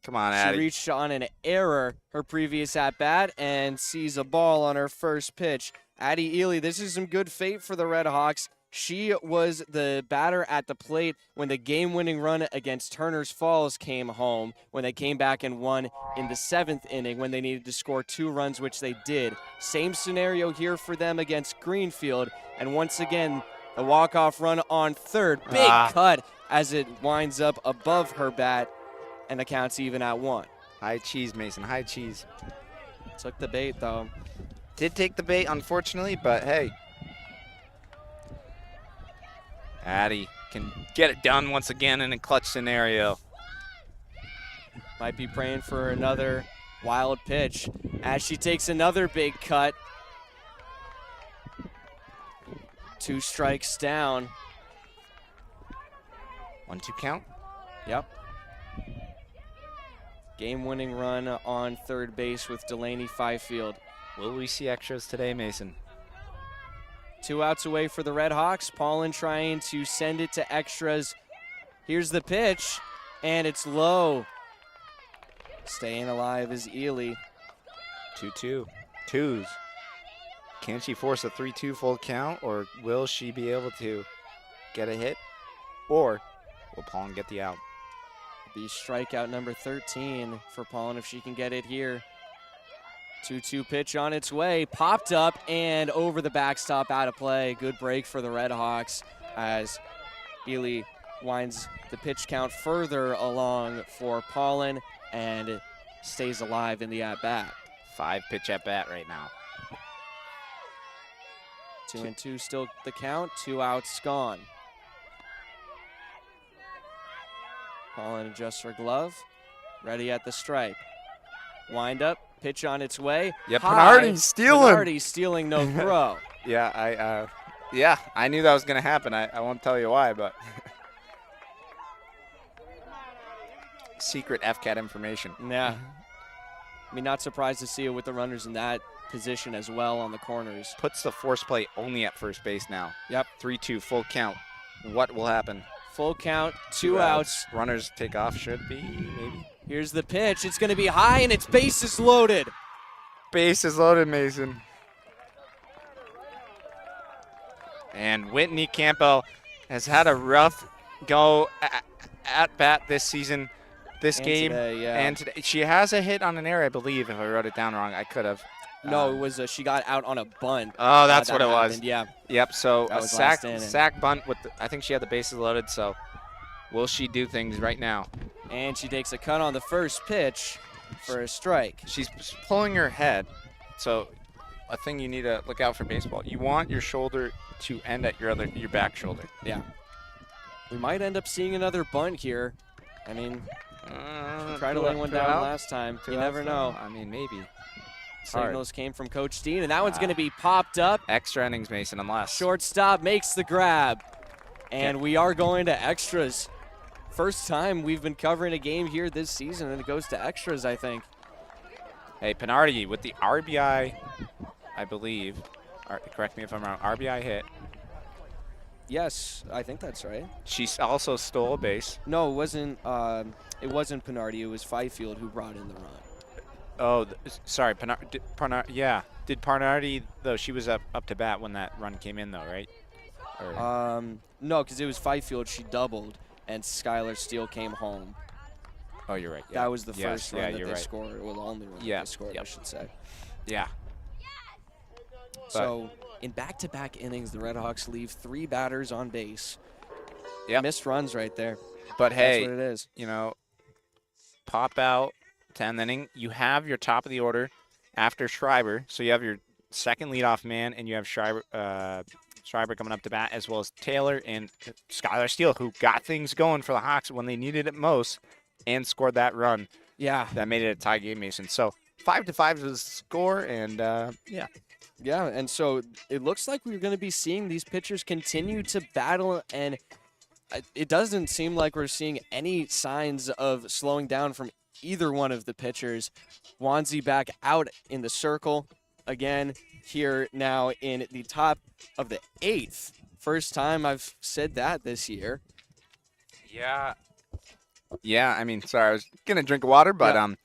Speaker 3: Come on, Addie.
Speaker 2: She reached on an error her previous at-bat and sees a ball on her first pitch. Addie Ely, this is some good fate for the Redhawks. She was the batter at the plate when the game-winning run against Turner's Falls came home, when they came back and won in the 7th inning when they needed to score 2 runs, which they did. Same scenario here for them against Greenfield. And once again, the walk-off run on third. Big cut as it winds up above her bat, and the count's even at 1.
Speaker 3: High cheese, Mason, high cheese.
Speaker 2: Took the bait, though.
Speaker 3: Did take the bait, unfortunately, but hey. Addie can get it done once again in a clutch scenario.
Speaker 2: Might be praying for another wild pitch as she takes another big cut. 2 strikes down.
Speaker 3: 1-2 count.
Speaker 2: Yep. Game-winning run on third base with Delaney Fifield.
Speaker 3: Will we see extras today, Mason?
Speaker 2: 2 outs away for the Redhawks. Paulin trying to send it to extras. Here's the pitch, and it's low. Staying alive is Ely.
Speaker 3: 2-2. Twos. Can she force a 3-2 full count, or will she be able to get a hit? Or will Paulin get the out?
Speaker 2: Be strikeout number 13 for Paulin if she can get it here. 2-2 pitch on its way, popped up and over the backstop, out of play. Good break for the Redhawks as Ely winds the pitch count further along for Paulin and stays alive in the at-bat.
Speaker 3: 5-pitch at-bat right now.
Speaker 2: 2-2 still the count, 2 outs gone. Paulin adjusts her glove, ready at the stripe. Wind up. Pitch on its way.
Speaker 3: Yeah, Bernardi's stealing.
Speaker 2: Bernardi's stealing, no throw.
Speaker 3: Yeah, I knew that was going to happen. I won't tell you why, but secret FCAT information.
Speaker 2: Yeah. I mean, not surprised to see it with the runners in that position as well on the corners.
Speaker 3: Puts the force play only at first base now.
Speaker 2: Yep.
Speaker 3: 3-2, full count. What will happen?
Speaker 2: Full count, 2 outs.
Speaker 3: Runners take off, should be, maybe.
Speaker 2: Here's the pitch. It's going to be high, and it's bases loaded.
Speaker 3: Bases loaded, Mason. And Whitney Campbell has had a rough go at bat this season, this game.
Speaker 2: Today, yeah.
Speaker 3: And today, she has a hit on an error, I believe. If I wrote it down wrong, I could have.
Speaker 2: No, it was she got out on a bunt.
Speaker 3: Oh, that's what it was.
Speaker 2: Yeah.
Speaker 3: Yep. So
Speaker 2: that
Speaker 3: a
Speaker 2: was
Speaker 3: sack bunt with. I think she had the bases loaded. So will she do things right now?
Speaker 2: And she takes a cut on the first pitch for a strike.
Speaker 3: She's pulling her head. So a thing you need to look out for baseball. You want your shoulder to end at your back shoulder.
Speaker 2: Yeah. We might end up seeing another bunt here. I mean, tried to lay one down last time. You never know.
Speaker 3: I mean, maybe.
Speaker 2: Signals came from Coach Dean, and that one's going to be popped up.
Speaker 3: Extra innings, Mason, unless.
Speaker 2: Shortstop makes the grab. And we are going to extras. First time we've been covering a game here this season, and it goes to extras, I think.
Speaker 3: Hey, Pinardi with the RBI, I believe. Correct me if I'm wrong. RBI hit.
Speaker 2: Yes, I think that's right.
Speaker 3: She also stole a base.
Speaker 2: No, it wasn't Pinardi. It was Fifield who brought in the run.
Speaker 3: Oh, sorry. Yeah. Did Pinardi, though, she was up to bat when that run came in, though, right? Or
Speaker 2: no, because it was Fifield. She doubled, and Skylar Steele came home.
Speaker 3: Oh, you're right. Yeah.
Speaker 2: That was the first run that they scored. Well, the only run that they scored,
Speaker 3: Yep.
Speaker 2: I should say.
Speaker 3: Yeah.
Speaker 2: So, in back-to-back innings, the Redhawks leave 3 batters on base.
Speaker 3: Yeah.
Speaker 2: Missed runs right there.
Speaker 3: But hey,
Speaker 2: that's what it is.
Speaker 3: You know, pop out 10th inning. You have your top of the order after Schreiber. So you have your second leadoff man, and you have Schreiber coming up to bat, as well as Taylor and Skylar Steele, who got things going for the Hawks when they needed it most and scored that run.
Speaker 2: Yeah.
Speaker 3: That made it a tie game, Mason. So 5-5 is the score, and yeah.
Speaker 2: Yeah, and so it looks like we're going to be seeing these pitchers continue to battle, and it doesn't seem like we're seeing any signs of slowing down from either one of the pitchers. Wanzi back out in the circle again here now in the top of the 8th. First time I've said that this year.
Speaker 3: Yeah. Yeah, I mean, sorry, I was going to drink water, but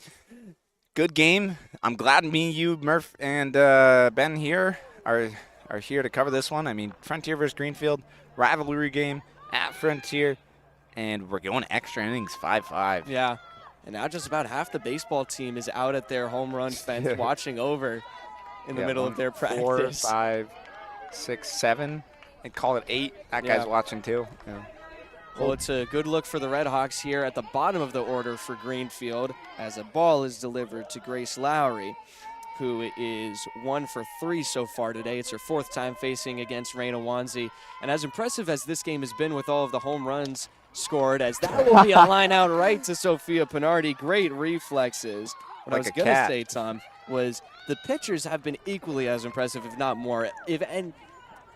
Speaker 3: good game. I'm glad me, you, Murph, and Ben here are are here to cover this one. I mean, Frontier versus Greenfield, rivalry game at Frontier, and we're going extra innings, 5-5.
Speaker 2: Yeah, and now just about half the baseball team is out at their home run fence watching over in the middle of their practice.
Speaker 3: 4, 5, 6, 7, and call it 8. That guy's watching too. Yeah.
Speaker 2: Well, it's a good look for the Redhawks here at the bottom of the order for Greenfield as a ball is delivered to Grace Lowry, who is 1 for 3 so far today. It's her 4th time facing against Raina Wanzi. And as impressive as this game has been with all of the home runs scored, as that will be a line out right to Sophia Pinardi. Great reflexes. What I was going to say, Tom, was the pitchers have been equally as impressive, if not more. And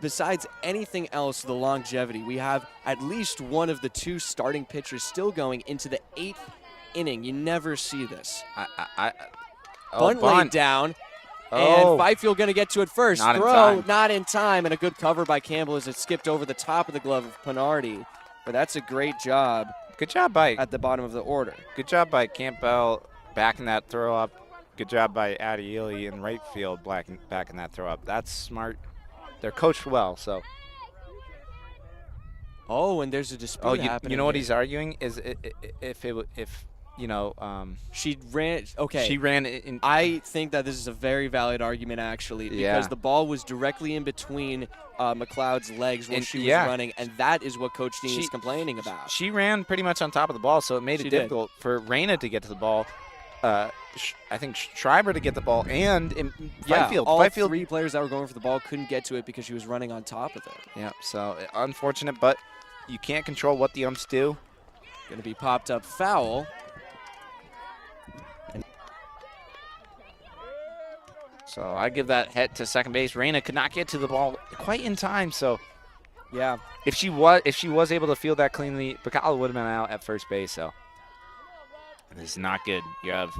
Speaker 2: besides anything else, the longevity, we have at least one of the 2 starting pitchers still going into the 8th inning. You never see this. Bunt laid down, and Fifield going to get to it first. Not in time, and a good cover by Campbell as it skipped over the top of the glove of Pinardi. But that's a great job.
Speaker 3: Good job by
Speaker 2: at the bottom of the order.
Speaker 3: Good job by Campbell backing that throw up. Good job by Addie Ely in right field backing that throw up. That's smart. They're coached well, so.
Speaker 2: Oh, and there's a dispute happening.
Speaker 3: You know what he's arguing is if
Speaker 2: she ran. Okay.
Speaker 3: She ran in.
Speaker 2: I think that this is a very valid argument, actually, because the ball was directly in between McLeod's legs when she was running, and that is what Coach Dean is complaining about.
Speaker 3: She ran pretty much on top of the ball, so it made it difficult for Raina to get to the ball. I think Schreiber to get the ball, and Fifield.
Speaker 2: All 3 players that were going for the ball couldn't get to it because she was running on top of it.
Speaker 3: Yeah, so unfortunate, but you can't control what the umps do.
Speaker 2: Going to be popped up foul.
Speaker 3: So I give that hit to second base. Raina could not get to the ball quite in time, so
Speaker 2: yeah.
Speaker 3: If she was able to field that cleanly, Bacala would have been out at first base. So this is not good. You have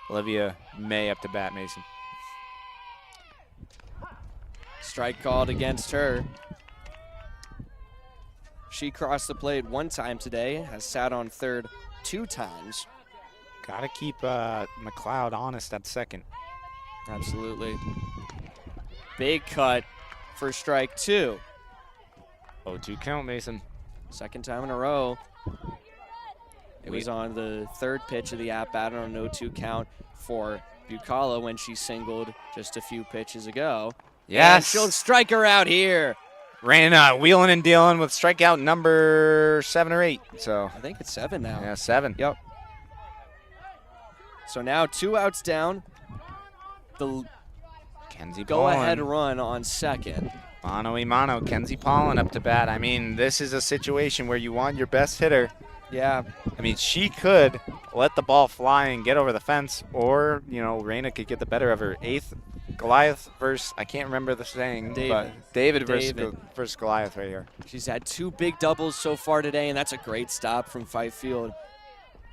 Speaker 3: Olivia May up to bat, Mason.
Speaker 2: Strike called against her. She crossed the plate 1 time today, has sat on third 2 times.
Speaker 3: Got to keep McLeod honest at second.
Speaker 2: Absolutely. Big cut for strike 2.
Speaker 3: 0-2 count, Mason.
Speaker 2: Second time in a row. It was on the 3rd pitch of the at-bat on an 0-2 count for Bucala when she singled just a few pitches ago.
Speaker 3: Yes.
Speaker 2: And she'll strike her out here.
Speaker 3: Raina wheeling and dealing with strikeout number 7 or 8. So
Speaker 2: I think it's 7 now.
Speaker 3: Yeah, 7.
Speaker 2: Yep. So now 2 outs down. The
Speaker 3: Kenzie
Speaker 2: go-ahead run on second.
Speaker 3: Mano y mano, Kenzie Pollen up to bat. I mean, this is a situation where you want your best hitter.
Speaker 2: Yeah.
Speaker 3: I mean, she could let the ball fly and get over the fence, or, Raina could get the better of her. 8th Goliath versus, I can't remember the saying, but David versus Goliath right here.
Speaker 2: She's had 2 big doubles so far today, and that's a great stop from Fifield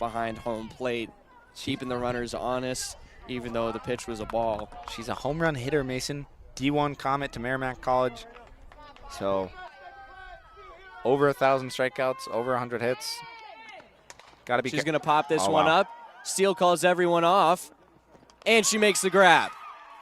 Speaker 2: behind home plate, keeping the runners honest, even though the pitch was a ball.
Speaker 3: She's a home run hitter, Mason. D1 commit to Merrimack College. So, over 1,000 strikeouts, over 100 hits. Got to be.
Speaker 2: She's going to pop this one up. Steele calls everyone off, and she makes the grab.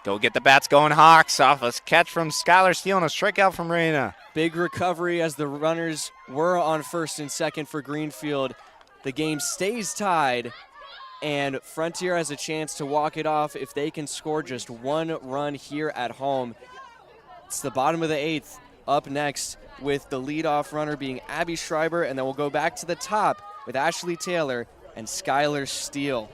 Speaker 3: Go get the bats going, Hawks. Off a catch from Skylar Steele and a strikeout from Raina.
Speaker 2: Big recovery as the runners were on first and second for Greenfield. The game stays tied, and Frontier has a chance to walk it off if they can score just 1 run here at home. It's the bottom of the 8th. Up next with the leadoff runner being Abby Schreiber, and then we'll go back to the top with Ashley Taylor and Skylar Steele.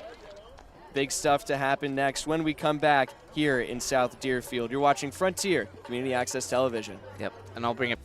Speaker 2: Big stuff to happen next when we come back here in South Deerfield. You're watching Frontier Community Access Television.
Speaker 3: Yep, and I'll bring it.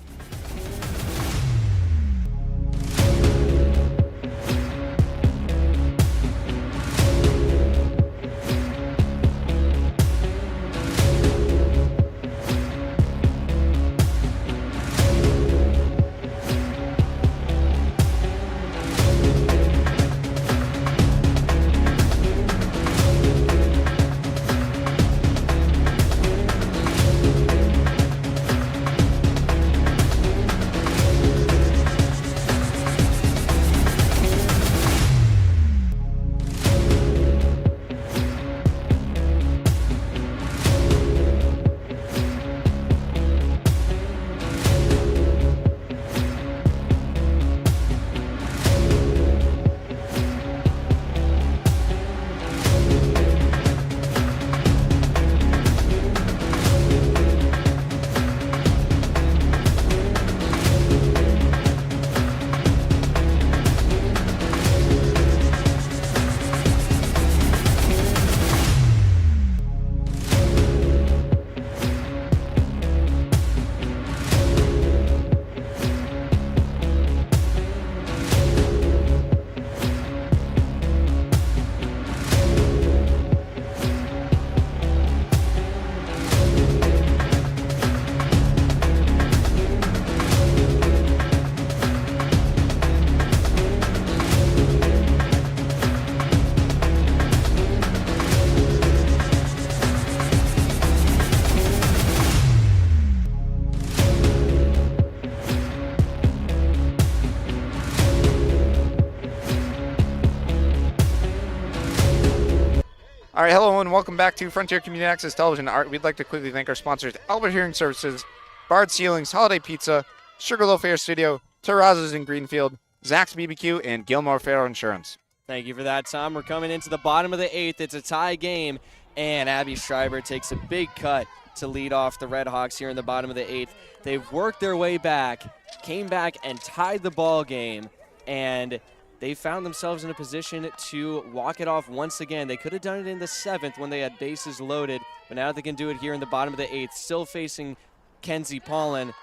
Speaker 3: All right, hello and welcome back to Frontier Community Access Television. We'd like to quickly thank our sponsors, Albert Hearing Services, Bard Ceilings, Holiday Pizza, Sugarloaf Air Studio, Terrazas in Greenfield, Zach's BBQ, and Gilmore Fair Insurance.
Speaker 2: Thank you for that, Tom. We're coming into the bottom of the 8th. It's a tie game, and Abby Schreiber takes a big cut to lead off the Redhawks here in the bottom of the 8th. They've worked their way back, came back and tied the ball game, and they found themselves in a position to walk it off once again. They could have done it in the 7th when they had bases loaded, but now they can do it here in the bottom of the 8th, still facing Kenzie Paulin,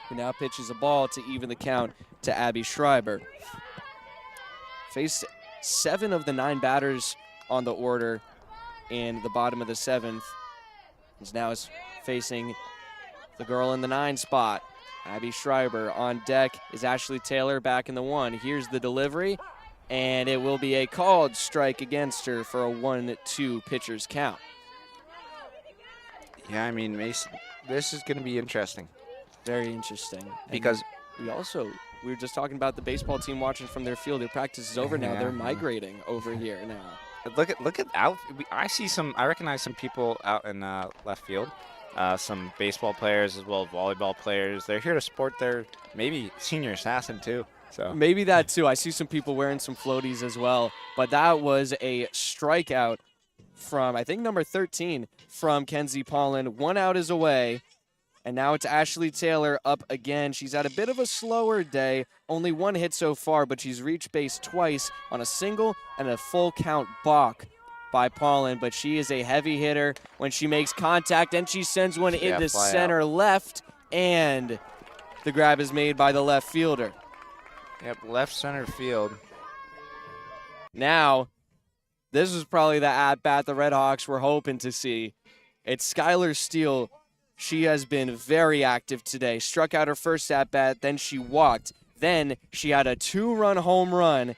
Speaker 2: who now pitches a ball to even the count to Abby Schreiber. Faced 7 of the 9 batters on the order in the bottom of the 7th. He's now facing the girl in the 9 spot, Abby Schreiber. On deck is Ashley Taylor back in the 1. Here's the delivery, and it will be a called strike against her for a 1-2 pitcher's count.
Speaker 3: Yeah, I mean, Mason, this is going to be interesting.
Speaker 2: Very interesting.
Speaker 3: Because
Speaker 2: we were just talking about the baseball team watching from their field. Their practice is over now. They're migrating over here now.
Speaker 3: Look at out. I recognize some people out in left field. Some baseball players as well as volleyball players. They're here to support their maybe senior assassin too. So
Speaker 2: maybe that too. I see some people wearing some floaties as well. But that was a strikeout from, I think, number 13 from Kenzie Paulin. 1 out is away. And now it's Ashley Taylor up again. She's had a bit of a slower day. Only 1 hit so far, but she's reached base twice on a single and a full count balk by Paulin. But she is a heavy hitter when she makes contact, and she sends one into center left, and the grab is made by the left fielder.
Speaker 3: Yep, left center field.
Speaker 2: Now, this was probably the at-bat the Redhawks were hoping to see. It's Skylar Steele. She has been very active today. Struck out her first at-bat, then she walked. Then she had a 2-run home run,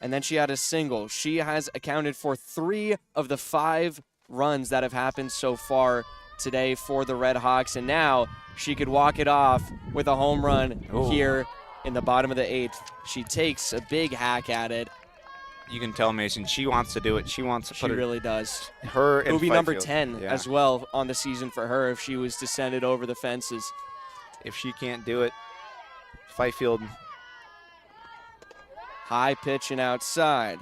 Speaker 2: and then she had a single. She has accounted for 3 of the 5 runs that have happened so far today for the Redhawks, and now she could walk it off with a home run here in the bottom of the 8th. She takes a big hack at it.
Speaker 3: You can tell, Mason, she wants to do it. She wants to put
Speaker 2: She really does.
Speaker 3: her in
Speaker 2: It would be number
Speaker 3: Fifield.
Speaker 2: 10 as well on the season for her if she was to send it over the fences.
Speaker 3: If she can't do it, Fifield.
Speaker 2: High pitch and outside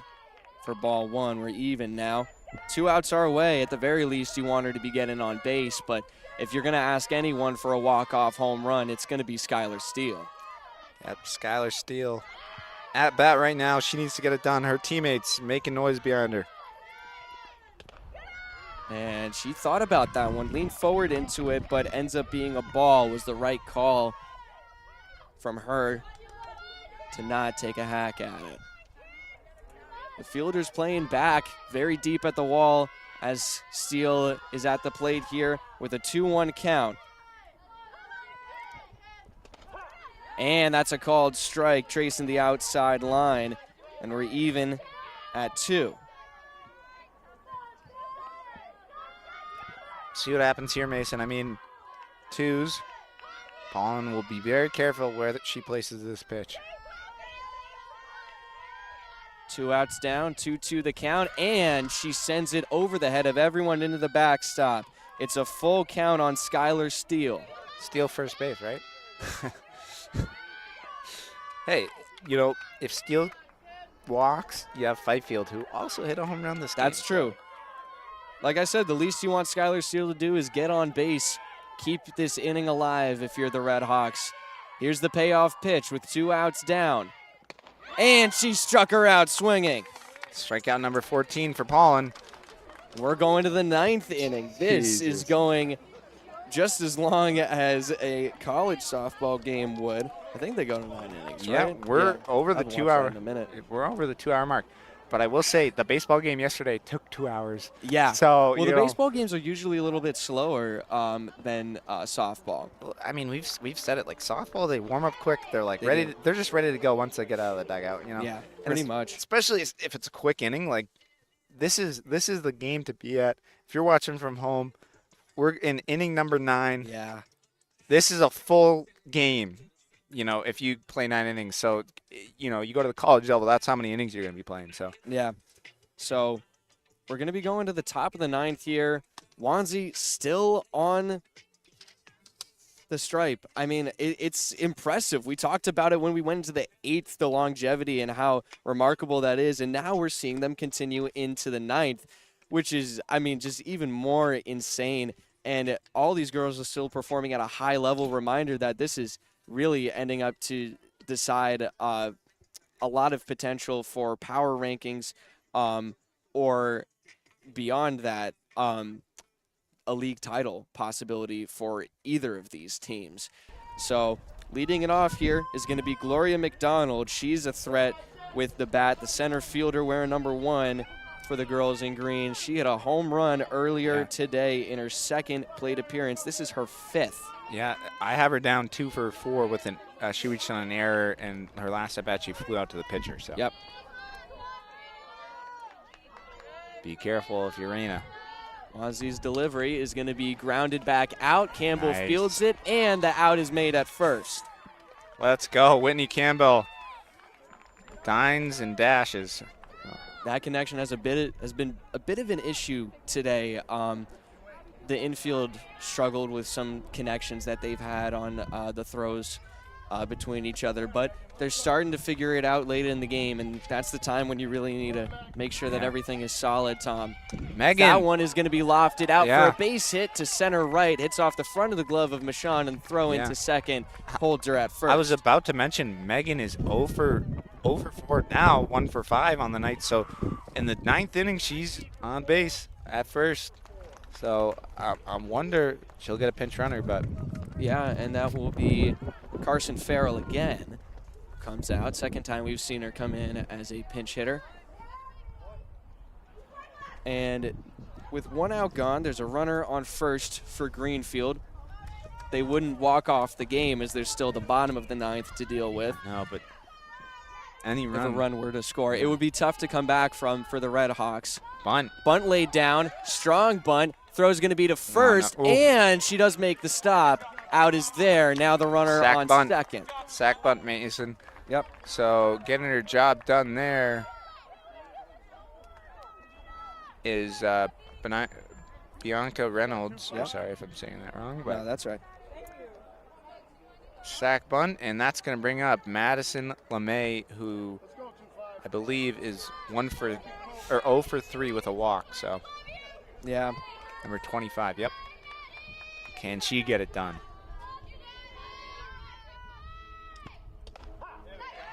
Speaker 2: for ball 1. We're even now. 2 outs our way. At the very least, you want her to be getting on base, but if you're going to ask anyone for a walk-off home run, it's going to be Skylar Steele.
Speaker 3: Yep, Skylar Steele. At bat right now, she needs to get it done. Her teammates making noise behind her.
Speaker 2: And she thought about that one, leaned forward into it, but ends up being a ball. Was the right call from her to not take a hack at it. The fielder's playing back very deep at the wall as Steele is at the plate here with a 2-1 count. And that's a called strike, tracing the outside line. And we're even at 2.
Speaker 3: See what happens here, Mason. I mean, 2s. Paulin will be very careful where she places this pitch.
Speaker 2: 2 outs down, 2-2 the count, and she sends it over the head of everyone into the backstop. It's a full count on Skylar Steele.
Speaker 3: Steele first base, right? Hey, you know, if Steele walks, you have Fifield, who also hit a home run this game.
Speaker 2: That's true. Like I said, the least you want Skylar Steele to do is get on base. Keep this inning alive if you're the Redhawks. Here's the payoff pitch with 2 outs down. And she struck her out swinging.
Speaker 3: Strikeout number 14 for Paulin.
Speaker 2: We're going to the 9th inning. This is going just as long as a college softball game would. I think they go to 9 innings, right?
Speaker 3: We're over the 2 hour.
Speaker 2: In a minute.
Speaker 3: We're over the 2 hour mark. But I will say the baseball game yesterday took 2 hours.
Speaker 2: Yeah.
Speaker 3: So
Speaker 2: well, the baseball games are usually a little bit slower than softball.
Speaker 3: I mean, we've said it, like softball, they warm up quick. They're like ready. They're just ready to go once they get out of the dugout. You know.
Speaker 2: Yeah. Pretty much.
Speaker 3: Especially if it's a quick inning. Like this is the game to be at. If you're watching from home, we're in inning number 9.
Speaker 2: Yeah.
Speaker 3: This is a full game. You know, if you play 9 innings. So, you know, you go to the college level, that's how many innings you're going to be playing. So,
Speaker 2: yeah. So we're going to be going to the top of the 9th here. Wanzi still on the stripe. I mean, it's impressive. We talked about it when we went into the 8th, the longevity and how remarkable that is. And now we're seeing them continue into the 9th, which is, I mean, just even more insane. And all these girls are still performing at a high level. Reminder that this is really ending up to decide a lot of potential for power rankings, or beyond that, a league title possibility for either of these teams. So leading it off here is going to be Gloria McDonald. She's a threat with the bat, the center fielder wearing number 1 for the girls in green. She hit a home run earlier today in her 2nd plate appearance. This is her 5th.
Speaker 3: Yeah, I have her down 2 for 4 with an she reached on an error, and her last at bat she flew out to the pitcher. So
Speaker 2: yep.
Speaker 3: Be careful if you're Raina.
Speaker 2: Wanzi's delivery is going to be grounded back out. Campbell fields it, and the out is made at first.
Speaker 3: Let's go, Whitney Campbell. Dines and dashes.
Speaker 2: That connection has been a bit of an issue today. The infield struggled with some connections that they've had on the throws between each other, but they're starting to figure it out late in the game, and that's the time when you really need to make sure that everything is solid, Tom.
Speaker 3: Megan.
Speaker 2: That one is going to be lofted out for a base hit to center right. Hits off the front of the glove of Michon and throw into second. Holds her at first.
Speaker 3: I was about to mention Megan is 0 for 4 now, 1 for 5 on the night. So in the 9th inning, she's on base at first. So I wonder she'll get a pinch runner, but
Speaker 2: yeah, and that will be Carson Farrell again. Comes out. 2nd time we've seen her come in as a pinch hitter. And with 1 out gone, there's a runner on first for Greenfield. They wouldn't walk off the game as there's still the bottom of the 9th to deal with.
Speaker 3: No, but any
Speaker 2: if
Speaker 3: run.
Speaker 2: a run were to score, it would be tough to come back from for the Redhawks.
Speaker 3: Bunt.
Speaker 2: Bunt laid down. Strong bunt. Throw's going to be to first, and she does make the stop. Out is there. Now the runner
Speaker 3: Sack
Speaker 2: on
Speaker 3: bunt.
Speaker 2: second.
Speaker 3: Sack bunt, Mason.
Speaker 2: Yep.
Speaker 3: So getting her job done there is Bianca Reynolds.
Speaker 2: Yep.
Speaker 3: I'm sorry if I'm saying that wrong. But
Speaker 2: No, that's right.
Speaker 3: sack bunt, and that's going to bring up Madison LeMay, who I believe is 0 for 3 with a walk. So
Speaker 2: yeah.
Speaker 3: Number 25, yep. Can she get it done?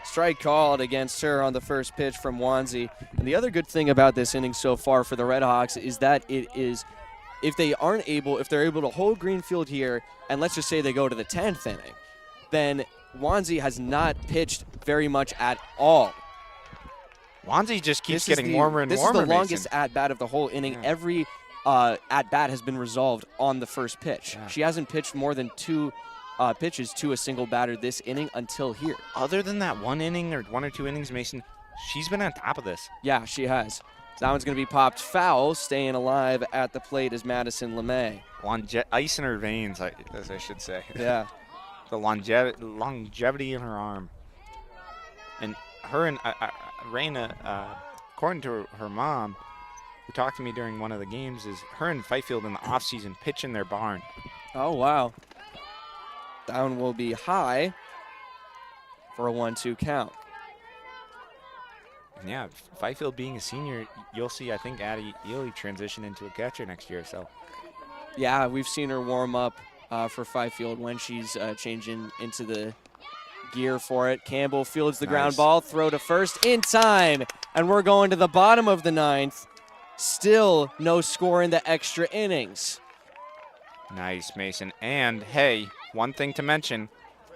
Speaker 2: Strike called against her on the first pitch from Wanzi. And the other good thing about this inning so far for the Redhawks is that it is, if they're able to hold Greenfield here, and let's just say they go to the 10th inning, then Wanzi has not pitched very much at all.
Speaker 3: Wanzi just keeps getting warmer and warmer.
Speaker 2: This is the
Speaker 3: Mason.
Speaker 2: longest at-bat of the whole inning. Yeah. Every at-bat has been resolved on the first pitch. Yeah. She hasn't pitched more than 2 pitches to a single batter this inning until here.
Speaker 3: Other than that 1 inning or 1 or 2 innings, Mason, she's been on top of this.
Speaker 2: Yeah, she has. That one's going to be popped foul. Staying alive at the plate is Madison LeMay.
Speaker 3: Ice in her veins, as I should say.
Speaker 2: Yeah.
Speaker 3: The longevity in her arm. And her and Raina, according to her mom, who talked to me during one of the games, is her and Fifield in the offseason pitch in their barn.
Speaker 2: Oh, wow. That one will be high for a 1-2 count.
Speaker 3: And yeah, Fifield being a senior, you'll see, I think, Addie Ely transition into a catcher next year. So,
Speaker 2: yeah, we've seen her warm up for Fifield when she's changing into the gear for it. Campbell fields the ground ball, throw to first in time, and we're going to the bottom of the 9th. Still no score in the extra innings.
Speaker 3: Nice, Mason. And, hey, one thing to mention,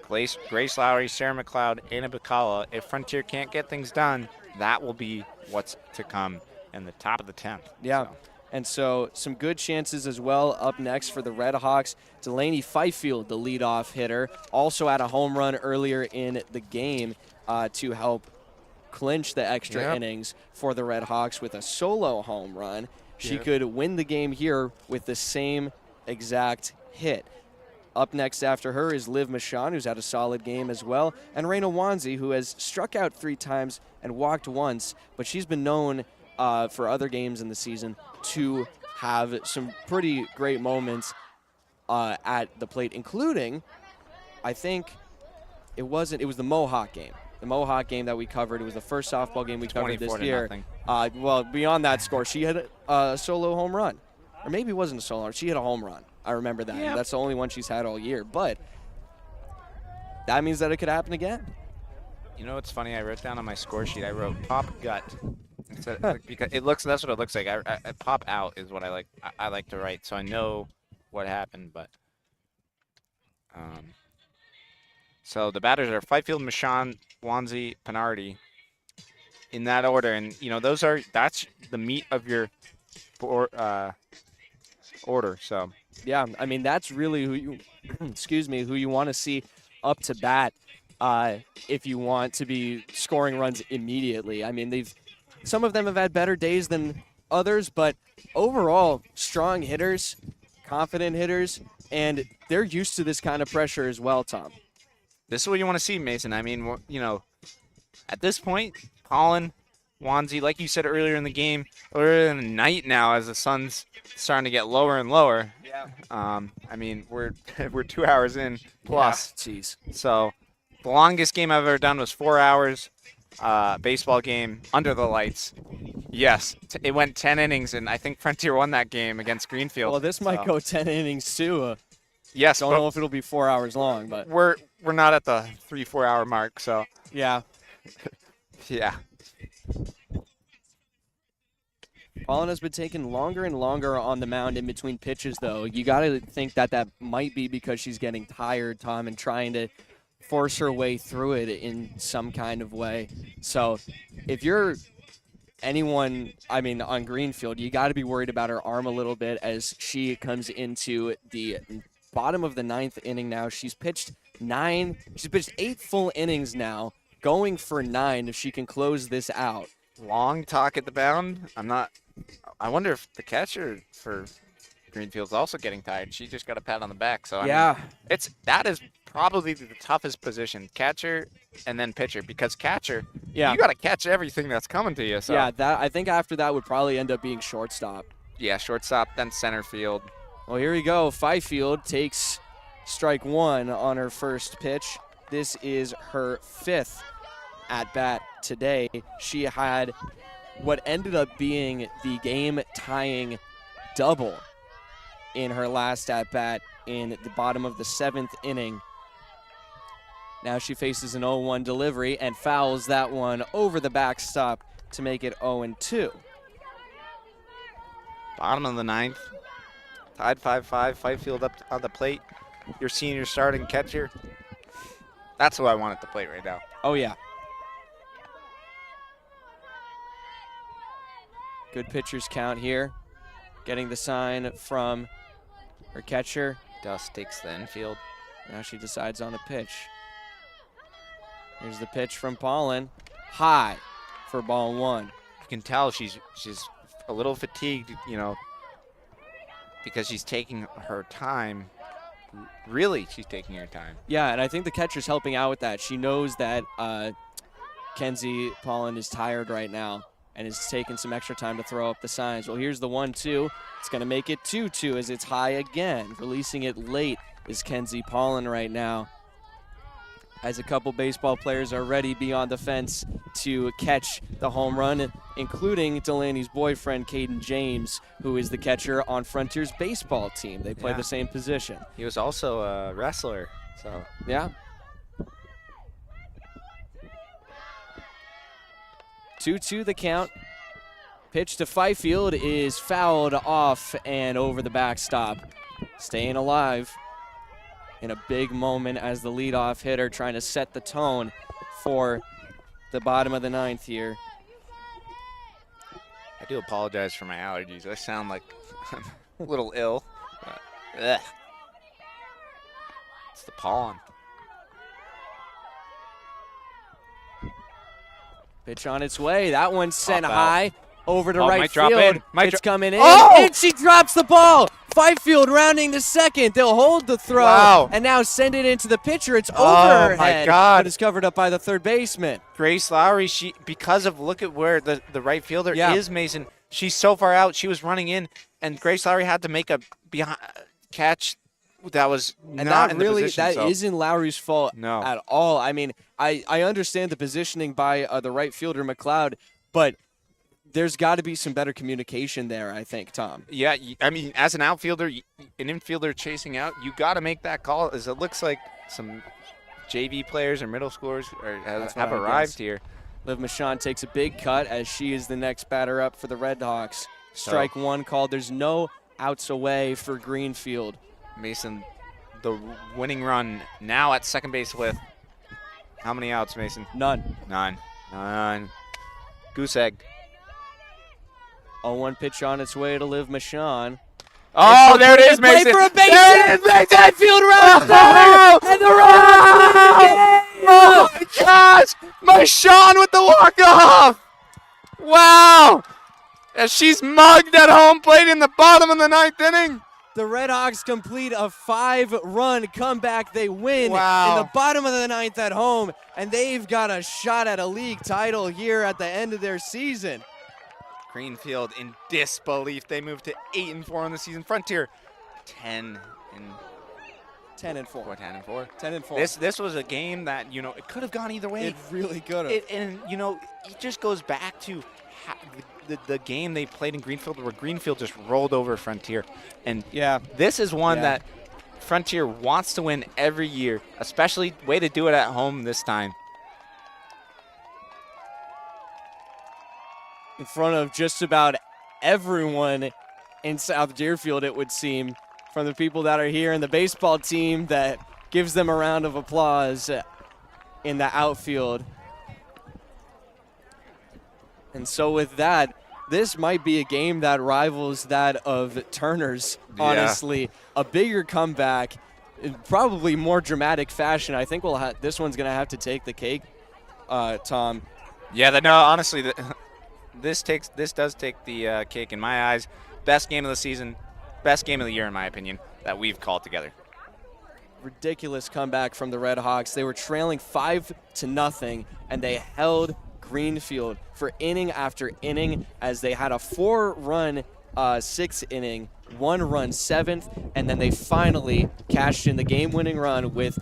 Speaker 3: Grace Lowry, Sarah McLeod, Anna Bacala, if Frontier can't get things done, that will be what's to come in the top of the 10th.
Speaker 2: Yeah,
Speaker 3: so.
Speaker 2: And so some good chances as well up next for the Redhawks. Delaney Fifield, the leadoff hitter, also had a home run earlier in the game to help clinch the extra innings for the Redhawks with a solo home run. She could win the game here with the same exact hit. Up next after her is Liv Michon, who's had a solid game as well, and Raina Wanzi, who has struck out 3 times and walked once, but she's been known for other games in the season to have some pretty great moments at the plate, including, I think it was the Mohawk game. The Mohawk game that we covered. It was the first softball game we covered this year. Well, beyond that score, she had a solo home run. Or maybe it wasn't a solo. She hit a home run. I remember that.
Speaker 1: Yep.
Speaker 2: That's the only one she's had all year. But that means that it could happen again.
Speaker 1: You know what's funny? I wrote down on my score sheet, I wrote pop gut. Because that's what it looks like. I pop out is what I like. I like to write, so I know what happened. But so the batters are Fifield, Michon, Wanzi, Pinardi, in that order, and that's the meat of your order. So
Speaker 2: yeah, I mean that's really who you who you want to see up to bat if you want to be scoring runs immediately. I mean some of them have had better days than others, but overall strong hitters, confident hitters, and they're used to this kind of pressure as well, Tom.
Speaker 1: This is what you want to see, Mason. I mean, at this point, Colin, Wanzi, like you said earlier in the game, earlier in the night now as the sun's starting to get lower and lower.
Speaker 2: Yeah.
Speaker 1: I mean, we're 2 hours in plus.
Speaker 2: Yeah, jeez.
Speaker 1: So the longest game I've ever done was 4 hours. Baseball game under the lights. Yes, it went 10 innings, and I think Frontier won that game against Greenfield.
Speaker 2: Well, this might go 10 innings too.
Speaker 1: Yes,
Speaker 2: don't know if it'll be 4 hours long, but
Speaker 1: we're not at the 3-4 hour mark, so
Speaker 2: yeah.
Speaker 1: Yeah.
Speaker 2: Colin has been taking longer and longer on the mound in between pitches, though. You got to think that might be because she's getting tired, Tom, and trying to force her way through it in some kind of way. So if you're anyone, on Greenfield, you got to be worried about her arm a little bit as she comes into the bottom of the 9th inning now. She's pitched 8 full innings now, going for 9 if she can close this out.
Speaker 1: Long talk at the mound. I wonder if the catcher for Greenfield's also getting tired. She just got a pat on the back. So
Speaker 2: yeah,
Speaker 1: that is probably the toughest position, catcher and then pitcher, because catcher,
Speaker 2: yeah,
Speaker 1: you got to catch everything that's coming to you. So
Speaker 2: yeah, I think after that would probably end up being shortstop.
Speaker 1: Yeah, shortstop, then center field.
Speaker 2: Well, here we go. Fifield takes strike 1 on her first pitch. This is her 5th at bat today. She had what ended up being the game-tying double in her last at bat in the bottom of the 7th inning. Now she faces an 0-1 delivery and fouls that one over the backstop to make it 0-2.
Speaker 1: Bottom of the 9th. Tied 5-5. Fifield up on the plate. Your senior starting catcher. That's who I want at the plate right now.
Speaker 2: Oh, yeah. Good pitcher's count here. Getting the sign from her catcher.
Speaker 1: Dust takes the infield.
Speaker 2: Now she decides on a pitch. Here's the pitch from Paulin. High for ball 1.
Speaker 1: You can tell she's a little fatigued, because she's taking her time. Really, she's taking her time.
Speaker 2: Yeah, and I think the catcher's helping out with that. She knows that Kenzie Paulin is tired right now and is taking some extra time to throw up the signs. Well, here's the 1-2. It's going to make it 2-2 as it's high again. Releasing it late is Kenzie Paulin right now, as a couple baseball players are ready beyond the fence to catch the home run, including Delaney's boyfriend, Caden James, who is the catcher on Frontier's baseball team. They play the same position.
Speaker 1: He was also a wrestler, so.
Speaker 2: Yeah. 2-2 the count. Pitch to Fifield is fouled off and over the backstop. Staying alive in a big moment as the leadoff hitter, trying to set the tone for the bottom of the 9th here.
Speaker 1: I do apologize for my allergies. I sound like I'm a little ill. But, it's the pollen.
Speaker 2: Pitch on its way. That one's sent
Speaker 1: Pop out.
Speaker 2: high over to right
Speaker 1: might drop
Speaker 2: field.
Speaker 1: in.
Speaker 2: It's coming in,
Speaker 1: Oh!
Speaker 2: and she drops the ball. Fifield rounding to second. They'll hold the throw.
Speaker 3: Wow.
Speaker 2: And now send it into the pitcher. It's
Speaker 3: Oh,
Speaker 2: overhead.
Speaker 3: my God.
Speaker 2: But it's covered up by the third baseman.
Speaker 1: Grace Lowry, because of look at where the right fielder is, Mason. She's so far out. She was running in, and Grace Lowry had to make a catch that was not in the position.
Speaker 2: That isn't Lowry's fault
Speaker 1: No.
Speaker 2: at all. I mean, I understand the positioning by the right fielder, McLeod, but there's got to be some better communication there, I think, Tom.
Speaker 1: Yeah, I mean, as an outfielder, an infielder chasing out, you got to make that call. As it looks like some JV players or middle schoolers have arrived here.
Speaker 2: Liv Michon takes a big cut as she is the next batter up for the Redhawks. Strike one called. There's no outs away for Greenfield.
Speaker 1: Mason, the winning run now at second base with how many outs, Mason?
Speaker 2: None.
Speaker 1: None. Goose egg.
Speaker 2: 0-1 pitch on its way to Liv Michon.
Speaker 3: Oh, there it is, Mason.
Speaker 2: Play for a base
Speaker 3: There
Speaker 2: hit.
Speaker 3: it is, Mason.
Speaker 2: Redfield round third, and the Redhawks.
Speaker 3: Oh, my gosh. Michon with the walk-off. Wow. As she's mugged at home plate in the bottom of the ninth inning.
Speaker 2: The Redhawks complete a 5-run comeback. They win
Speaker 3: Wow.
Speaker 2: in the bottom of the ninth at home, and they've got a shot at a league title here at the end of their season.
Speaker 1: Greenfield in disbelief. They moved to 8-4 on the season. Frontier 10-4.
Speaker 2: 10-4.
Speaker 1: This was a game that, it could have gone either way.
Speaker 2: It really could have.
Speaker 1: It just goes back to the game they played in Greenfield, where Greenfield just rolled over Frontier. And this is one that Frontier wants to win every year, especially way to do it at home this time.
Speaker 2: In front of just about everyone in South Deerfield, it would seem, from the people that are here and the baseball team that gives them a round of applause in the outfield. And so with that, this might be a game that rivals that of Turner's, honestly. A bigger comeback, in probably more dramatic fashion. I think this one's going to have to take the cake, Tom.
Speaker 1: Yeah, no, honestly, this does take the cake in my eyes. Best game of the season, best game of the year in my opinion that we've called together.
Speaker 2: Ridiculous comeback from the Redhawks. They were trailing 5-0, and they held Greenfield for inning after inning as they had a 4-run 6th inning, 1-run 7th, and then they finally cashed in the game-winning run with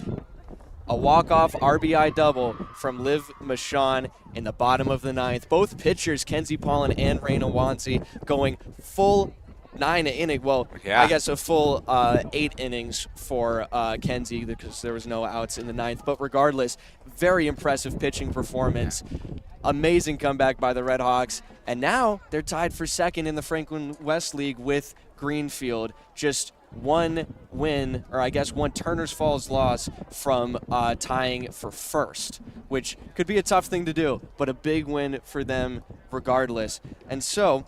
Speaker 2: a walk-off RBI double from Liv Michon in the bottom of the ninth. Both pitchers, Kenzie Paulin and Raina Wansi, going full 9 innings. Well, I guess a full 8 innings for Kenzie because there was no outs in the ninth. But regardless, very impressive pitching performance. Amazing comeback by the Redhawks. And now they're tied for second in the Franklin West League with Greenfield. Just one win, or I guess one Turner's Falls loss from tying for first, which could be a tough thing to do, but a big win for them regardless. And so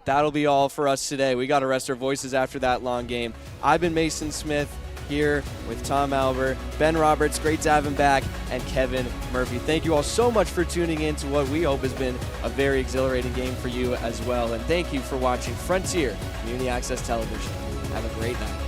Speaker 2: that'll be all for us today. We got to rest our voices after that long game. I've been Mason Smith here with Tom Albert, Ben Roberts, great to have him back, and Kevin Murphy. Thank you all so much for tuning in to what we hope has been a very exhilarating game for you as well. And thank you for watching Frontier Community Access Television. Have a great night.